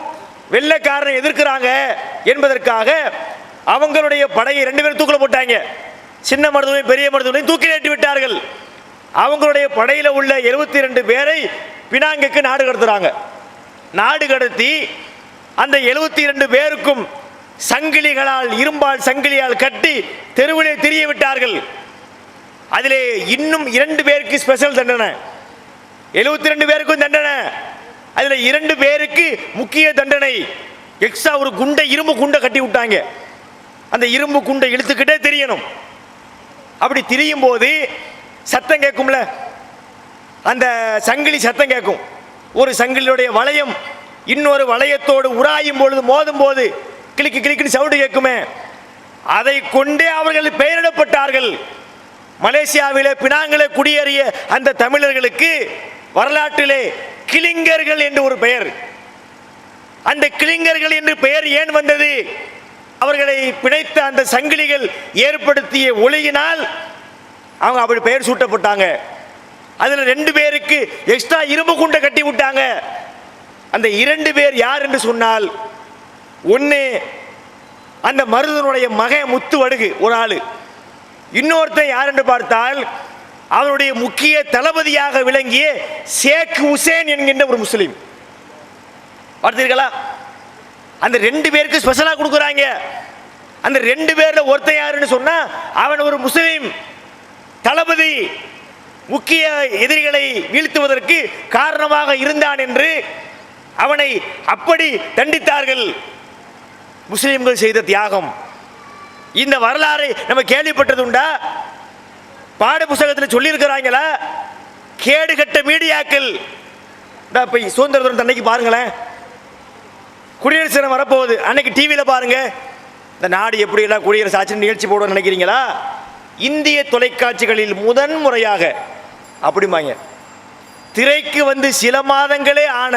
வெள்ளைக்காரனை எதிர்க்கிறாங்க என்பதற்காக அவங்களுடைய படையை 2 பேரும் தூக்கில போட்டாங்க. சின்ன மருதுவையும் பெரிய மருதுவையும் தூக்கிலேற்றி விட்டார்கள். அவங்களுடைய படையில் உள்ள 72 பேரை பினாங்குக்கு நாடு கடத்துறாங்க. நாடு கடத்தி அந்த 72 பேருக்கும் சங்கிலிகளால், இரும்பால் சங்கிலியால் கட்டி தெருவிலே திரிய விட்டார்கள். அதிலே இன்னும் 2 பேருக்கு ஸ்பெஷல் தண்டனை. 72 பேருக்கும் தண்டனை. அதில் 2 பேருக்கு முக்கிய தண்டனை. எக்ஸ்ட்ரா ஒரு குண்டை, இரும்பு குண்டை கட்டி விட்டாங்க. அந்த இரும்பு குண்டை இழுத்துக்கிட்டே தெரியணும். அப்படி திரியும் போது சத்தம் கேட்கும்ல, அந்த சங்கிலி சத்தம் கேட்கும். ஒரு சங்கிலியுடைய வளையம் இன்னொரு வளையத்தோடு உராயும் பொழுது, மோதும் போது கிளிக்கு கிளிக்குன்னு சவுண்டு கேட்குமே, அதை கொண்டே அவர்கள் பெயரிடப்பட்டார்கள். மலேசியாவிலே பினாங்கிலே குடியேறிய அந்த தமிழர்களுக்கு வரலாற்றிலே கிளிங்கர்கள் என்று ஒரு பெயர். அந்த கிளிங்கர்கள் என்று பெயர் ஏன் வந்தது? அவர்களை பிணைத்த அந்த சங்கிலிகள் ஏற்படுத்திய ஒளியினால் அவங்க அப்படி பெயர் சூட்டப்பட்டாங்க. அதில் 2 பேருக்கு எக்ஸ்ட்ரா இரும்பு குண்டை கட்டி விட்டாங்க. அந்த 2 பேர் யார் என்று சொன்னால், ஒன்று அந்த மருதனுடைய மகன் முத்து வடுகு ஒரு ஆள், இன்னொருத்தன் யார் என்று பார்த்தால் அவருடைய முக்கிய தளபதியாக விளங்கிய ஷேக் ஹுசேன் என்கின்ற ஒரு முஸ்லீம். பார்த்தீர்களா? அந்த 2 பேருக்கு ஸ்பெஷலாக கொடுக்குறாங்க. அந்த 2 பேரில் ஒருத்தன் யாருன்னு சொன்னா அவன் ஒரு முஸ்லீம் தளபதி, முக்கிய எதிரிகளை வீழ்த்துவதற்கு காரணமாக இருந்தான் என்று அவனை அப்படி தண்டித்தார்கள். முஸ்லிம்கள் செய்த தியாகம். இந்த வரலாறை நம்ம கேள்விப்பட்டது உண்டா? பாட புத்தகத்தில் சொல்லி இருக்கிறாங்களா? கேடு கட்ட மீடியாக்கள். சுதந்திர தினம் அன்னைக்கு பாருங்களேன், குடியரசு தினம் வரப்போகுது, அன்னைக்கு டிவியில் பாருங்க. இந்த நாடு எப்படி எல்லாம் குடியரசு ஆட்சி நிகழ்ச்சி போடுவோம் நினைக்கிறீங்களா? இந்திய தொலைக்காட்சிகளில் முதன் முறையாக அப்படிமாங்க திரைக்கு வந்து சில மாதங்களே ஆன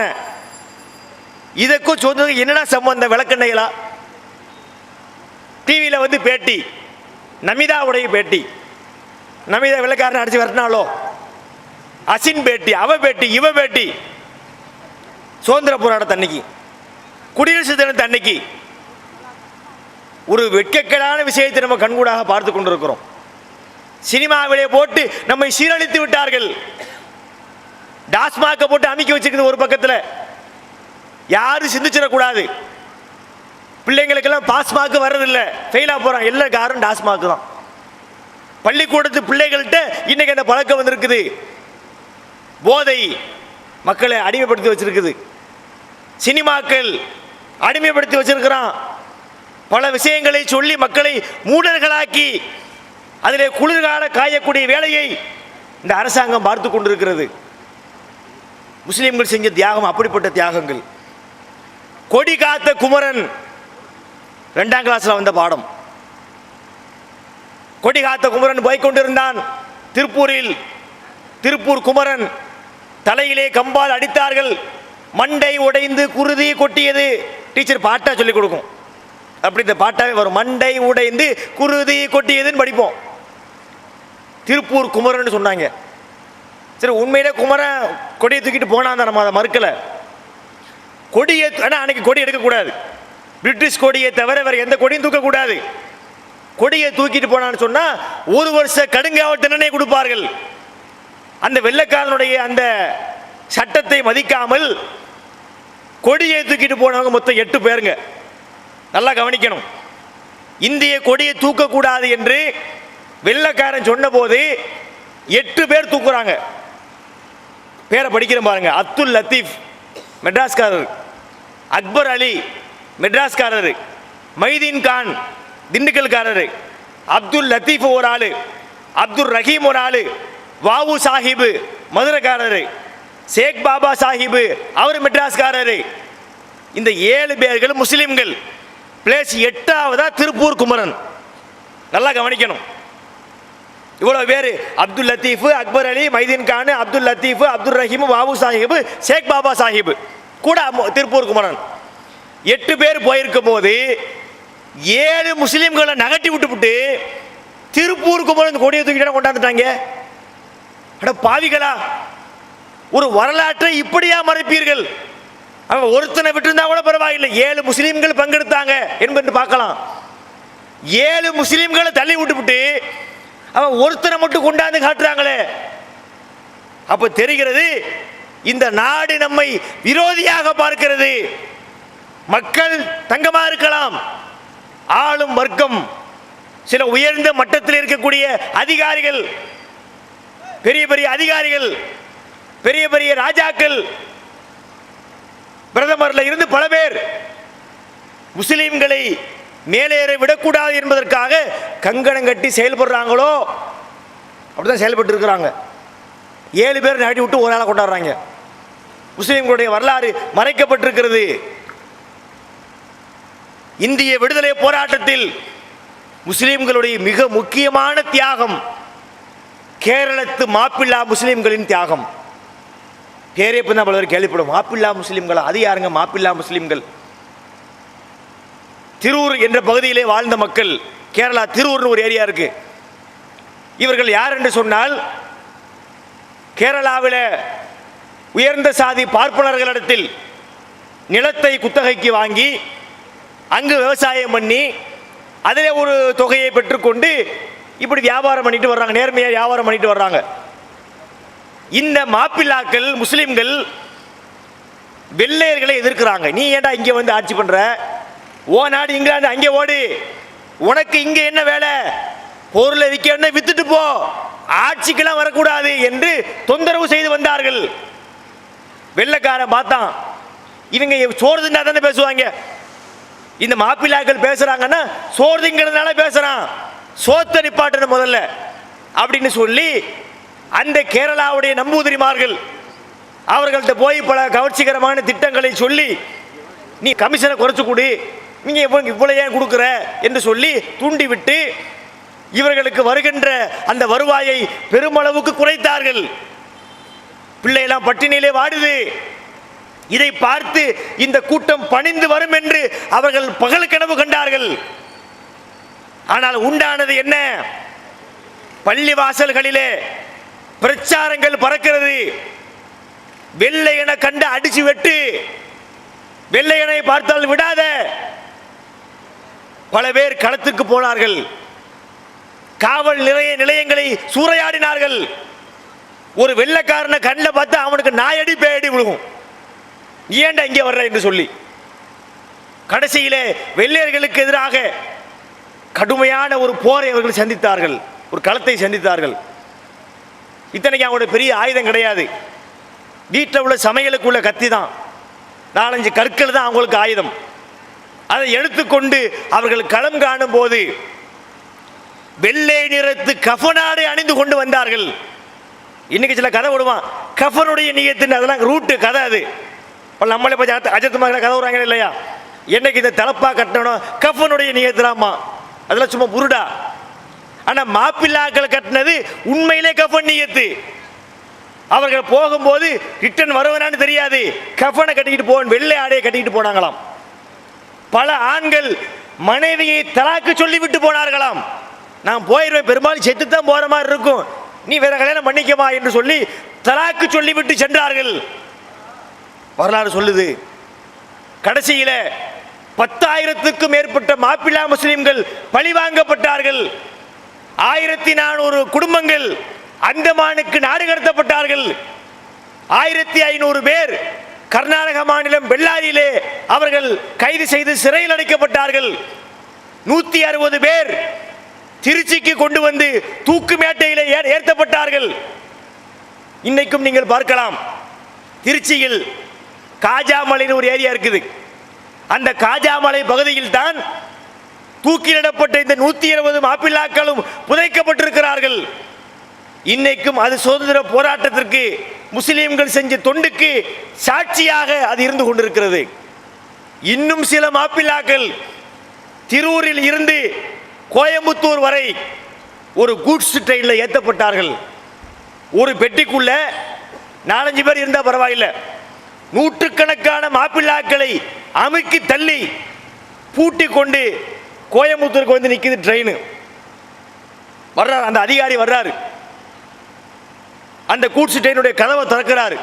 இதற்கும் சொன்னது என்னடா சம்பந்தம் விளக்கண்ணைகளா? டிவியில் வந்து பேட்டி, நமிதாவுடைய பேட்டி, நமிதா வெள்ளைக்காரன் அடிச்சு வரட்டினாலோ, அசின் பேட்டி, அவ பேட்டி, இவ பேட்டி, சுதந்திர போராட்டத்தன்னைக்கு, குடியரசு தினத்தன்னைக்கு ஒரு வெட்கக்கேடான விஷயத்தை நம்ம கண்கூடாக பார்த்து கொண்டிருக்கிறோம். சினிமாவிலே போட்டு நம்மை சீரழித்து விட்டார்கள். டாஸ்மாக போட்டு அமைக்க வச்சிருக்குது ஒரு பக்கத்தில். யாரும் சிந்திச்சிடக்கூடாது. பிள்ளைங்களுக்கெல்லாம் பாஸ் மார்க் வர்றதில்லை, ஃபெயிலாக போகிறான். எல்லா காரணம் டாஸ்மாக் தான். பள்ளிக்கூடத்து பிள்ளைகள்கிட்ட இன்னைக்கு அந்த பழக்கம் வந்திருக்குது. போதை மக்களை அடிமைப்படுத்தி வச்சிருக்குது. சினிமாக்கள் அடிமைப்படுத்தி வச்சிருக்கிறான். பல விஷயங்களை சொல்லி மக்களை மூடர்களாக்கி அதிலே குளிர்கால காயக்கூடிய வேலையை இந்த அரசாங்கம் பார்த்து கொண்டிருக்கிறது. முஸ்லிம்கள் செஞ்ச தியாகம் அப்படிப்பட்ட தியாகங்கள். கொடி காத்த குமரன் 2ஆம் கிளாஸ்ல வந்த பாடம். கொடி காத்த குமரன் போய் கொண்டிருந்தான் திருப்பூரில். திருப்பூர் குமரன் தலையிலே கம்பால் அடித்தார்கள். மண்டை உடைந்து குருதி கொட்டியது. டீச்சர் பாட்டா சொல்லிக் கொடுக்கும். அப்படி இந்த பாட்டாவே வரும். மண்டை உடைந்து குருதி கொட்டியதுன்னு படிப்போம். திருப்பூர் குமரன் சொன்னாங்க. சரி, உண்மையிலே குமரன் கொடியை தூக்கிட்டு போனான் தான், நம்ம அதை மறுக்கலை. கொடியை அன்னைக்கு கொடி எடுக்கக்கூடாது. பிரிட்டிஷ் கொடியை தவிர வேற எந்த கொடியும் தூக்கக்கூடாது. கொடியை தூக்கிட்டு போனான்னு சொன்னா 1 வருஷ கடுங்காவல் தண்டனை கொடுப்பார்கள். அந்த வெள்ளைக்காரனுடைய அந்த சட்டத்தை மதிக்காமல் கொடியை தூக்கிட்டு போனவங்க மொத்தம் 8 பேருங்க. நல்லா கவனிக்கணும். இந்திய கொடியை தூக்கக்கூடாது என்று வெள்ளைக்காரன் சொன்ன போது 8 பேர் தூக்குறாங்க. பேரை படிக்கிறேன் பாருங்க. அப்துல் லத்தீப் மெட்ராஸ்காரர், அக்பர் அலி மெட்ராஸ்காரர், மைதீன் கான் திண்டுக்கல்காரர், அப்துல் லத்தீப் ஒரு ஆளு, அப்துல் ரஹீம் ஒரு ஆளு, வாவு சாஹிப் மதுரைக்காரரு, ஷேக் பாபா சாஹிப் அவர் மெட்ராஸ்காரரு. இந்த 7 பேர்கள் முஸ்லிம்கள். பிளேஸ் 8வதா திருப்பூர் குமரன். நல்லா கவனிக்கணும். இவ்வளவு பேர் அப்துல் லத்தீஃப், அக்பர் அலி, மைதீன் கான், அப்துல் லத்தீஃப், அப்துல் ரஹீம், பாபு சாஹிப், ஷேக் பாபா சாஹிப் கூட திருப்பூர் குமரன் 8 பேர் போயிருக்கும் போது 7 முஸ்லிம்களை நகட்டி விட்டுவிட்டு திருப்பூர் குமரன் கொடியை தூக்கிட்டு கொண்டாந்துட்டாங்க. அட பாவிகளா, ஒரு வரலாற்றை இப்படியா மறைப்பீர்கள்? அவன் ஒருத்தனை விட்டுருந்தா கூட பரவாயில்லை, 7 முஸ்லிம்கள் பங்கெடுத்தாங்க என்பது பார்க்கலாம். 7 முஸ்லிம்களை தள்ளி விட்டுவிட்டு அவன் ஒருத்தனை மட்டும் கொண்டாந்து காட்டுறாங்களே. அப்ப தெரிகிறது இந்த நாடு நம்மை விரோதியாக பார்க்கிறது. மக்கள் தங்கமா இருக்கலாம், ஆளும் வர்க்கம், சில உயர்ந்த மட்டத்தில் இருக்கக்கூடிய அதிகாரிகள், பெரிய பெரிய அதிகாரிகள், பெரிய பெரிய ராஜாக்கள், பிரதமர்ல இருந்து பல பேர் முஸ்லிம்களை மேலேற விடக்கூடாது என்பதற்காக கங்கணம் கட்டி செயல்படுறாங்களோ அப்படிதான் செயல்பட்டு இருக்கிறாங்க. 7 பேர் நாட்டி விட்டு ஒரு ஆளை கொண்டாடுறாங்க. முஸ்லிம்களுடைய வரலாறு மறைக்கப்பட்டிருக்கிறது. இந்திய விடுதலை போராட்டத்தில் முஸ்லிம்களுடைய மிக முக்கியமான தியாகம் கேரளத்து மாப்பிள்ளா முஸ்லிம்களின் தியாகம். பேரே தான் பலர் கேள்விப்படும். மாப்பிள்ளா முஸ்லிம்களா? அது யாருங்க மாப்பிள்ளா முஸ்லிம்கள்? திருவூர் என்ற பகுதியிலே வாழ்ந்த மக்கள். கேரளா திருவூர்னு ஒரு ஏரியா இருக்கு. இவர்கள் யார் என்று சொன்னால், கேரளாவில் உயர்ந்த சாதி பார்ப்பனர்களிடத்தில் நிலத்தை குத்தகைக்கு வாங்கி அங்கு விவசாயம் பண்ணி அதிலே ஒரு தொகையை பெற்றுக்கொண்டு இப்படி வியாபாரம் பண்ணிட்டு வர்றாங்க. நேர்மையாக வியாபாரம் பண்ணிட்டு வர்றாங்க. இந்த மாப்பிள்ளாக்கள் முஸ்லிம்கள் வெள்ளையர்களை எதிர்க்கிறாங்க. நீ ஏன்டா இங்கே வந்து ஆட்சி பண்ற? ஓ நாடு இங்கிலாந்து, அங்கே ஓடு, உனக்கு இங்கே என்ன வேலை? பொருளை விற்க வித்துட்டு போ, ஆட்சிக்கெல்லாம் வரக்கூடாது என்று தொந்தரவு செய்து வந்தார்கள். வெள்ளைக்காரன் பார்த்தான், இவங்க சோறு தின்னா தானே பேசுவாங்க. இந்த மாப்பிள்ளாக்கள் பேசுறாங்கன்னா சோறு திங்கிறதுனால பேசுறான், சோத்த நிப்பாட்டணும் முதல்ல அப்படின்னு சொல்லி அந்த கேரளாவுடைய நம்பூதிரிமார்கள் அவர்கள்ட்ட போய் பல கவர்ச்சிகரமான திட்டங்களை சொல்லி, நீ கமிஷனை குறைச்சு கொடு, நீங்க இவ்வளவு ஏன் கொடுக்குற என்று சொல்லி தூண்டிவிட்டு இவர்களுக்கு வருகின்ற அந்த வருவாயை பெருமளவுக்கு குறைத்தார்கள். பிள்ளையெல்லாம் பட்டினியிலே வாடுது. இதை பார்த்து இந்த கூட்டம் பணிந்து வரும் என்று அவர்கள் பகல் கனவு கண்டார்கள். ஆனால் உண்டானது என்ன? பள்ளி வாசல்களிலே பிரச்சாரங்கள் பறக்கிறது. வெள்ளையனை கண்டு அடிச்சு வெட்டு, வெள்ளையனை பார்த்தால் விடாத. பல பேர் களத்துக்கு போனார்கள். காவல் நிலையங்களை சூறையாடினார்கள். ஒரு வெள்ளைக்காரனை கண்ணில் பார்த்து அவனுக்கு நாயடி பேயடி விழுகும், ஏன்டா இங்கே வர்ற என்று சொல்லி. கடைசியிலே வெள்ளையர்களுக்கு எதிராக கடுமையான ஒரு போரை அவர்கள் சந்தித்தார்கள், ஒரு களத்தை சந்தித்தார்கள். இத்தனைக்கு அவங்களுடைய பெரிய ஆயுதம் கிடையாது. வீட்டில் உள்ள சமையலுக்கு உள்ள கத்தி தான், 4-5 கற்கள் தான் அவங்களுக்கு ஆயுதம். அதை எடுத்துக்கொண்டு அவர்கள் களம் காணும் போது வெள்ளை நிறத்து கஃபனாடை அணிந்து கொண்டு வந்தார்கள். இன்னைக்கு சில கதை விடுவான், கஃபனுடைய நியத்தின் அதெல்லாம் ரூட்டு கதை. அது நம்மளே போய் அஜித் மகளை கதை விடுறாங்க இல்லையா, என்னைக்கு இந்த தலப்பா கட்டணும் கஃபனுடைய நியத்துலாமா, அதெல்லாம் சும்மா புருடா. ஆனால் மாப்பிள்ளாக்கள் கட்டினது உண்மையிலே கஃபன் நியத்து. அவர்கள் போகும்போது ரிட்டன் வருவனான்னு தெரியாது, கஃபனை கட்டிக்கிட்டு போன, வெள்ளை ஆடையை கட்டிக்கிட்டு போனாங்களாம். பல ஆண்கள் மனைவியை தலாக்கு சொல்லிவிட்டு போனார்களாம். நான் போயிடுவேன், பெரும்பாலும் செத்து தான் போற மாதிரி இருக்கும், நீ வேற கல்யாணம் பண்ணிக்கமா என்று சொல்லி தலாக்கு சொல்லிவிட்டு சென்றார்கள். வரலாறு சொல்லுது. கடைசியில 10,000க்கும் மேற்பட்ட மாப்பிள்ளா முஸ்லிம்கள் பழிவாங்கப்பட்டார்கள். 1400 குடும்பங்கள் அந்தமானுக்கு நாடு கடத்தப்பட்டார்கள். 1500 பேர் கர்நாடக மாநிலம் பெல்லாரியிலே அவர்கள் கைது செய்து சிறையில் அடைக்கப்பட்டார்கள். 160 பேர் திருச்சிக்கு கொண்டு வந்து தூக்கு மேட்டையிலே ஏற்றப்பட்டார்கள். இன்னைக்கும் நீங்கள் பார்க்கலாம், திருச்சியில் காஜாமலைன்னு ஒரு ஏரியா இருக்குது. அந்த காஜாமலை பகுதியில் தான் தூக்கிலிடப்பட்ட இந்த 120 மாப்பிள்ளாக்களும் புதைக்கப்பட்டிருக்கிறார்கள். இன்னைக்கும் அது சுதந்திர போராட்டத்திற்கு முஸ்லிம்கள் செஞ்ச தொண்டுக்கு சாட்சியாக அது இருந்து கொண்டிருக்கிறது. இன்னும் சில மாப்பிள்ளாக்கள் திருவூரில் இருந்து கோயம்புத்தூர் வரை ஒரு கூட்ஸ் ட்ரெயினில் ஏற்றப்பட்டார்கள். ஒரு பெட்டிக்குள்ள 4-5 பேர் இருந்தால் பரவாயில்லை, நூற்றுக்கணக்கான மாப்பிள்ளாக்களை அமுக்கி தள்ளி பூட்டி கொண்டு கோயம்புத்தூருக்கு வந்து நிற்குது ட்ரெயின். வர்றார் அந்த அதிகாரி, வர்றாரு. அந்த கூட்ஸ் ட்ரெயினுடைய கதவை திறக்கிறாரு.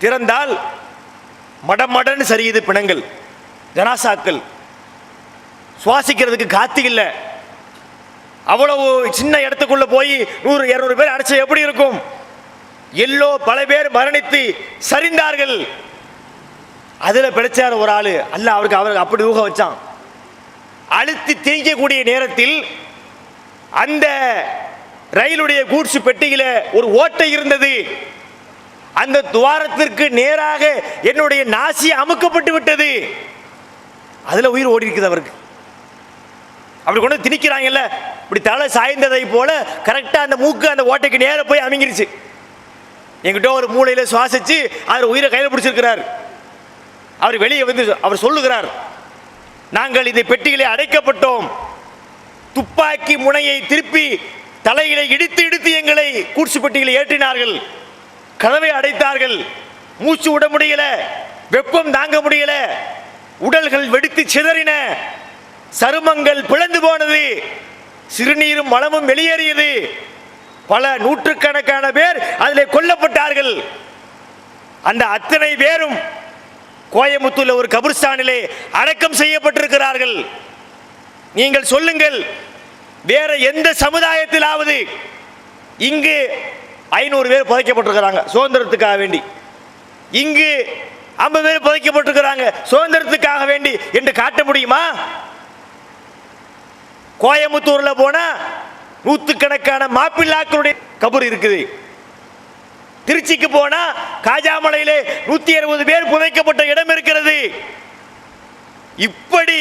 திறந்தால் மடமடன்னு சரியுது பிணங்கள், ஜனாசாக்கள். சுவாசிக்கிறதுக்கு காத்து இல்லை. அவ்வளவு சின்ன இடத்துக்குள்ள போய் 100-200 பேர் அடைச்ச எப்படி இருக்கும்? எல்லோ பல பேர் மரணித்து சரிந்தார்கள். அதுல பிழைச்சார் ஒரு ஆளு. அல்ல அவருக்கு அப்படி ஊக வச்சான். அழுத்தி திணிக்கக்கூடிய நேரத்தில் அந்த ரயிலுடைய கூட்ஸ் பெட்டியில ஒரு ஓட்டை இருந்தது. அந்த துவாரத்திற்கு நேராக என்னுடைய நாசி அமுக்கப்பட்டு விட்டது. அதுல உயிர் ஓடி இருக்குது அவருக்கு. அப்படி கொண்டு திணிக்கிறாங்கல்ல, இப்படி தலை சாய்ந்ததை போல கரெக்டா அந்த மூக்கு அந்த ஓட்டைக்கு நேர போய் அமைங்கிருச்சு. என்கிட்ட ஒரு மூளையில சுவாசிச்சு அவர் உயிரை கையில் பிடிச்சிருக்கிறார். அவர் வெளியே வந்து அவர் சொல்லுகிறார், நாங்கள் இந்த பெட்டிகளை அடைக்கப்பட்டோம். துப்பாக்கி முனையை திருப்பி தலைகளை இடித்து இடித்து எங்களை கூட்சு பெட்டிகளை ஏற்றினார்கள். கதவை அடைத்தார்கள். மூச்சு விட முடியல, வெப்பம் தாங்க முடியல, உடல்கள் வெடித்து சிதறின, சருமங்கள் பிளந்து போனது, சிறுநீரும் மலமும் வெளியேறியது. பல நூற்றுக்கணக்கான பேர் அதில் கொல்லப்பட்டார்கள். அந்த அத்தனை பேரும் கோயம்புத்தூர்ல ஒரு கபிர்ஸ்தானிலே அடக்கம் செய்யப்பட்டிருக்கிறார்கள். நீங்கள் சொல்லுங்கள், வேற எந்த சமுதாயத்திலாவது இங்கு 500 பேர் புதைக்கப்பட்டிருக்கிறாங்க சுதந்திரத்துக்காக வேண்டி, இங்கு 50 பேர் புதைக்கப்பட்டிருக்கிறாங்க சுதந்திரத்துக்காக வேண்டி என்று காட்ட முடியுமா? கோயம்புத்தூர்ல போனா நூற்றுக்கணக்கான மாப்பிள்ளாக்களுடைய கபர் இருக்குது. திருச்சிக்கு போனா காஜாமலையிலே 160 பேர் புதைக்கப்பட்ட இடம் இருக்கிறது. இப்படி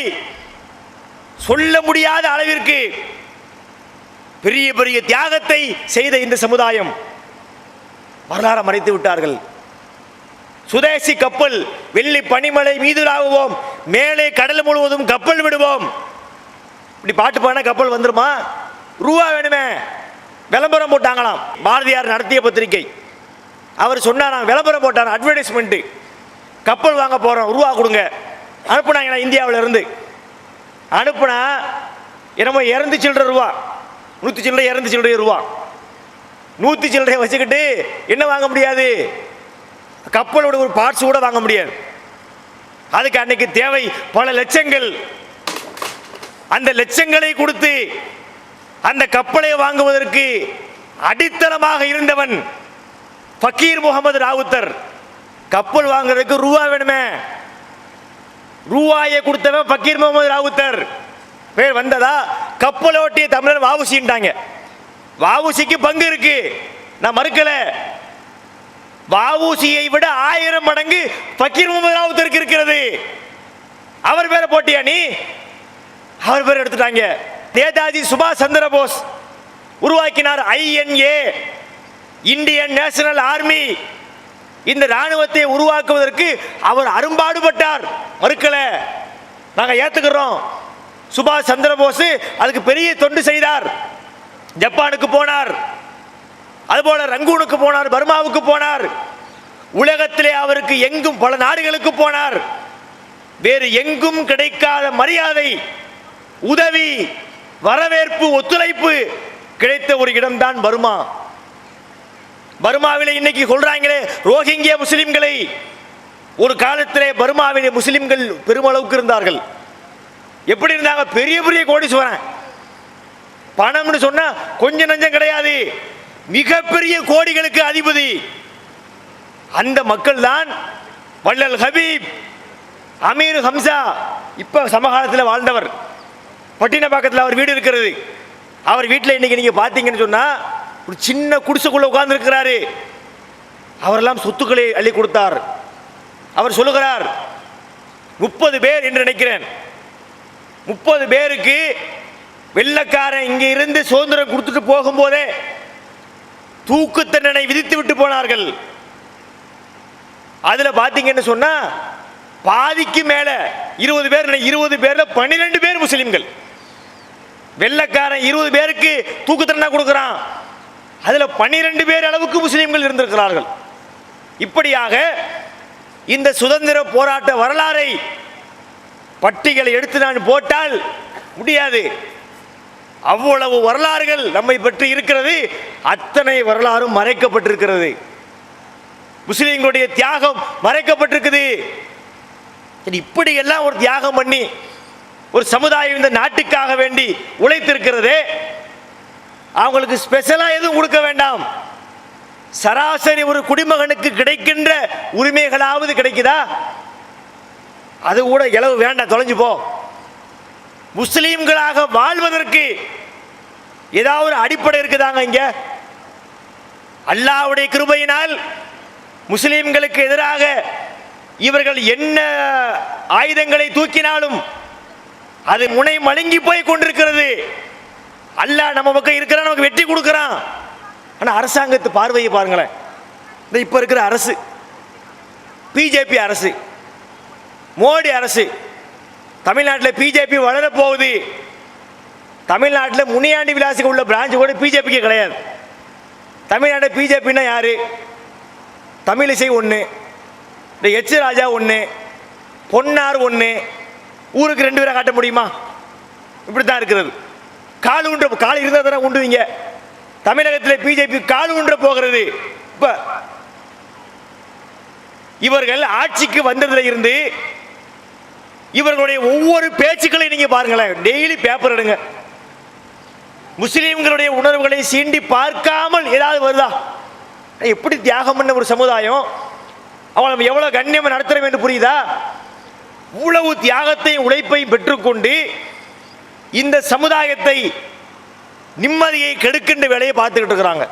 சொல்ல முடியாத அளவிற்கு பெரிய பெரிய தியாகத்தை செய்த இந்த சமுதாயம் வரலாறு மறைத்து விட்டார்கள். சுதேசி கப்பல், வெள்ளி பனிமலை மீதுலாகுவோம், மேலே கடல் முழுவதும் கப்பல் விடுவோம். இப்படி பாட்டு பாடினா கப்பல் வந்துருமா? ரூபா வேணுமே. விளம்பரம் போட்டாங்களாம். பாரதியார் நடத்திய பத்திரிகை. அவர் சொன்னாராம், விளம்பரம் போட்டார், அட்வர்டைஸ்மெண்ட், கப்பல் வாங்க போறோம், ரூபா கொடுங்க. அனுப்புனாங்க இந்தியாவில் இருந்து. அனுப்புனா என்னமோ 200 சில்லறை ரூபா, 100 சில்லறை 200 சில்லறை ரூபா, 100 சில்லறை வச்சுக்கிட்டு என்ன வாங்க முடியாது? கப்பலோட ஒரு பார்ட்ஸ் கூட வாங்க முடியாது. அதுக்கு அன்னைக்கு தேவை பல லட்சங்கள். அந்த லட்சங்களை கொடுத்து அந்த கப்பலை வாங்குவதற்கு அடித்தளமாக இருந்தவன் ஃபக்கீர் முகமது ராவுத்தர். கப்பல் வாங்குறதுக்கு ரூபா வேணுமே, ரூபாயை கொடுத்தவன் ஃபக்கீர் முகமது ராவுத்தர். பேர் வந்ததா? கப்பலோட்டிய தமிழர் வாவுசின்ட்டாங்க. வாவுசிக்கு பங்கு இருக்கு, நான் மறுக்கல. வாவுசியை விட 1000 மடங்கு ஃபக்கீர் முகமது ராவுத்தருக்கு இருக்கிறது. அவர் பேரை போட்டியா நீ? அவர் பேர் எடுத்துட்டாங்க. நேதாஜி சுபாஷ் சந்திர போஸ் உருவாக்கினார் INA, இந்தியன் நேஷனல் ஆர்மி. இந்த ராணுவத்தை உருவாக்குவதற்கு அவர் அரும்பாடுபட்டார், மறுக்கல, நாங்கள் ஏத்துக்கிறோம். சுபாஷ் சந்திர போஸ் அதுக்கு பெரிய தொண்டு செய்தார். ஜப்பானுக்கு போனார், அதுபோல ரங்கூனுக்கு போனார், பர்மாவுக்கு போனார். உலகத்திலே அவருக்கு எங்கும் பல நாடுகளுக்கு போனார். வேறு எங்கும் கிடைக்காத மரியாதை, உதவி, வரவேற்பு, ஒத்துழைப்பு கிடைத்த ஒரு இடம்தான் பர்மா. பர்மாவிலே இன்னைக்கு சொல்றாங்களே ரோஹிங்கியா முஸ்லிம்களை, ஒரு காலத்திலே பர்மாவிலே முஸ்லிம்கள் பெருமளவுக்கு இருந்தார்கள். எப்படி இருந்தாங்க? பெரிய பெரிய கோடீஸ்வரன். பணம்னு சொன்னா கொஞ்சம் நஞ்சம் கிடையாது, மிகப்பெரிய கோடிகளுக்கு அதிபதி. அந்த மக்கள் தான் வள்ளல் ஹபீப், அமீர் ஹம்சா. இப்ப சமகாலத்தில் வாழ்ந்தவர். பட்டினப்பாக்கத்தில் அவர் வீடு இருக்கிறது. அவர் வீட்டில் இன்னைக்கு நீங்க பார்த்தீங்கன்னு சொன்னா ஒரு சின்ன குடிசைக்குள்ள உட்கார்ந்து இருக்கிறாரு. அவரெல்லாம் சொத்துக்களை அள்ளி கொடுத்தார். அவர் சொல்லுகிறார், 30 பேர் என்று நினைக்கிறேன், 30 பேருக்கு வெள்ளக்காரன் இங்க இருந்து சுதந்திரம் கொடுத்துட்டு போகும்போதே தூக்கு தண்டனை விதித்து விட்டு போனார்கள். அதுல பாத்தீங்கன்னு சொன்னா பாதிக்கு மேல 20 பேர், 20 பேர்ல 12 பேர் முஸ்லிம்கள். வெள்ளக்காரன் 20 பேருக்கு தூக்கு தண்டனை கொடுக்கிறான், அதுல 12 பேர் அளவுக்கு முஸ்லிம்கள் இருந்திருக்கிறார்கள். இப்படியாக இந்த சுதந்திர போராட்ட வரலாறை பட்டியலை எடுத்து நான் போட்டால் முடியாது. அவ்வளவு வரலாறுகள் நம்மை பற்றி இருக்கிறது. அத்தனை வரலாறும் மறைக்கப்பட்டிருக்கிறது. முஸ்லிம்களுடைய தியாகம் மறைக்கப்பட்டிருக்குது. இப்படி எல்லாம் ஒரு தியாகம் பண்ணி ஒரு சமுதாயம் இந்த நாட்டுக்காக வேண்டி உழைத்திருக்கிறது. அவங்களுக்கு ஸ்பெஷலா எதுவும் கொடுக்க வேண்டாம். சராசரி ஒரு குடிமகனுக்கு கிடைக்கின்ற உரிமைகளாவது கிடைக்குதா? அது கூட இளவு வேண்டாம், தொலைஞ்சு போ. முஸ்லீம்களாக வாழ்வதற்கு ஏதாவது ஒரு அடிப்படை இருக்குதாங்க இங்க? அல்லாஹ்வுடைய கிருபையினால் முஸ்லீம்களுக்கு எதிராக இவர்கள் என்ன ஆயுதங்களை தூக்கினாலும் அது முனை மழுங்கி போய் கொண்டிருக்கிறது. அல்லாஹ் நம்ம பக்கம் இருக்கிறான், நமக்கு வெற்றி கொடுக்கிறான். ஆனால் அரசாங்கத்து பார்வையை பாருங்களேன். இந்த இப்போ இருக்கிற அரசு, பிஜேபி அரசு, மோடி அரசு, தமிழ்நாட்டில் பிஜேபி வளர போகுது. தமிழ்நாட்டில் முனியாண்டி விலாசுக்கு உள்ள பிரான்ச் கூட பிஜேபிக்கு கிடையாது. தமிழ்நாட்டில் பிஜேபின்னா யாரு? தமிழிசை ஒன்று, இந்த எச் ராஜா ஒன்று, பொன்னார் ஒன்று, ஊருக்கு 2 பேரை காட்ட முடியுமா? இப்படி தான் இருக்கிறது. கால் ஊன்ற கால் இருந்தால் தானே உண்டுவீங்க. தமிழகத்தில் பிஜேபி கால் ஊன்ற போகிறது. இப்ப இவர்கள் ஆட்சிக்கு வந்ததில் இருந்து இவர்களுடைய ஒவ்வொரு பேச்சுக்களை நீங்க பாருங்களேன். டெய்லி பேப்பர் எடுங்க. முஸ்லிம்களுடைய உணர்வுகளை சீண்டி பார்க்காமல் ஏதாவது வருதா? எப்படி தியாகம் பண்ண ஒரு சமுதாயம், அவளை எவ்வளவு கண்ணியம் நடத்துறோம் என்று புரியுதா? இவ்வளவு தியாகத்தையும் உழைப்பையும் பெற்றுக்கொண்டு இந்த சமுதாயத்தை நிம்மதியை கெடுக்கின்ற வேலையை பார்த்துக்கிட்டு இருக்கிறாங்க.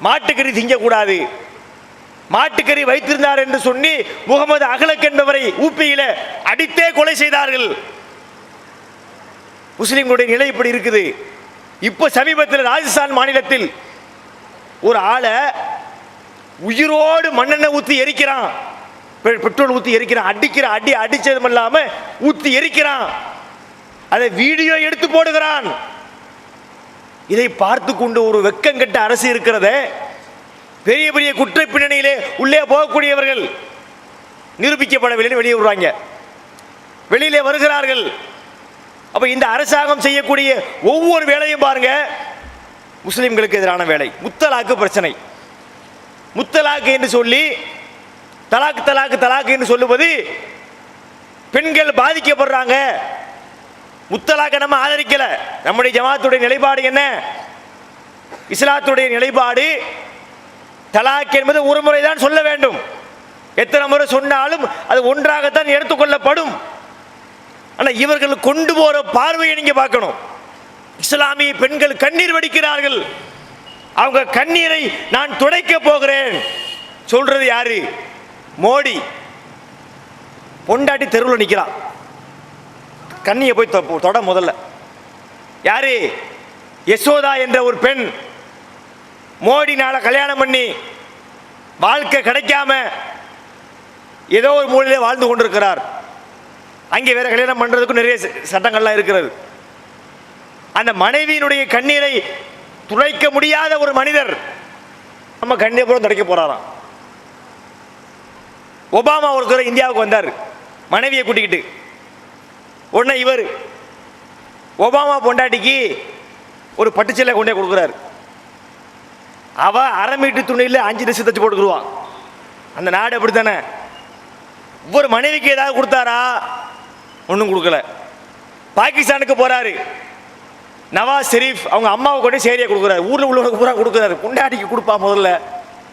மாட்டுக்கறி திங்கக்கூடாது, மாட்டுக்கறி வைத்திருந்தார் என்று சொல்லி முகமது அகலக் என்பவரை ஊப்பியில அடித்தே கொலை செய்தார்கள். முஸ்லிம்களுடைய நிலை இப்படி இருக்குது. இப்போ சமீபத்தில் ராஜஸ்தான் மாநிலத்தில் ஒரு ஆளை உயிரோடு மண்ணெண்ணெய் ஊற்றி எரிக்கிறான், பெட்ரோல் ஊற்றி எரிக்கிறான், அடிக்கிறான். அடிச்சதும் இல்லாம ஊற்றி எரிக்கிறான். அதை வீடியோ எடுத்து போடுகிறான். இதை பார்த்து கொண்டு ஒரு வெக்கங்கெட்ட அரசு இருக்கிறத, பெரிய பெரிய குற்ற பின்னணியிலே உள்ளே போகக்கூடியவர்கள் நிரூபிக்கப்படவில்லை, வெளியே விடுறாங்க, வெளியிலே வருகிறார்கள். அப்ப இந்த அரசாங்கம் செய்யக்கூடிய ஒவ்வொரு வேலையும் பாருங்க, முஸ்லிம்களுக்கு எதிரான வேலை. முத்தலாக்கு பிரச்சனை, முத்தலாக்கு என்று சொல்லி தலாக்கு தலாக்கு தலாக்கு என்று சொல்லுவது பெண்கள் பாதிக்கப்படுறாங்க. முத்தலாக்க நம்ம ஆதரிக்கல. நம்முடைய ஜமாத்துடைய நிலைப்பாடு என்ன? இஸ்லாத்துடைய நிலைப்பாடு தலாக் என்பது ஒரு முறை தான் சொல்ல வேண்டும். எத்தனை முறை சொன்னாலும் அது ஒன்றாகத்தான் எடுத்துக்கொள்ளப்படும். ஆனால் இவர்கள் கொண்டு போற பார்வையை நீங்க பார்க்கணும். இஸ்லாமிய பெண்கள் கண்ணீர் வடிக்கிறார்கள். அவங்க கண்ணீரை நான் துடைக்க போகிறேன் சொல்றது யாரு? மோடி. பொண்டாட்டி தெருவில் நிற்கிறான், கண்ணியை போய் தொட முதல்ல. யாரு? யசோதா என்ற ஒரு பெண் மோடினால கல்யாணம் பண்ணி வாழ்க்கை கிடைக்காம ஏதோ ஒரு மூலையிலே வாழ்ந்து கொண்டிருக்கிறார். அங்கே வேற கல்யாணம் பண்றதுக்கு நிறைய சட்டங்கள்லாம் இருக்கிறது. அந்த மனைவியினுடைய கண்ணீரை துடைக்க முடியாத ஒரு மனிதர் நம்ம கண்ணீரை துடைக்க போறாராம். ஒபாமா ஒரு இந்தியாவுக்கு வந்தார் மனைவியை கூட்டிக்கிட்டு. உடனே இவர் ஒபாமா பொண்டாட்டிக்கு ஒரு பட்டுச்சீலை கொண்டே கொடுக்குறாரு. அவ 1/2 மீட்டர் துணியில் 5 டிரெஸ் தச்சு போட்டுக்குருவான். அந்த நாடு அப்படித்தானே. ஒவ்வொரு மனைவிக்கு ஏதாவது கொடுத்தாரா? ஒன்றும் கொடுக்கல. பாகிஸ்தானுக்கு போறாரு, நவாஸ் ஷெரீப் அவங்க அம்மாவை கொண்டே சேரியை கொடுக்குறாரு. ஊரில் உள்ளவனுக்கு பூரா கொடுக்குறாரு. பொண்டாட்டிக்கு கொடுப்பா முதல்ல,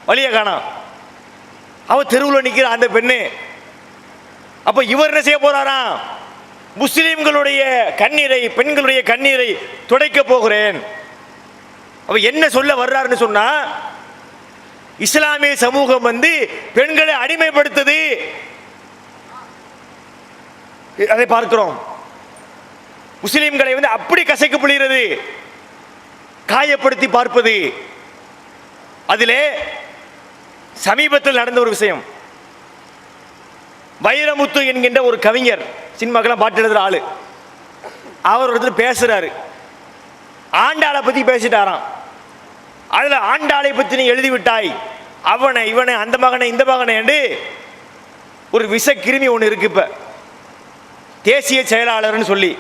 வழியை காணாம். அவ தெருவில் நிற்கிற அந்த பெண்ணு. அப்ப இவர் என்ன செய்ய போறாராம்? முஸ்லிம்களுடைய கண்ணீரை, பெண்களுடைய கண்ணீரை துடைக்க போகிறேன். அப்ப என்ன சொல்ல வர்றாருன்னு சொன்னா, இஸ்லாமிய சமூகம் வந்து பெண்களை அடிமைப்படுத்துது. அதை பார்க்கிறோம். முஸ்லிம்களை வந்து அப்படி கசைக்கு புளிகிறது, காயப்படுத்தி பார்ப்பது, அதிலே சமீபத்தில் நடந்த ஒரு விஷயம், வைரமுத்து என்கின்ற ஒரு கவிஞர், சினிமாக்கெல்லாம் பாட்டு எழுதுற ஆளு, அவர் ஒருத்தர் பேசுறாரு, ஆண்டாளை பத்தி பேசிட்டாராம். அதுல ஆண்டாளை பத்தி நீ எழுதிவிட்டாய், அவனை இவனை அந்த மகனை இந்த மகனை என்று ஒரு விஷ கிருமி ஒன்று இருக்கு. இப்ப தேசிய செயலாளர்னு சொல்லி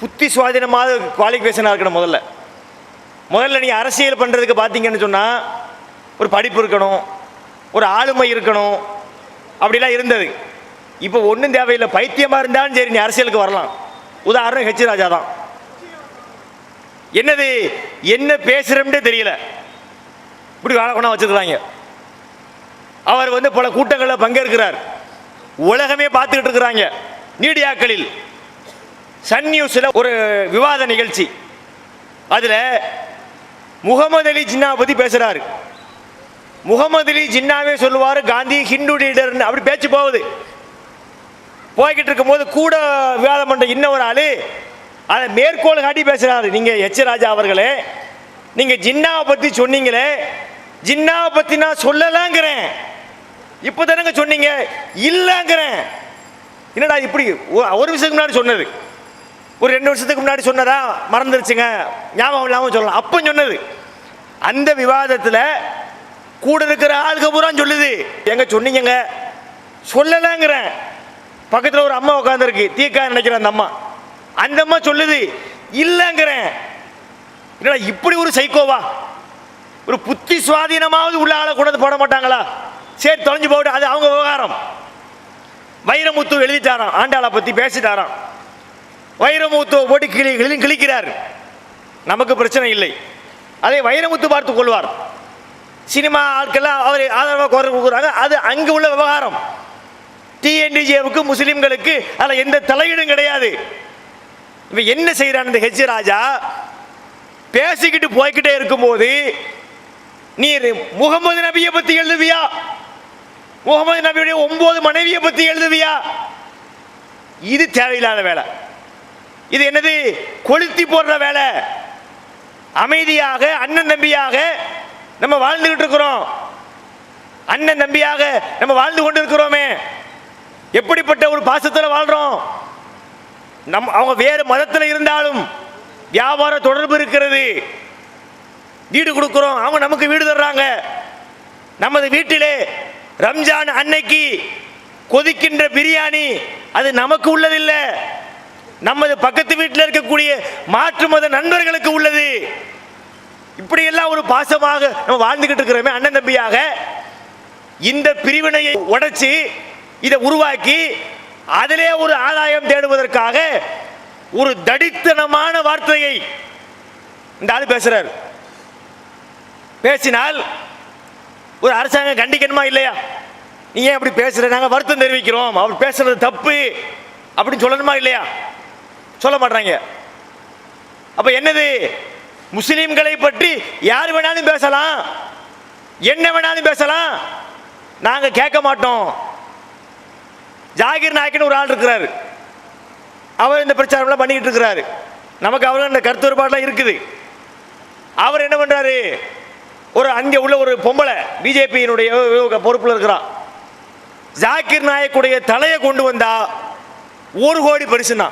புத்தி சுவாதீனமாக குவாலிஃபிகேஷனாக இருக்கணும். முதல்ல நீ அரசியல் பண்ணுறதுக்கு பார்த்தீங்கன்னு சொன்னால் ஒரு படிப்பு இருக்கணும், ஒரு ஆளுமை இருக்கணும், அப்படிலாம் இருந்தது. இப்போ ஒன்றும் தேவையில்லை, பைத்தியமாக இருந்தாலும் சரி நீ அரசியலுக்கு வரலாம். உதாரணம் ஹெச் ராஜா தான். என்னது என்ன பேசுகிறோம்னே தெரியல, இப்படி வேலை கொண்டா வச்சுருக்காங்க. அவர் பல கூட்டங்களில் பங்கேற்கிறார், உலகமே பார்த்துக்கிட்டு இருக்கிறாங்க. மீடியாக்களில் சன் நியூஸில் ஒரு விவாத நிகழ்ச்சி, அதில் முகமது அலி ஜின்னா பற்றி பேசுகிறாரு. முகமது அலி ஜின்னாவே சொல்லுவார் காந்தி ஹிந்து லீடர்னு, அப்படி பேச்சு போகுது. போய்கிட்டு இருக்கும்போது கூட விவாதம் பண்ணுற இன்னொரு ஆள் அதை மேற்கோள் காட்டி பேசுகிறாரு. நீங்கள் எச் ராஜா அவர்களே, நீங்கள் ஜின்னாவை பற்றி சொன்னீங்களே, ஜின்னாவை பற்றி நான் சொல்லலாங்கிறேன், இப்போ தானங்க சொன்னீங்க, இல்லைங்கிறேன். என்னடா இப்படி? ஒரு வருஷத்துக்கு முன்னாடி சொன்னது, ஒரு 2 வருஷத்துக்கு முன்னாடி சொன்னதா மறந்துருச்சுங்க, ஞாபகம் இல்லாமல் சொல்லலாம். அப்போ சொன்னது. அந்த விவாதத்தில் கூட இருக்கிற ஆளுக பூரா சொல்லுது, எங்க சொன்னீங்க, சொல்லலாங்கிறேன். பக்கத்தில் ஒரு அம்மா உட்காந்துருக்கு, தீக்கா நினைக்கிறேன் அந்த அம்மா, அந்த அம்மா சொல்லுது இல்லைங்கிறேன். என்னடா இப்படி ஒரு சைக்கோவா? ஒரு புத்தி சுவாதீனமாவது உள்ள ஆளை கொண்டு போட மாட்டாங்களா? சரி தொலைஞ்சு போட்டு, அது அவங்க விவகாரம். வைரமுத்து எழுதிட்டாராம், ஆண்டாளை பற்றி பேசிட்டாராம். வைரமுத்துவை போட்டு கிழிக்கிறார், நமக்கு பிரச்சனை இல்லை, அதை வைரமுத்து பார்த்து கொள்வார். சினிமா ஆட்கள்லாம் அவர் ஆதரவாக குரல் கொடுக்குறாங்க, அது அங்கு உள்ள விவகாரம். டிஎன்டிஜேவுக்கு முஸ்லிம்களுக்கு அதில் எந்த தலையீடும் கிடையாது. இவன் என்ன செய்யறான் இந்த ஹெச் ராஜா? பேசிக்கிட்டு போய்கிட்டே இருக்கும்போது நீ முகமது நபியை பற்றி எழுதுவியா, முகமது நபியுடைய 9 மனைவியை பற்றி எழுதுவியா? இது தேவையில்லாத வேலை. இது என்னது? கொளுத்தி போடுற வேலை. அமைதியாக அண்ணன் தம்பியாக நம்ம வாழ்ந்துகிட்டு இருக்கிறோம், அண்ணன் தம்பியாக நம்ம வாழ்ந்து கொண்டு இருக்கிறோமே, எப்படிப்பட்ட ஒரு பாசத்தில் வாழ்றோம். அவங்க வேறு மதத்தில் இருந்தாலும் வியாபார தொடர்பு இருக்கிறது, வீடு கொடுக்கிறோம், அவங்க நமக்கு வீடு தர்றாங்க. நமது வீட்டிலே ரம்ஜான் அன்னைக்கு கொதிக்கின்ற பிரியாணி அது நமக்கு உள்ளதில்லை, நமது பக்கத்து வீட்டில் இருக்கக்கூடிய மாற்று மத நண்பர்களுக்கு உள்ளது. இப்படி எல்லாம் ஒரு பாசமாக நம்ம வாழ்ந்துகிட்டு இருக்கிறோமே அண்ணன் தம்பியாக. இந்த பிரிவினையை உடைச்சு இதை உருவாக்கி அதிலே ஒரு ஆதாயம் தேடுவதற்காக ஒரு தடித்தனமான வார்த்தையை இந்த ஆள் பேசுறார். பேசினால் ஒரு அரசாங்கம் கண்டிக்கணுமா இல்லையா? நீ ஏன் அப்படி பேசுற, நாங்கள் வருத்தம் தெரிவிக்கிறோம், அவர் பேசுறது தப்பு அப்படின்னு சொல்லணுமா இல்லையா? சொல்ல மாட்டாங்க. அப்ப என்னது? முஸ்லிம்களை பற்றி யார் வேணாலும் பேசலாம், என்ன வேணாலும் பேசலாம், நாங்க கேட்க மாட்டோம். ஜாகிர் நாயக்கன் ஒரு ஆள் இருக்கிறார், அவர் இந்த பிரச்சாரம் பண்ணிக்கிட்டு இருக்கிறாரு. நமக்கு அவருக்கு அந்த கருத்து வேறுபாடுலாம் இருக்குது. அவர் என்ன பண்றாரு? ஒரு அங்கே உள்ள ஒரு பொம்பளை பிஜேபியினுடைய பொறுப்பில் இருக்கிறான், ஜாகிர் நாயக்குடைய தலையை கொண்டு வந்தா 1 கோடி பரிசுனா.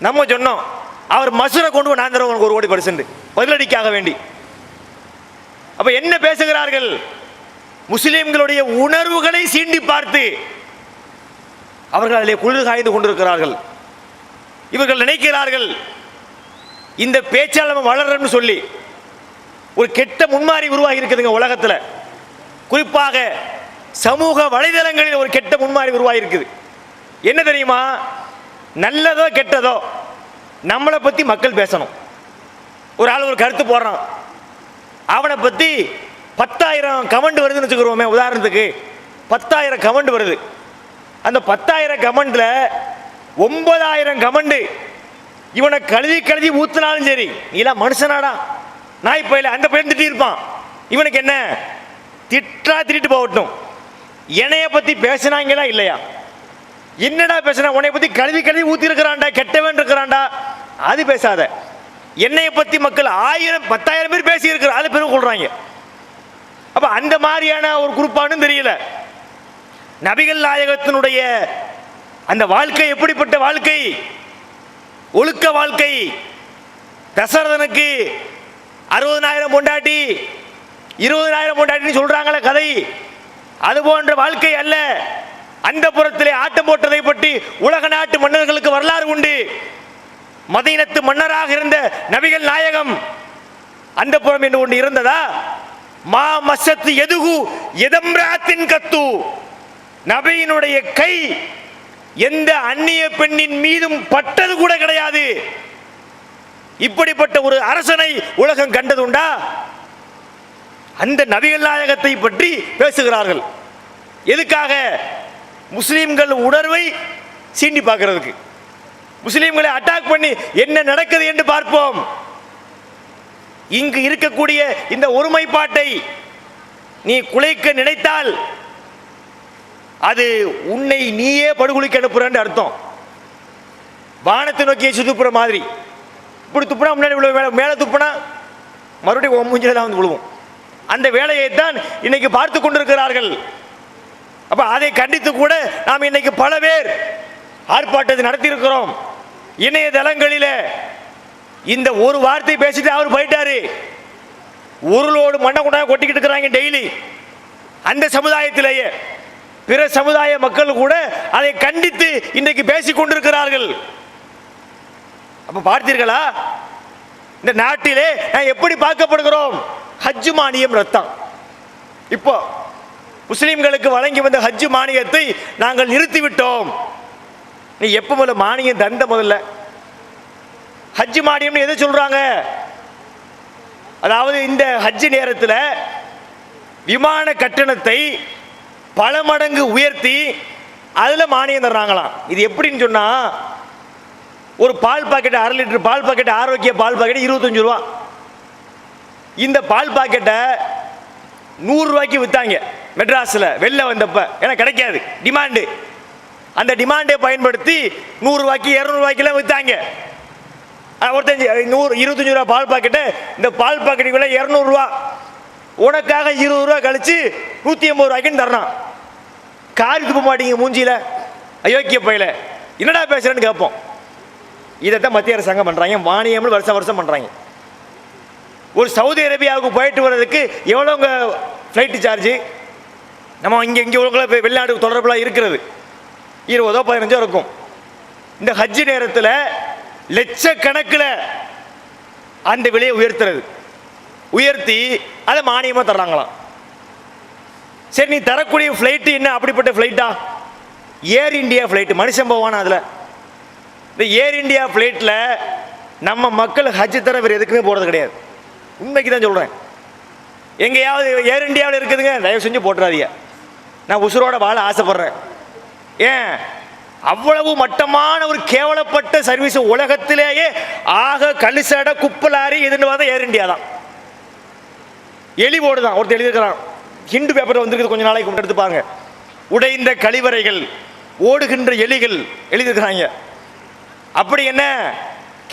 நம்ம சொன்னோம் அவர் மசூரை கொண்டு வந்து நான் தருவேன் 1 கோடி பரிசு பதிலடிக்காக வேண்டி. அப்ப என்ன பேசுகிறார்கள்? முஸ்லிம்களுடைய உணர்வுகளை சீண்டி பார்த்து அவர்கள் அதிலே குளிர் காய்ந்து கொண்டிருக்கிறார்கள். இவர்கள் நினைக்கிறார்கள் இந்த பேச்சாளர் வளரன்னு சொல்லி ஒரு கெட்ட முன்மாறி உருவாகி இருக்குதுங்க உலகத்தில். குறிப்பாக சமூக வலைதளங்களில் ஒரு கெட்ட முன்மாறி உருவாகி இருக்குது. என்ன தெரியுமா? நல்லதோ கெட்டதோ நம்மளை பற்றி மக்கள் பேசணும். ஒரு ஆள் ஒரு கருத்து போடுறான், அவனை பற்றி 10,000 கமெண்ட் வருதுன்னு வச்சுக்கிறோமே. உதாரணத்துக்கு 10,000 கமெண்ட் வருது. அந்த 10,000 கமெண்ட்ல 9,000 கமெண்ட் இவனை கழுதி ஊத்தினாலும் சரி, நீலாம் மனுஷனாடா, நாய் பயில அந்த பையன் திட்டி இருப்பான். இவனுக்கு என்ன? திட்டிட்டு போகட்டும். என்னைய பற்றி பேசினாங்களா இல்லையா? என்னடா பேசுனா? உன்னை பற்றி கழுவி ஊத்தி இருக்கிறான்டா, கெட்டவன் இருக்கிறான்டா, அது பேசாத. என்னைய பற்றி மக்கள் 1000 10,000 பேர் பேசி இருக்கிற அது பெரும் கொள்றாங்க. அப்ப அந்த மாதிரியான ஒரு குரூப்பானு தெரியல. நபிகள் நாயகத்தினுடைய அந்த வாழ்க்கை எப்படிப்பட்ட வாழ்க்கை, ஒழுக்க வாழ்க்கை. தசரதனுக்கு 60,000 பொண்டாட்டி 20,000 பொண்டாட்டின்னு சொல்றாங்களே கதை, அது போன்ற வாழ்க்கை அல்ல. அந்த புறத்திலே ஆட்டம் போட்டதை பற்றி உலக நாட்டு மன்னர்களுக்கு வரலாறு உண்டு. மதீனத்து மன்னராக இருந்த நபிகள் நாயகம் அந்த புறம் என்று ஒன்று இருந்ததா? மா மசத்து எதுகு எதம்ராத்தின் கத்து, நபியினுடைய கை எந்த அந்நிய பெண்ணின் மீதும் பட்டது கூட கிடையாது. இப்படிப்பட்ட ஒரு அரசனை உலகம் கண்டதுண்டா? அந்த நபிகள் நாயகத்தை பற்றி பேசுகிறார்கள். எதுக்காக? முஸ்லிம்கள் உணர்வை சீண்டி பார்க்கிறதுக்கு, முஸ்லிம்களை அட்டாக் பண்ணி என்ன நடக்குது என்று பார்ப்போம். இங்கு இருக்கக்கூடிய இந்த ஒருமைப்பாட்டை நீ குலைக்க நினைத்தால் அது உன்னை நீயே படுகொலைக்கு அனுப்புறன்னு அர்த்தம். வானத்தை நோக்கிய சுத்துப்புற மாதிரி இப்படி துப்புனா முன்னாடி மேலே துப்புனா மறுபடியும் மூஞ்சில தான் வந்து விழுவோம். அந்த வேலையை தான் இன்னைக்கு பார்த்து கொண்டிருக்கிறார்கள். அப்ப அதை கண்டித்து கூட நாம் இன்னைக்கு பல பேர் ஆர்ப்பாட்டத்தை நடத்தி இருக்கிறோம். இணையதளங்களில் இந்த ஒரு வார்த்தை பேசிட்டு அவர் போயிட்டாரு, உருளோடு மண்ணை கொண்டாந்து கொட்டிக்கிட்டு இருக்கிறாங்க டெய்லி. அந்த சமுதாயத்திலேயே பிற சமுதாய மக்கள் கூட அதை கண்டித்து இன்றைக்கு பேசிக் கொண்டிருக்கிறார்கள். அப்ப பார்த்தீர்களா, இந்த நாட்டிலே எப்படி பார்க்கப்படுகிறோம்? ஹஜ் மானியம் ரத்தம். இப்போ முஸ்லிம்களுக்கு வழங்கி வந்த ஹஜ் மானியத்தை நாங்கள் நிறுத்திவிட்டோம். நீ எப்ப முதல்ல மானியம் தந்த? முதல்ல ஹஜ் மானியம் எதை சொல்றாங்க? அதாவது இந்த ஹஜ் நேரத்தில் விமான கட்டணத்தை பல மடங்கு உயர்த்தி அதில் மானியம் தர்றாங்களாம். இது எப்படின்னு சொன்னா, ஒரு பால் பாக்கெட் 1/2 லிட்டர் பால் பாக்கெட், ஆரோக்கிய பால் பாக்கெட் 25 ரூபா. இந்த பால் பாக்கெட்டை 100 ரூபாய்க்கு வித்தாங்க மெட்ராஸில் வெளில வந்தப்ப. ஏன்னா கிடைக்காது, டிமாண்டு. அந்த டிமாண்டை பயன்படுத்தி 100 ரூபாய்க்கு 200 ரூபாய்க்குலாம் வித்தாங்க. ஒருத்தன் 25 ரூபா பால் பாக்கெட்டு, இந்த பால் பாக்கெட்டுக்குள்ள 200 ரூபா, உனக்காக 20 ரூபா கழிச்சு 180 ரூபாய்க்குன்னு தர்றான். காரி துப்ப மாட்டீங்க மூஞ்சியில, அயோக்கிய பையில என்னடா பேசுறேன்னு கேட்போம். இதைத்தான் மத்திய அரசாங்கம் பண்றாங்க, மானியம் வருஷம் வருஷம் பண்றாங்க. ஒரு சவுதி அரேபியாவுக்கு போயிட்டு வர்றதுக்கு எவ்வளோங்க ஃப்ளைட்டு சார்ஜு? நம்ம இங்கே உள்ள வெளிநாடு தொடர்புலாம் இருக்கிறது 20 15 இருக்கும். இந்த ஹஜ் நேரத்தில் லட்சக்கணக்கில் அந்த விலையை உயர்த்தி அதை மானியமாக தர்றாங்களாம். சரி, நீ தரக்கூடிய ஃப்ளைட்டு என்ன அப்படிப்பட்ட ஃப்ளைட்டா? ஏர் இந்தியா ஃப்ளைட்டு, மனுஷன் போவானா அதில்? இந்த ஏர் இந்தியா ஃப்ளைட்டில் நம்ம மக்கள் ஹஜ் தர வேறு எதுக்குமே போகிறது கிடையாது. உண்மைக்கு தான் சொல்கிறேன். எங்கேயாவது ஏர் இந்தியாவில் இருக்குதுங்க, தயவு செஞ்சு போட்டுறாதீங்க. நான் உசுரோட வாழ ஆசைப்படுறேன். ஏன் அவ்வளவு மட்டமான ஒரு கேவலப்பட்ட சர்வீஸ் உலகத்திலேயே ஆக கலிசட குப்பலாரி எதுன்னு பார்த்தா ஏர் இந்தியா தான். எலி போர்டு தான் ஒருத்தர் எழுதியிருக்கிறான், ஹிந்து பேப்பர் வந்திருக்குது கொஞ்ச நாளைக்கு எடுத்து பாருங்க. உடைந்த கழிவறைகள், ஓடுகின்ற எலிகள் எழுதியிருக்கிறாங்க. அப்படி என்ன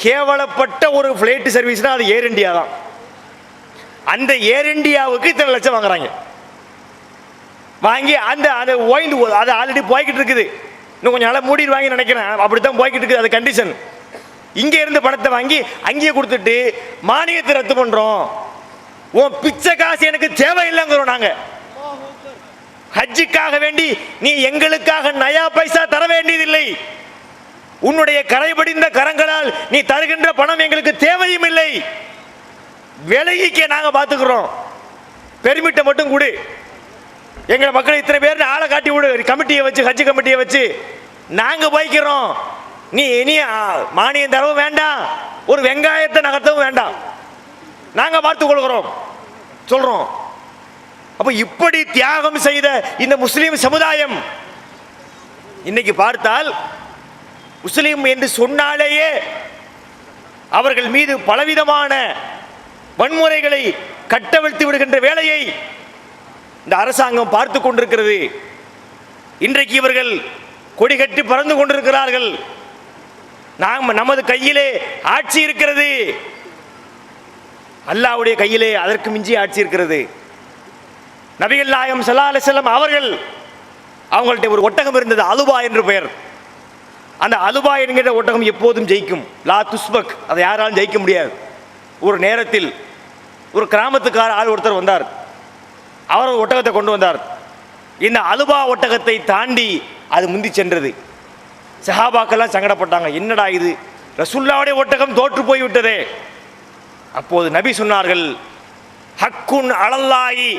கேவலப்பட்ட ஒரு ஃப்ளைட் சர்வீஸ்னா அது ஏர் இந்தியா தான். அந்த ஏர் இந்தியாவுக்கு இத்தனை லட்சம் வாங்குறாங்க. வாங்கி அந்த அது ஓய்ந்து அது ஆல்ரெடி போய்கிட்டு இருக்குது. இன்னும் கொஞ்சம் நாளாக மூடிடுவாங்க நினைக்கிறேன். அப்படித்தான் போய்கிட்டு இருக்குது அது கண்டிஷன். இங்கே இருந்து பணத்தை வாங்கி அங்கேயே கொடுத்துட்டு மானியத்தை ரத்து பண்ணுறோம். உன் பிச்சை காசு எனக்கு தேவையில்லைங்கிறோம் நாங்கள். ஹஜ்ஜுக்காக வேண்டி நீ எங்களுக்காக நயா பைசா தர வேண்டியதில்லை. உன்னுடைய கரைபடிந்த கரங்களால் நீ தருகின்ற பணம் எங்களுக்கு தேவையும் இல்லை. விலைக்கே நாங்கள் பார்த்துக்கிறோம். பெர்மிட்டை மட்டும் கொடு. எங்களை மக்கள் இத்தனை பேர் ஆளை காட்டி விடு, கமிட்டியை வச்சு, ஹஜ் கமிட்டியை வச்சு நாங்கள் போய்க்கிறோம். நீ இனி மானியம் தரவும் வேண்டாம், ஒரு வெங்காயத்தை நகர்த்தவும் வேண்டாம், நாங்கள் பார்த்து கொள்கிறோம் சொல்றோம். அப்ப இப்படி தியாகம் செய்த இந்த முஸ்லிம் சமுதாயம் இன்னைக்கு பார்த்தால், முஸ்லிம் என்று சொன்னாலேயே அவர்கள் மீது பலவிதமான வன்முறைகளை கட்டவிழ்த்து விடுகின்ற வேலையை இந்த அரசாங்கம் பார்த்து கொண்டிருக்கிறது. இன்றைக்கு இவர்கள் கொடி கட்டி பறந்து கொண்டிருக்கிறார்கள். நமது கையிலே ஆட்சி இருக்கிறது, அல்லாஹ்வுடைய கையிலே அதற்கு மிஞ்சி ஆட்சி இருக்கிறது. நபிகள் நாயகம் ஸல்லல்லாஹு அலைஹி வஸல்லம் அவர்கள் அவங்கள்ட்ட ஒரு ஒட்டகம் இருந்தது, அலுபா என்று பெயர். அந்த அலுபா என்கிற ஒட்டகம் எப்போதும் ஜெயிக்கும். லா துஸ்பக், அதை யாராலும் ஜெயிக்க முடியாது. ஒரு நேரத்தில் ஒரு கிராமத்துக்கார ஆள் ஒருத்தர் வந்தார். அவர் ஒரு ஒட்டகத்தை கொண்டு வந்தார். இந்த அலுபா ஒட்டகத்தை தாண்டி அது முந்தி சென்றது. சஹாபாக்கெல்லாம் சங்கடப்பட்டாங்க, என்னடா இது, ரசூலுல்லாஹ்வுடைய ஒட்டகம் தோற்று போய் விட்டதே. அப்போது நபி சொன்னார்கள், ஹக்குன் அலல்லாஹி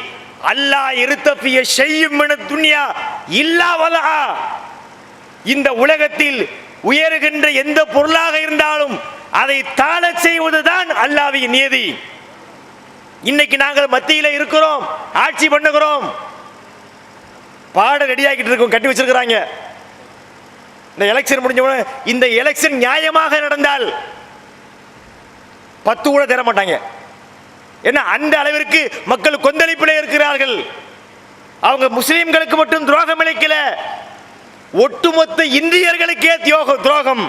அல்லாஹ் இருத்தபிய ஷையும் மின துன்யா இல்லா வலஹா. இந்த உலகத்தில் உயர்கின்ற எந்த பொருளாக இருந்தாலும் அதை தாழச் செய்வதுதான் அல்லாஹ்வின் நியதி. இன்னைக்கு நாங்கள் மத்தியில் இருக்கிறோம், ஆட்சி பண்ணுகிறோம், பாடம் ரெடி ஆகிட்டு இருக்கோம், கட்டி வச்சிருக்கிறாங்க. இந்த எலெக்ஷன் முடிஞ்ச உடனே இந்த எலெக்ஷன் நியாயமாக நடந்தால் 10 கூட தர மாட்டாங்க. ஏன்னா அந்த அளவிற்கு மக்கள் கொந்தளிப்பில் இருக்கிறார்கள். அவங்க முஸ்லிம்களுக்கு மட்டும் துரோகம் இழைக்கல, ஒட்டுமொத்த இந்தியர்களுக்கே துரோகம்,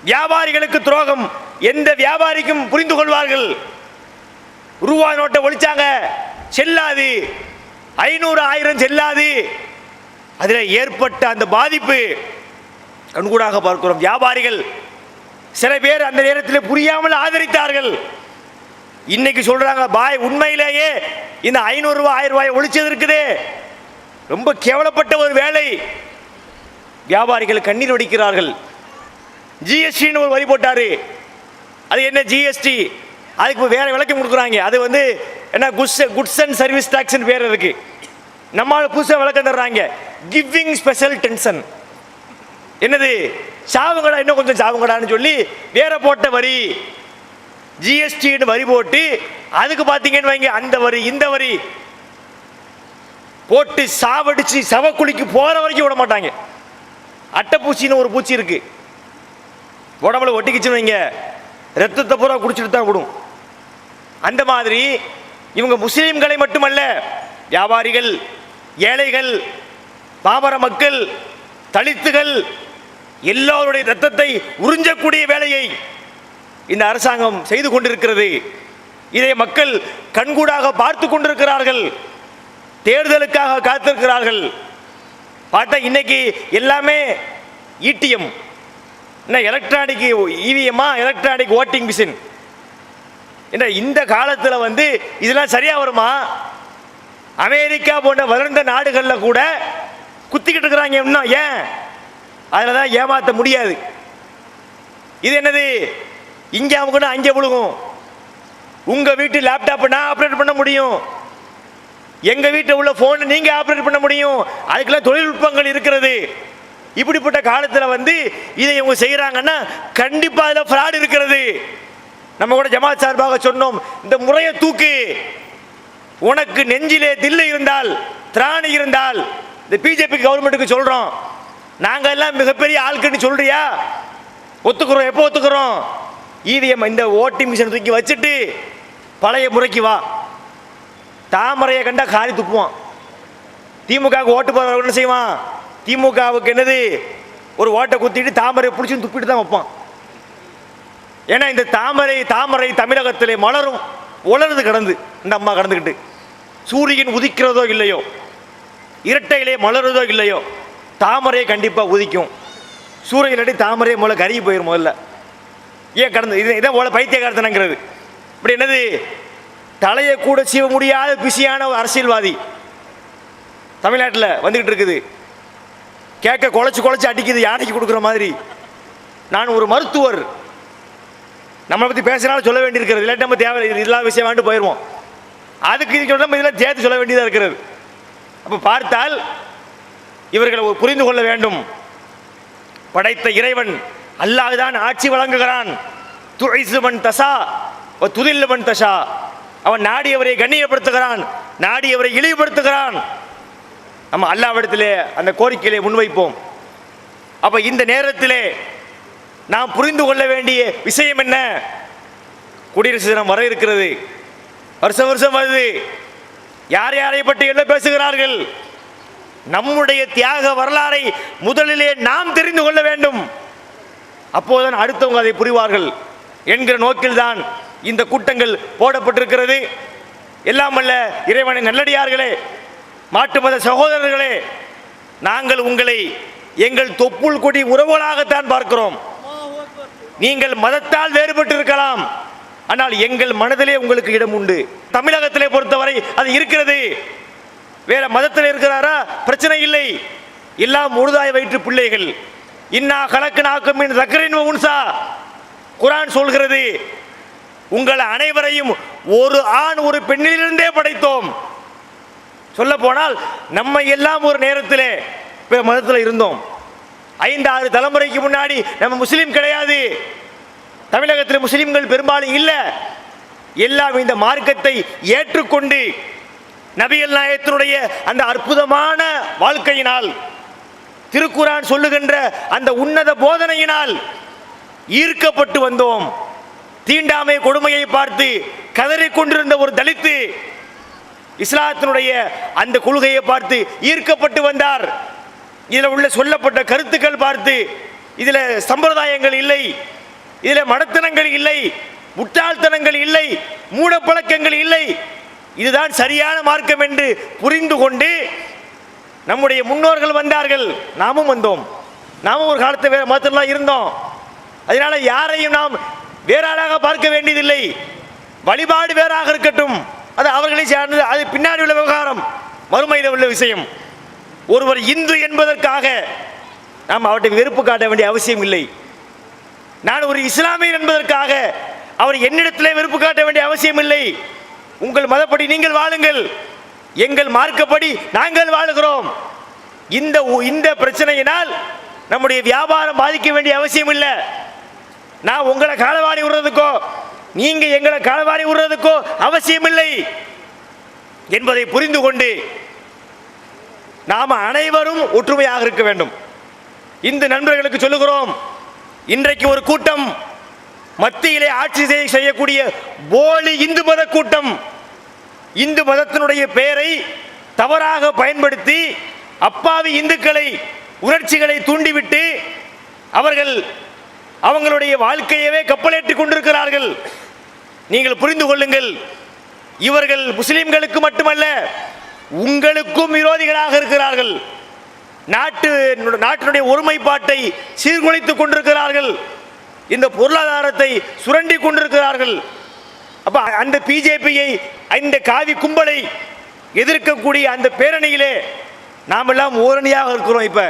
வியாபாரிகளுக்கு துரோகம். எந்த வியாபாரிக்கும் புரிந்து கொள்வார்கள். ரூபா நோட்டை ஒழிச்சாங்க, செல்லாது, 500 1000 செல்லாது. அதில் ஏற்பட்ட அந்த பாதிப்பு கண்கூடாக பார்க்கிறோம். வியாபாரிகள் சில பேர் அந்த நேரத்தில் புரியாமல் ஆதரித்தார்கள். இன்னைக்கு சொல்றாங்க, பாய் உண்மையிலேயே இந்த 500 ரூபாய் 1000 ரூபாய் ஒழிச்சது இருக்குதே, ரொம்ப கேவலப்பட்ட ஒரு வேலை. வியாபாரிகள் கண்ணீர் வடிக்கிறார்கள். ஜிஎஸ்டின்னு ஒரு வரி போட்டாரு, அது என்ன ஜிஎஸ்டி, அதுக்கு வேற விளக்கம் கொடுக்குறாங்க. அது வந்து என்ன, குட்ஸ் அண்ட் சர்வீஸ் டாக்ஸ் பேர் இருக்கு. நம்மளால புதுசாக விளக்கம் தர்றாங்க, கிவிங் ஸ்பெஷல் டென்ஷன். என்னது, சாவுங்கடா, இன்னும் கொஞ்சம் சாவுங்கடான்னு சொல்லி வேற போட்ட வரி, ஜிஎஸ்டின்னு வரி போட்டு அதுக்கு பார்த்தீங்கன்னு வைங்க, அந்த வரி இந்த வரி போட்டு சாவடிச்சு சவக்குழிக்கு போற வரைக்கும் விட மாட்டாங்க. அட்டைப்பூச்சின்னு ஒரு பூச்சி இருக்கு, உடம்புல ஒட்டிக்கிச்சுன்னு வைங்க, ரத்தத்தை பூரா குடிச்சிட்டு தான் விடும். அந்த மாதிரி இவங்க முஸ்லிம்களை மட்டுமல்ல, வியாபாரிகள், ஏழைகள், பாமர மக்கள், தலித்துகள் எல்லோருடைய ரத்தத்தை உறிஞ்சக்கூடிய வேலையை இந்த அரசாங்கம் செய்து கொண்டிருக்கிறது. இதை மக்கள் கண்கூடாக பார்த்து கொண்டிருக்கிறார்கள், தேர்தலுக்காக காத்திருக்கிறார்கள். பார்த்தா இன்னைக்கு எல்லாமே இடிஎம், என்ன எலக்ட்ரானிக் இவிஎம்மா, எலக்ட்ரானிக் ஓட்டிங் மிஷின். என்ன இந்த காலத்தில் வந்து இதெல்லாம் சரியா வருமா? அமெரிக்கா போன்ற வளர்ந்த நாடுகளில் கூட குத்திக்கிட்டு இருக்கிறாங்க இன்னும். ஏன்? அதில் தான் ஏமாற்ற முடியாது. இது என்னது, இங்கே அவங்க அங்கே விழுகும். உங்கள் வீட்டு லேப்டாப்பை நான் ஆப்ரேட் பண்ண முடியும், எங்கள் வீட்டில் உள்ள ஃபோனை நீங்கள் ஆப்ரேட் பண்ண முடியும். அதுக்கெல்லாம் தொழில்நுட்பங்கள் இருக்கிறது. இப்படிப்பட்ட காலத்தில் வந்து இதை இவங்க செய்கிறாங்கன்னா கண்டிப்பாக அதில் ஃப்ராட் இருக்கிறது. நம்ம கூட ஜமாத் சார்பாக சொன்னோம், இந்த முறையை தூக்கு. உனக்கு நெஞ்சிலே தில்லு இருந்தால், திராணி இருந்தால், இந்த பிஜேபி கவர்மெண்ட்டுக்கு சொல்கிறோம், நாங்கள் எல்லாம் மிகப்பெரிய ஆட்கள்னு சொல்றியா? ஒத்துக்கிறோம். எப்போ ஒத்துக்கிறோம்? இவிஎம் இந்த ஓட்டிங் மிஷின் தூக்கி வச்சுட்டு பழைய முறைக்கு வா. தாமரையை கண்டா காரி துப்புவான். திமுகவுக்கு ஓட்டு போகிறவங்க என்ன செய்வான்? திமுகவுக்கு என்னது, ஒரு ஓட்டை குத்திட்டு தாமரையை பிடிச்சி துப்பிட்டு தான் வைப்பான். ஏன்னா இந்த தாமரை தமிழகத்திலே மலரும், உலர்ந்து கிடந்து இந்த அம்மா கடந்துக்கிட்டு, சூரியன் உதிக்கிறதோ இல்லையோ, இரட்டையிலே மலருதோ இல்லையோ, தாமரையை கண்டிப்பாக உதிக்கும். சூரியன் அடி தாமரையை முதல்ல கருகி போயிடும். முதல்ல ஏன் கடந்து இதான் போல பைத்தியகாரத்தனங்கிறது. இப்படி என்னது, தலையை கூட சீவ முடியாத பிஸியான ஒரு அரசியல்வாதி தமிழ்நாட்டில் வந்துக்கிட்டு இருக்குது. கேட்க குலைச்சு அடிக்குது, யானைக்கு கொடுக்குற மாதிரி. நான் ஒரு மருத்துவர், நம்மளை பற்றி பேசினாலும் சொல்ல வேண்டியிருக்கிறது. இல்லாட்டி நம்ம தேவை இதெல்லாம் விஷயம் வேண்டு போயிடுவோம். அதுக்கு இது நம்ம இதெல்லாம் சேர்த்து சொல்ல வேண்டியதாக இருக்கிறது. அப்போ பார்த்தால் இவர்களை புரிந்து கொள்ள வேண்டும். படைத்த இறைவன் அல்லாஹ் தான் ஆட்சி வழங்குகிறான். துஇஸு மன் தஷா வ துதில்லு மன் தஷா. அவன் நாடியவரை கண்ணியப்படுத்துகிறான், நாடியவரை இழிவுபடுத்துகிறான். நம்ம அல்லாஹ்விடத்திலே அந்த கோரிக்கையை முன்வைப்போம். அப்போ இந்த நேரத்திலே நாம் புரிந்து கொள்ள வேண்டிய விஷயம் என்ன? குடியரசு தினம் வர இருக்கிறது, வருஷம் வருது. யார் யாரை பற்றி என்ன பேசுகிறார்கள்? நம்முடைய தியாக வரலாறை முதலிலே நாம் தெரிந்து கொள்ள வேண்டும். அப்போதுதான் அடுத்தவங்க அதை புரிவார்கள் என்கிற நோக்கில் தான் இந்த கூட்டங்கள் போடப்பட்டிருக்கிறது. எல்லாம் அல்ல இறைவனை நல்லடியார்களே, மாட்டு மத சகோதரர்களே, நாங்கள் உங்களை எங்கள் தொப்புள் கொடி உறவுகளாகத்தான் பார்க்கிறோம். நீங்கள் மதத்தால் வேறுபட்டு இருக்கலாம், ஆனால் எங்கள் மனதிலே உங்களுக்கு இடம் உண்டு. தமிழகத்திலே பொறுத்தவரை அது இருக்கிறது. வேற மதத்தில் இருக்கிறாரா பிரச்சனை இல்லை, எல்லாம் முழுதாய் வயிற்று பிள்ளைகள். இன்னா கலக்குனாக்கும் மின் தக்கரின் உன்சா, குர்ஆன் சொல்கிறது, உங்கள் அனைவரையும் ஒரு ஆண் ஒரு பெண்ணிலிருந்தே படைத்தோம். சொல்ல போனால் நம்ம எல்லாம் ஒரு நேரத்திலே மதத்தில் இருந்தோம். 5-6 தலைமுறைக்கு முன்னாடி நம்ம முஸ்லீம் கிடையாது. தமிழகத்தில் முஸ்லீம்கள் பெரும்பாலும் இல்லை. எல்லாம் இந்த மார்க்கத்தை ஏற்றுக்கொண்டு நபிகள் நாயகத்தினுடைய அந்த அற்புதமான வாழ்க்கையினால், திருக்குர்ஆன் சொல்லுகின்ற அந்த உன்னத போதனையினால் ஈர்க்கப்பட்டு வந்தோம். தீண்டாமை கொடுமையை பார்த்து கதறிக்கொண்டிருந்த ஒரு தலித்து இஸ்லாத்தினுடைய அந்த கொள்கையை பார்த்து ஈர்க்கப்பட்டு வந்தார். இதில் உள்ள சொல்லப்பட்ட கருத்துக்கள் பார்த்து, இதில் சம்பிரதாயங்கள் இல்லை, இதில் மடத்தனங்கள் இல்லை, முட்டாள்தனங்கள் இல்லை, மூடப்பழக்கங்கள் இல்லை, இதுதான் சரியான மார்க்கம் என்று புரிந்து கொண்டு நம்முடைய முன்னோர்கள் வந்தார்கள். நாமும் வந்தோம். நாமும் ஒரு காலத்தை வேறு மதத்திலாம் இருந்தோம். அதனால யாரையும் நாம் வேறாளாக பார்க்க வேண்டியதில்லை. வழிபாடு வேறாக இருக்கட்டும், அது அவர்களை சார்ந்தது, அது பின்னாடி உள்ள விவகாரம், மறுமையில் உள்ள விஷயம். ஒருவர் இந்து என்பதற்காக நாம் அவற்றை வெறுப்பு காட்ட வேண்டிய அவசியம் இல்லை. நான் ஒரு இஸ்லாமியர் என்பதற்காக அவர் என்னிடத்திலே வெறுப்பு காட்ட வேண்டிய அவசியம் இல்லை. உங்கள் மதப்படி நீங்கள் வாழுங்கள், எங்கள் மார்க்கப்படி நாங்கள் வாழுகிறோம். இந்த பிரச்சனையினால் நம்முடைய வியாபாரம் பாதிக்க வேண்டிய அவசியம் இல்லை. நான் உங்களை காலவாரி விடுறதுக்கோ நீங்க எங்களை காலவாரி விடுறதுக்கோ அவசியம் இல்லை என்பதை புரிந்து கொண்டு நாம் அனைவரும் ஒற்றுமையாக இருக்க வேண்டும். இந்து நண்பர்களுக்கு சொல்லுகிறோம், இன்றைக்கு ஒரு கூட்டம் மத்தியிலே ஆட்சி செய்யக்கூடிய போலி இந்து மத கூட்டம் இந்து மதத்தினுடைய பெயரை தவறாக பயன்படுத்தி அப்பாவி இந்துக்களை உணர்ச்சிகளை தூண்டிவிட்டு அவர்கள் அவங்களுடைய வாழ்க்கையவே கப்பலேற்றிக் கொண்டிருக்கிறார்கள். நீங்கள் புரிந்து கொள்ளுங்கள், இவர்கள் முஸ்லிம்களுக்கு மட்டுமல்ல உங்களுக்கும் விரோதிகளாக இருக்கிறார்கள். நாட்டினுடைய ஒருமைப்பாட்டை சீர்குலைத்துக் கொண்டிருக்கிறார்கள். இந்த பொருளாதாரத்தை சுரண்டி கொண்டிருக்கிறார்கள். அப்ப அந்த பிஜேபியை, இந்த காவி கும்பலை எதிர்க்கக்கூடிய அந்த பேரணியிலே நாம் எல்லாம் ஓரணியாக இருக்கிறோம். இப்ப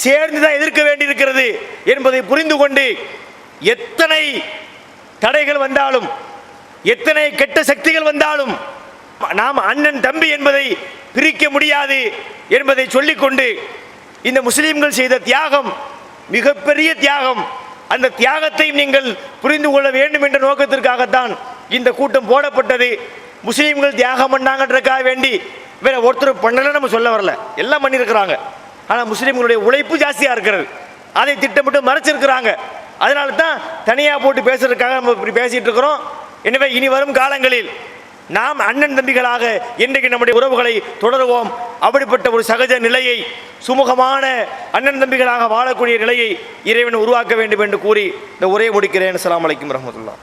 சேர்ந்துதான் எதிர்க்க வேண்டியிருக்கிறது என்பதை புரிந்து கொண்டு எத்தனை தடைகள் வந்தாலும், எத்தனை கெட்ட சக்திகள் வந்தாலும் நாம் அண்ணன் தம்பி என்பதை பிரிக்க முடியாது என்பதை சொல்லிக்கொண்டு, இந்த முஸ்லிம்கள் செய்த தியாகம் மிகப்பெரிய தியாகம். அந்த தியாகத்தை நீங்கள் புரிந்து கொள்ள வேண்டும் என்ற நோக்கத்திற்காகத்தான் இந்த கூட்டம் போடப்பட்டது. முஸ்லீம்கள் தியாகம் பண்ணாங்கன்றக்காக வேண்டி வேற ஒருத்தர் பண்ணல நம்ம சொல்ல வரல, எல்லாம் பண்ணியிருக்கிறாங்க. ஆனால் முஸ்லீம்களுடைய உழைப்பு ஜாஸ்தியாக இருக்கிறது, அதை திட்டமிட்டு மறைச்சிருக்கிறாங்க. அதனால தான் தனியாக போட்டு பேசுறதுக்காக நம்ம இப்படி பேசிட்டு இருக்கிறோம். எனவே இனி வரும் காலங்களில் நாம் அண்ணன் தம்பிகளாக இன்றைக்கு நம்முடைய உறவுகளை தொடருவோம். அப்படிப்பட்ட ஒரு சகஜ நிலையை, சுமூகமான அண்ணன் தம்பிகளாக வாழக்கூடிய நிலையை இறைவன் உருவாக்க வேண்டும் என்று கூறி இந்த உரையை முடிக்கிறேன். அஸ்ஸலாமு அலைக்கும் வரஹ்மத்துல்லாஹ்.